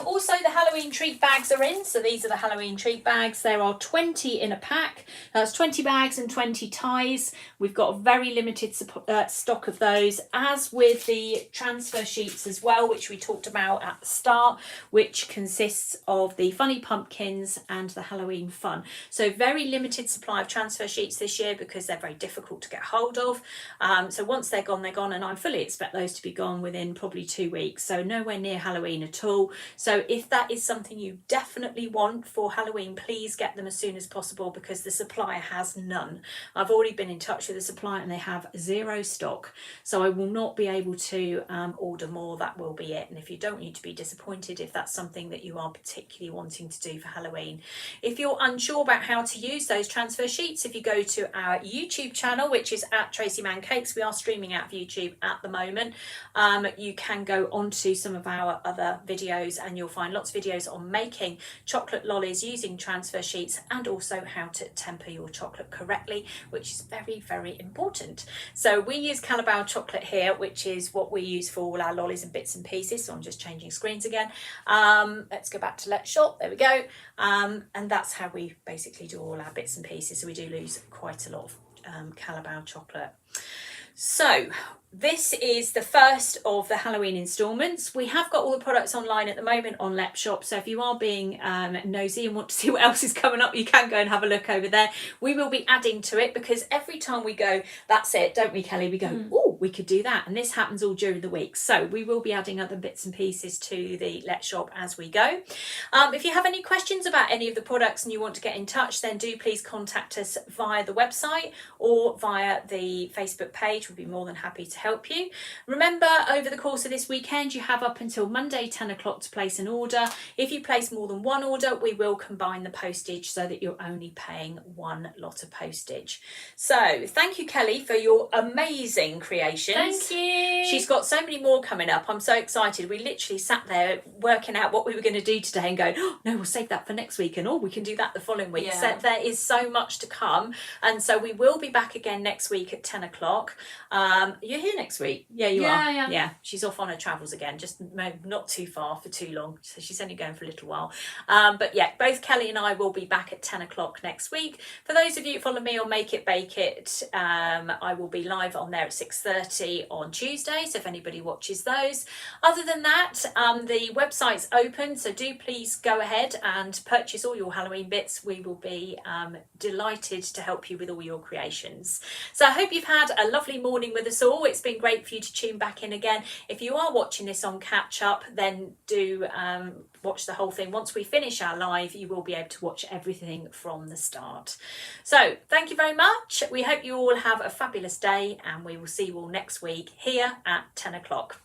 Also, the Halloween treat bags are in. So these are the Halloween treat bags. There are 20 in a pack. That's 20 bags and 20 ties. We've got a very limited stock of those, as with the transfer sheets as well, which we talked about at the start, which consists of the funny pumpkins and the Halloween fun. So very limited supply of transfer sheets this year because they're very difficult to get hold of. So once they're gone, and I fully expect those to be gone within probably 2 weeks. So nowhere near Halloween at all. So if that is something you definitely want for Halloween, please get them as soon as possible, because the supplier has none. I've already been in touch with the supplier and they have zero stock. So I will not be able to order more. That will be it. And if you don't need to be disappointed if that's something that you are particularly wanting to do for Halloween. If you're unsure about how to use those transfer sheets, if you go to our YouTube channel, which is at Tracy Man Cakes, we are streaming out of YouTube at the moment. You can go onto some of our other videos and you'll find lots of videos on making chocolate lollies using transfer sheets, and also how to temper your chocolate correctly, which is very, very important. So we use Calabao chocolate here, which is what we use for all our lollies and bits and pieces. So I'm just changing screens again. Let's go back to Let's Shop. There we go. And that's how we basically do all our bits and pieces. So we do lose quite a lot of Calabao chocolate. So this is the first of the Halloween instalments. We have got all the products online at the moment on Let's Shop, so if you are being nosy and want to see what else is coming up, you can go and have a look over there. We will be adding to it, because every time we go, that's it, don't we, Kelly? We go, oh, we could do that, and this happens all during the week. So we will be adding other bits and pieces to the Let's Shop as we go. If you have any questions about any of the products and you want to get in touch, then do please contact us via the website or via the Facebook page. We'd be more than happy to help you. Remember, over the course of this weekend, you have up until Monday 10 o'clock to place an order. If you place more than one order, we will combine the postage so that you're only paying one lot of postage. So thank you, Kelly, for your amazing creations. Thank you. She's got so many more coming up. I'm so excited. We literally sat there working out what we were going to do today and going, oh, no, we'll save that for next week, and oh, we can do that the following week. Yeah. So there is so much to come, and so we will be back again next week at 10 o'clock. You're here next week? Yeah, you are. Yeah, she's off on her travels again, just not too far for too long, so she's only going for a little while. But yeah, both Kelly and I will be back at 10 o'clock next week. For those of you who follow me on Make It Bake It, I will be live on there at 6:30 on Tuesday, so if anybody watches those. Other than that, the website's open, so do please go ahead and purchase all your Halloween bits. We will be delighted to help you with all your creations. So I hope you've had a lovely morning with us all. It's been great for you to tune back in again. If you are watching this on catch up, then do watch the whole thing. Once we finish our live, you will be able to watch everything from the start. So thank you very much. We hope you all have a fabulous day, and we will see you all next week here at 10 o'clock.